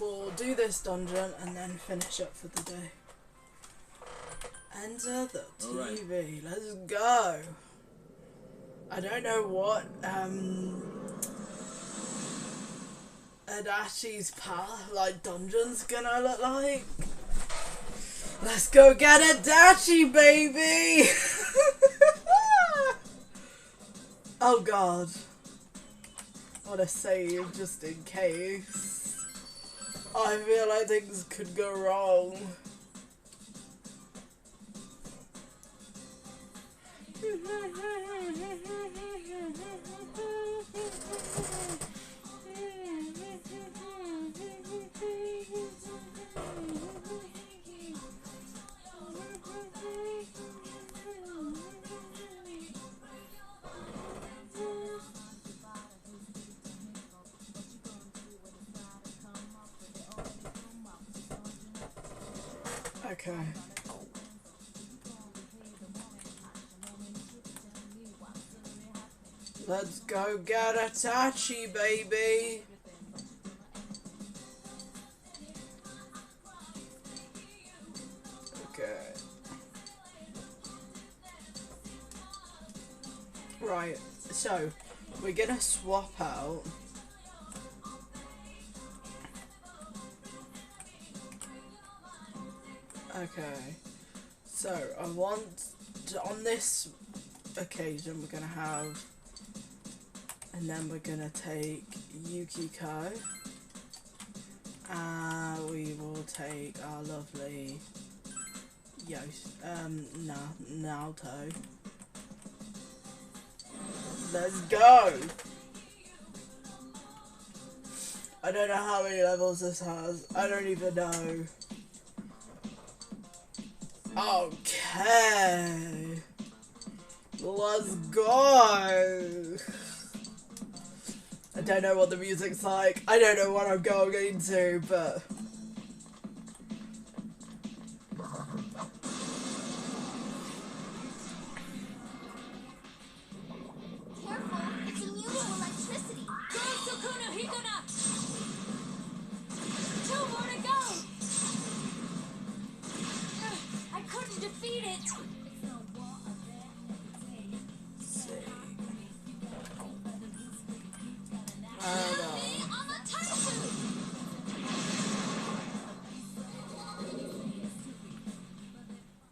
we'll do this dungeon and then finish up for the day. Enter the TV. Right. Let's go. I don't know what Adachi's path, like dungeon's gonna look like. Let's go get Adachi, baby. Oh god. I want to save just in case. I feel like things could go wrong. Okay. Let's go get Itachi, baby. Okay. Right, so we're gonna swap out. Okay, so I want to, on this occasion we're gonna have, and then we're gonna take Yukiko, and we will take our lovely Naoto. Let's go! I don't know how many levels this has. I don't even know. Okay. Let's go. I don't know what the music's like. I don't know what I'm going into, but...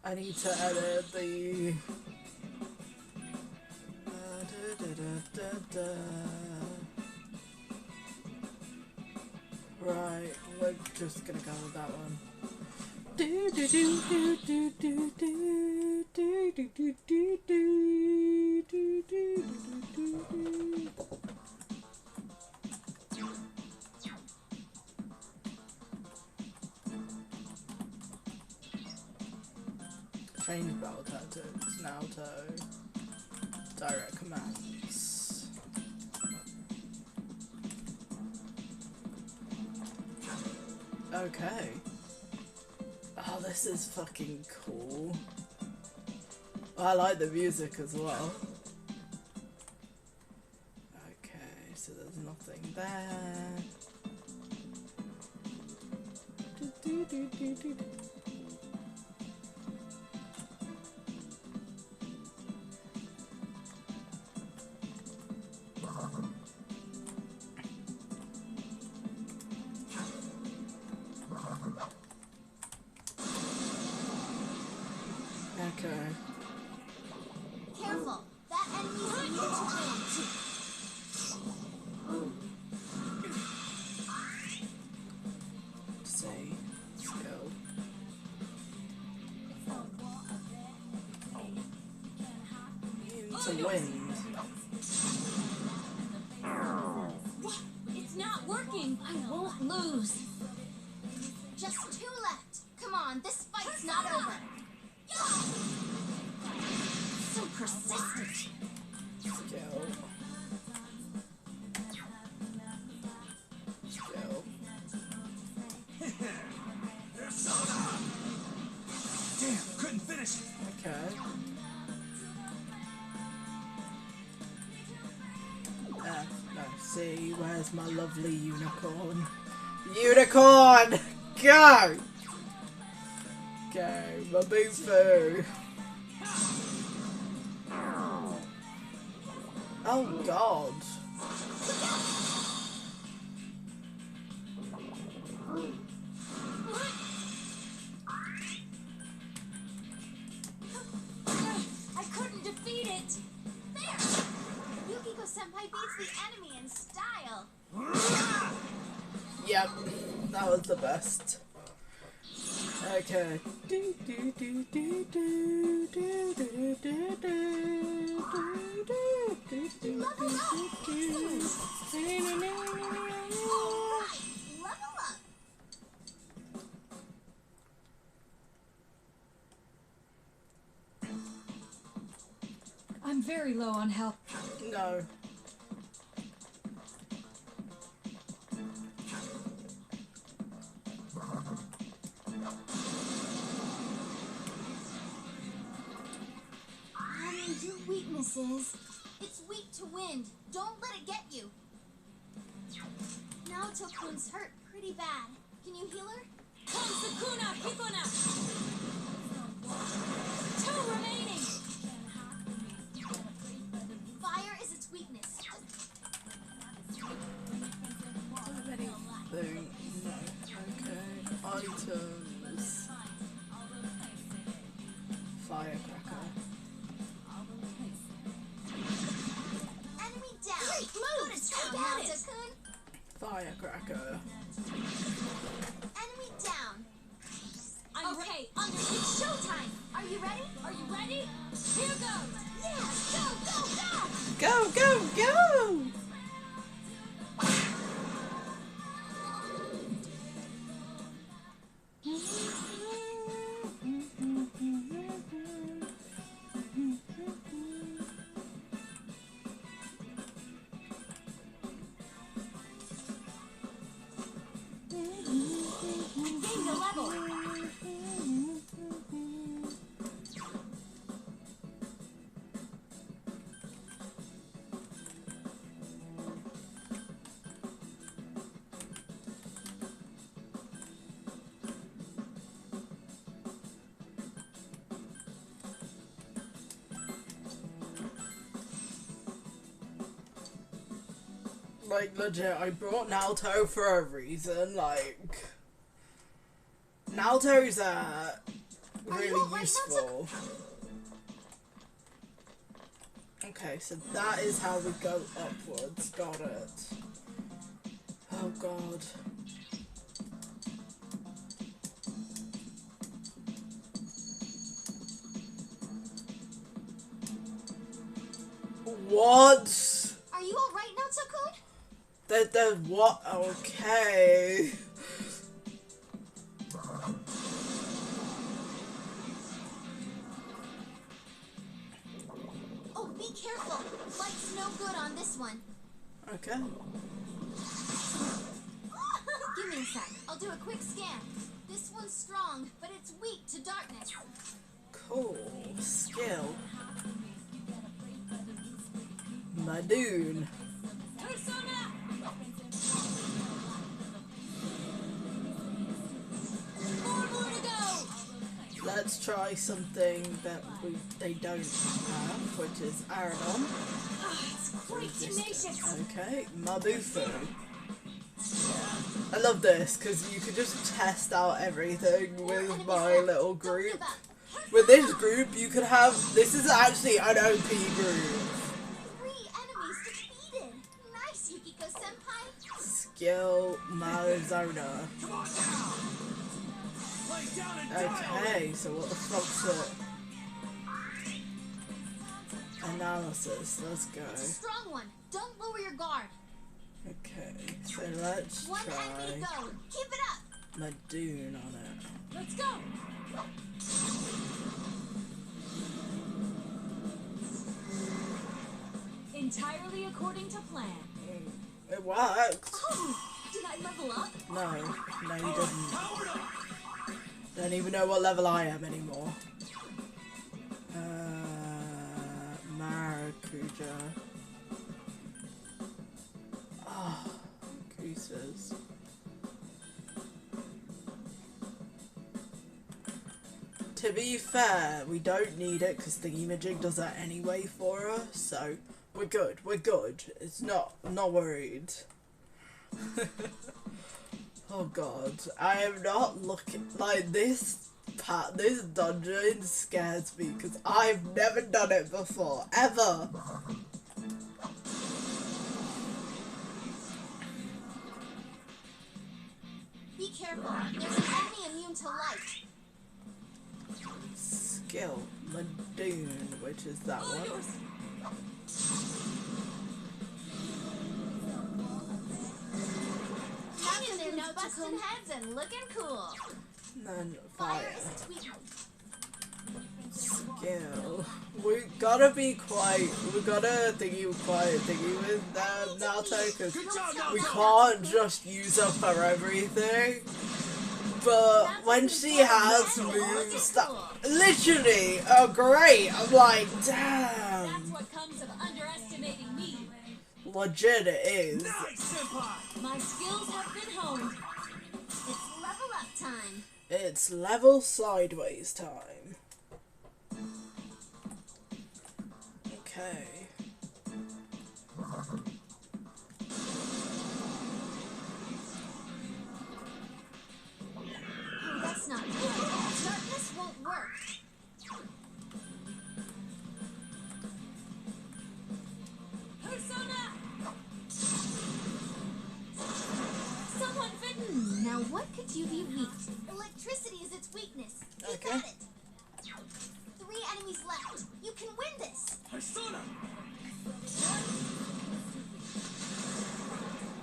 I need to edit the... Right, we're just gonna go with that one. Change battle tactics, Naoto, direct commands. Okay. Oh, this is fucking cool. I like the music as well. Okay, so there's nothing there. Careful, that enemy's immune to wind. to wind. What? It's not working. I won't lose. Just 2 left. Come on, this fight's not over. So persistent. Let's go. Let's go. Damn, couldn't finish it. Okay. No, see, where's my lovely unicorn? Unicorn! Go! Go, my boo-foo. Oh, God. I couldn't defeat it. There! Yukiko-senpai beats the enemy in style. Yep, that was the best. Okay. Level up. I'm very low on health. No. Your weakness is, it's weak to wind. Don't let it get you. Now Tokun's hurt pretty bad. Can you heal her? Sakuna Hikona! 2 remaining! Fire is its weakness. Okay. Items. Firecracker. Enemy down. Move! Down, Tokun. Firecracker. Enemy down. Okay, It's showtime. Are you ready? Are you ready? Here goes! Yeah! Go, go, go! Go, go, go! Gain the level. Like, legit, I brought Naoto for a reason, like... Naoto's, really useful. Okay, so that is how we go upwards, got it. Oh god. What? Are you alright now, Tokun? The what? Okay. Oh, be careful. Light's no good on this one. Okay. Give me a sec. I'll do a quick scan. This one's strong, but it's weak to darkness. Cool. Skill. Madoon. Persona! More to go. Let's try something that they don't have, which is Aranon. It's quite tenacious. Okay, Mabufu. I love this because you can just test out everything with my little group. With this group, you could have. This is actually an OP group. 3 enemies defeated. Nice, Yukiko-senpai. Skill Marizona. Okay, so what the fuck's it? Analysis, let's go. It's a strong one. Don't lower your guard. Okay, so let's One try enemy to go. Keep it up. Madoon on it. Let's go. Entirely according to plan. It worked. Oh, did I level up? No, you didn't. Don't even know what level I am anymore. Maracuja. Oh, gooses. To be fair, we don't need it because Thingamajig does that anyway for us, so we're good. It's not, I'm not worried. Oh god, I am not looking like this this dungeon scares me because I've never done it before, ever. Be careful. There's an enemy immune to light. Skill, Madoon, which is that one. Knocking their notes, busting heads, and looking cool. Then fire. Is its weakness. Skill. We gotta be quiet. We gotta thingy with Naruto because we can't just use up her everything. But when she has moves that literally are great, I'm like, damn. That's what comes of underestimating me. Legit it is. My skills have been honed. It's level up time. It's level sideways time. Okay. Oh, that's not good. Darkness won't work. Persona! Someone bitten! Now what could you be weak? Electricity is its weakness. Keep at it. 3 enemies left. You can win this. Persona!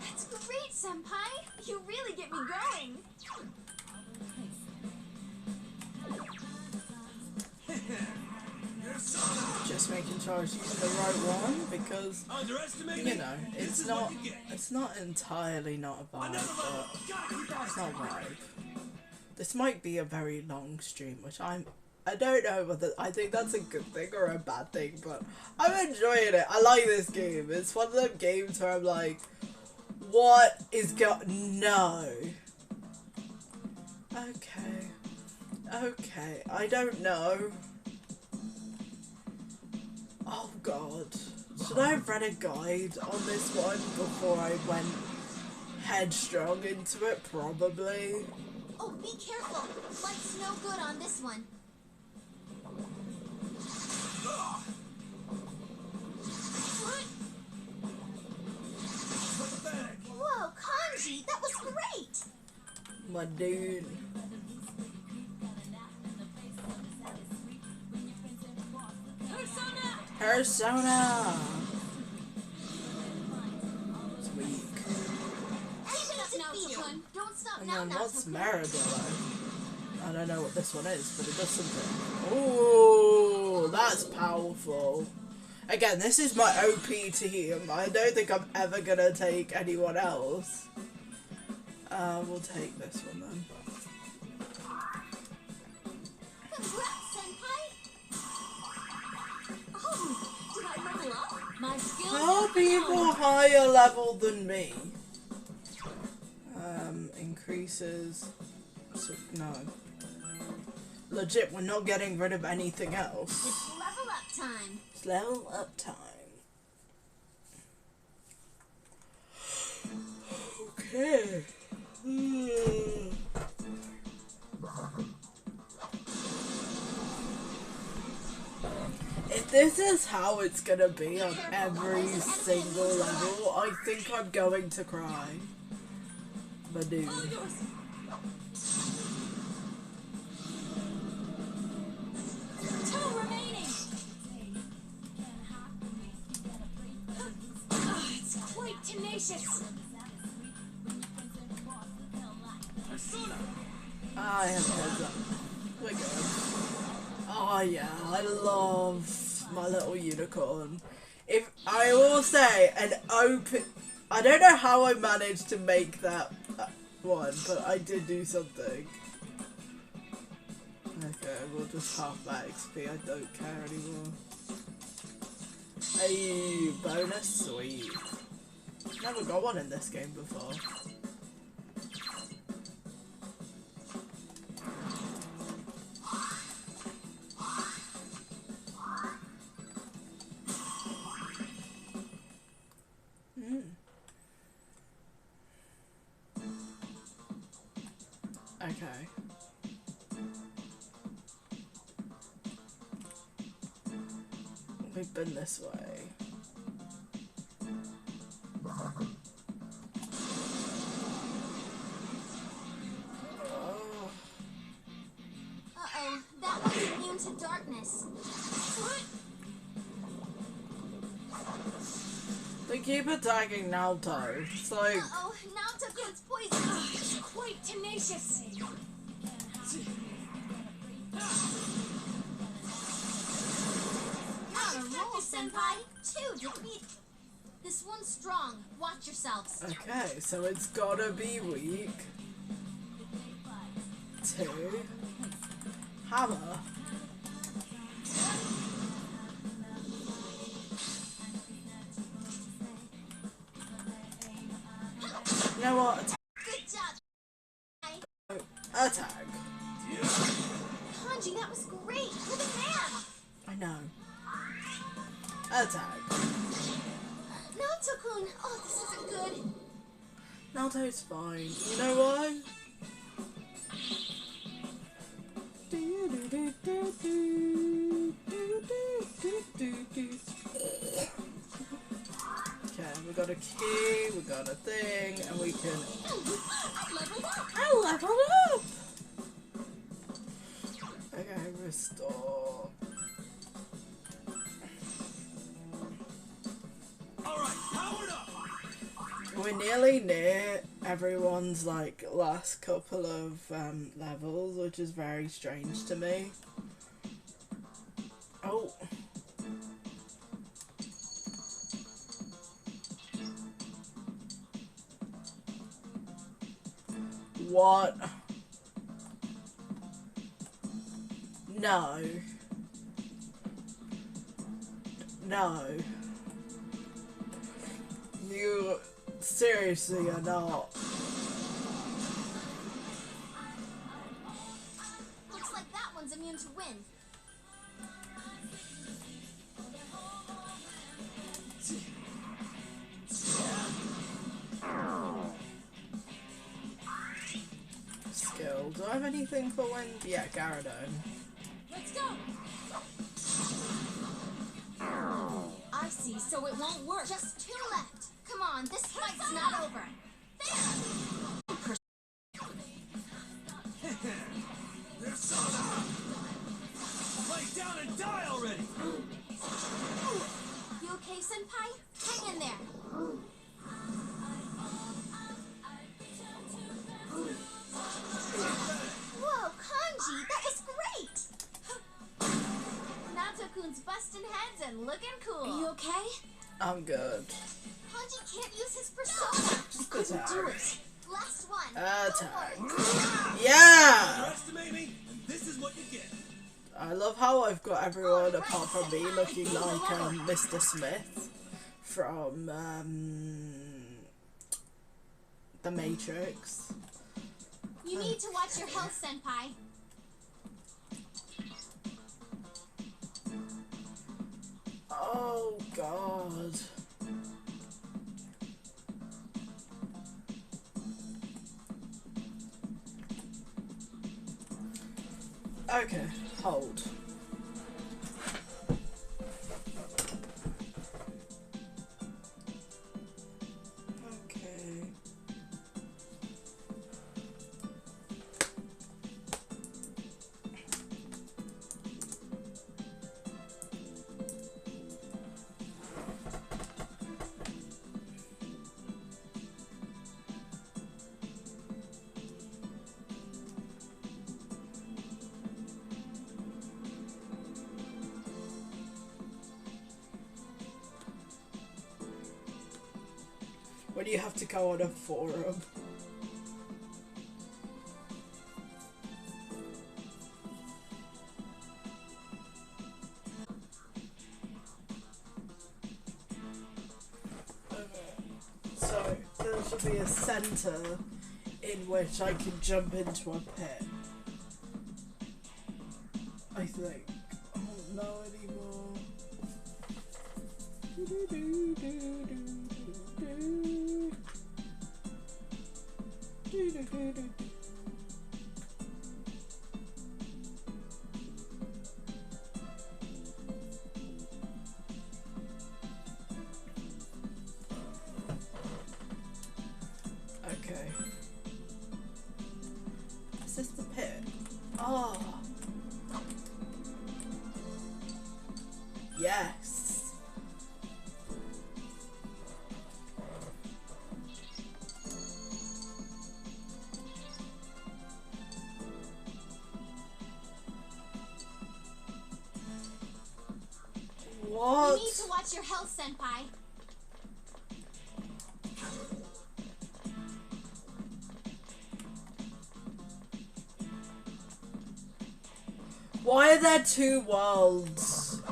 That's great, Senpai. You really get me going. Just making sure I was using the right one because you know it's not entirely not a vibe, but it's not a vibe. This might be a very long stream, which I don't know whether I think that's a good thing or a bad thing, but I'm enjoying it. I like this game. It's one of them games where I'm like, what is no. Okay, I don't know. Oh god. Should I have read a guide on this one before I went headstrong into it? Probably. Oh, be careful. Light's no good on this one. Whoa, Kanji, that was great. My dude. Persona! It's weak. Don't stop And now, then what's Naruto. Maradillo? I don't know what this one is, but it does something. Ooh, that's powerful. Again, this is my OP team. I don't think I'm ever gonna take anyone else. We'll take this one then. Congrats, Senpai. Oh, did I level up? My skills Are people higher level than me? Increases. So, no. Legit, we're not getting rid of anything else. It's level up time. It's level up time. Okay. If this is how it's gonna be on every single level, I think I'm going to cry. But dude. tenacious. I have heard that. We're good. Oh yeah, I love my little unicorn. If I will say an open, I don't know how I managed to make that one, but I did do something. Okay, we'll just half that XP. I don't care anymore. Hey, bonus, sweet. Never got one in this game before. Okay. We've been this way. Oh. Uh-oh, that one's immune to darkness. What? They keep attacking Naoto. It's like... Uh-oh, Naoto gets poisoned. It's quite tenacious. On a roll, Senpai. 2 defeat. This one's strong. Watch yourselves. Okay, so it's gotta be weak. 2. Hammer. You know what? Good job. Attack. Kanji, that was great. You're the man. I know. Attack. Naoto-kun. Oh, this isn't good. Naoto's fine. You know why? Okay, we got a key, we got a thing, and we can... I leveled up! Okay, restore. Alright, powered up! We're nearly near everyone's, like, last couple of levels, which is very strange to me. Oh. What? No. No. You seriously are not. Looks like that one's immune to wind. Skill. Do I have anything for wind? Yeah, Gyarados. Let's go. I see, so it won't work. Just 2 left. Come on, this fight's not over. Lay down and die already! You okay, Senpai? Hang in there. Whoa, Kanji, that was great! Naoto-kun's busting heads and looking cool. Are you okay? I'm good. Kanji can't use his persona. Just attack. Do it. Last one. Attack. Yeah! Underestimate me, and this is what you get. I love how I've got everyone apart from me looking like Mr. Smith from The Matrix. You need to watch your health, Senpai. Oh God. Okay, hold. Okay. when you have to go on a forum. So there should be a centre in which I can jump into a pit. I think. I don't know anymore. Okay. Is this the pit? Oh. Yes. What? You need to watch your health, Senpai. Why are there two worlds?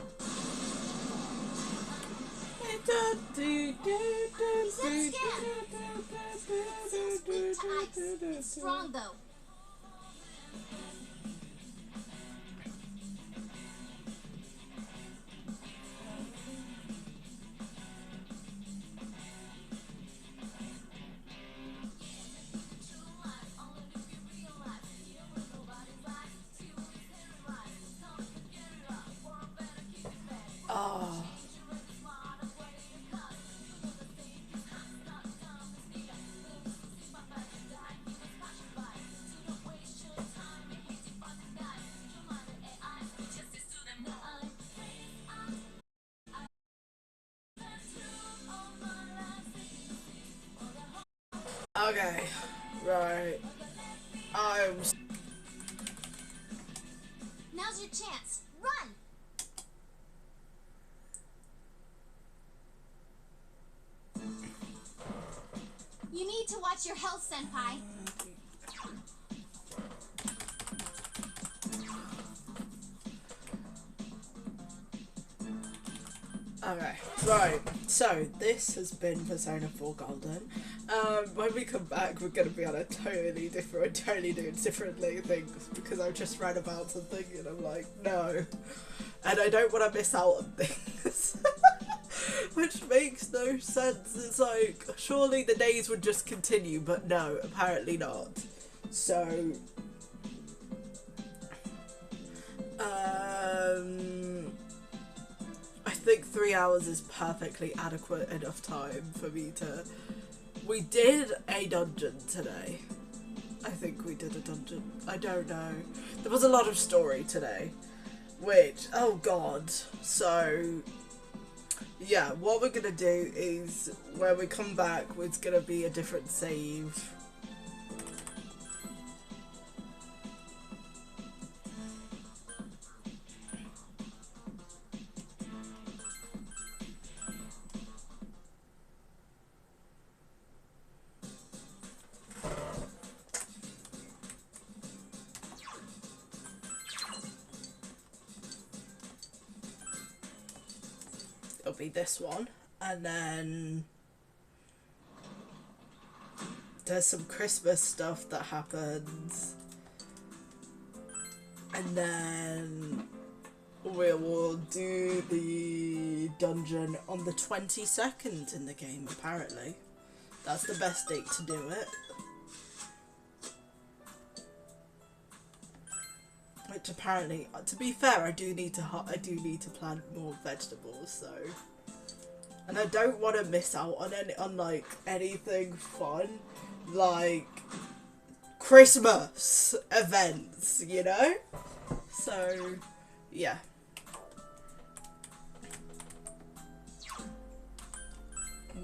He's that scared. Seems weak to ice. Strong though. Oh. Okay, right. Now's your chance. Run! You need to watch your health, Senpai. Okay, right, so this has been Persona 4 Golden. When we come back, we're going to be on a totally doing different things, because I've just read about something and I'm like, no. And I don't want to miss out on things. Which makes no sense. It's like, surely the days would just continue, but no, apparently not. So, I think 3 hours is perfectly adequate enough time for me to... We did a dungeon today. I think we did a dungeon. I don't know. There was a lot of story today. Which, oh god. So, yeah, what we're gonna do is, when we come back, it's gonna be a different save. It'll be this one, and then there's some Christmas stuff that happens, and then we will do the dungeon on the 22nd in the game, apparently. That's the best date to do it. Which apparently, to be fair, I do need to plant more vegetables, so, and I don't want to miss out on like anything fun, like Christmas events, you know. So, yeah.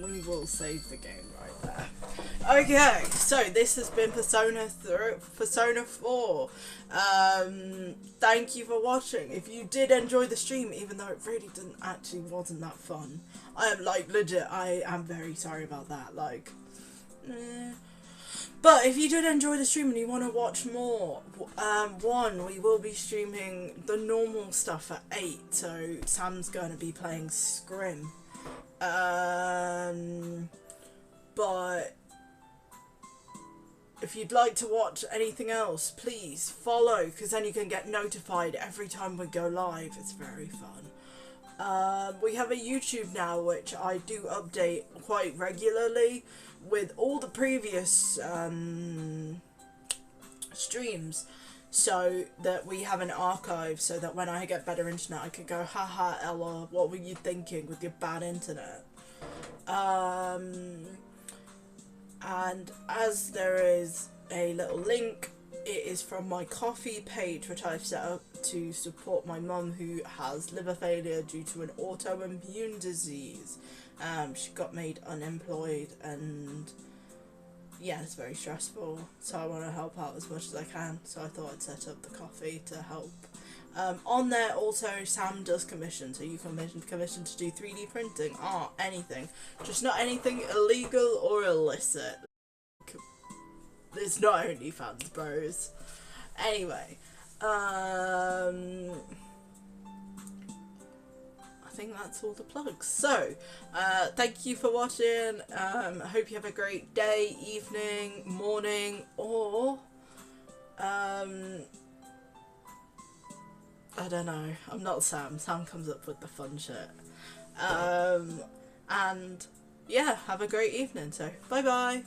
We will save the game right there. Okay, so this has been Persona 4. Thank you for watching. If you did enjoy the stream, even though it really wasn't that fun, I am like legit, I am very sorry about that. Like, but if you did enjoy the stream and you want to watch more, we will be streaming the normal stuff at 8. So Sam's going to be playing Scrim. But if you'd like to watch anything else, please follow, because then you can get notified every time we go live. It's very fun. We have a YouTube now, which I do update quite regularly with all the previous streams, so that we have an archive, so that when I get better internet I could go, haha Ella, what were you thinking with your bad internet? And as there is a little link, it is from my Ko-fi page, which I've set up to support my mum, who has liver failure due to an autoimmune disease. She got made unemployed, and yeah, it's very stressful, so I want to help out as much as I can, so I thought I'd set up the Ko-fi to help. On there also, Sam does commission, so you can commission to do 3D printing, art, anything, just not anything illegal or illicit. It's not OnlyFans, bros. Anyway, I think that's all the plugs. So, thank you for watching. I hope you have a great day, evening, morning, or I don't know. I'm not Sam. Sam comes up with the fun shit. And yeah, have a great evening. So, bye bye.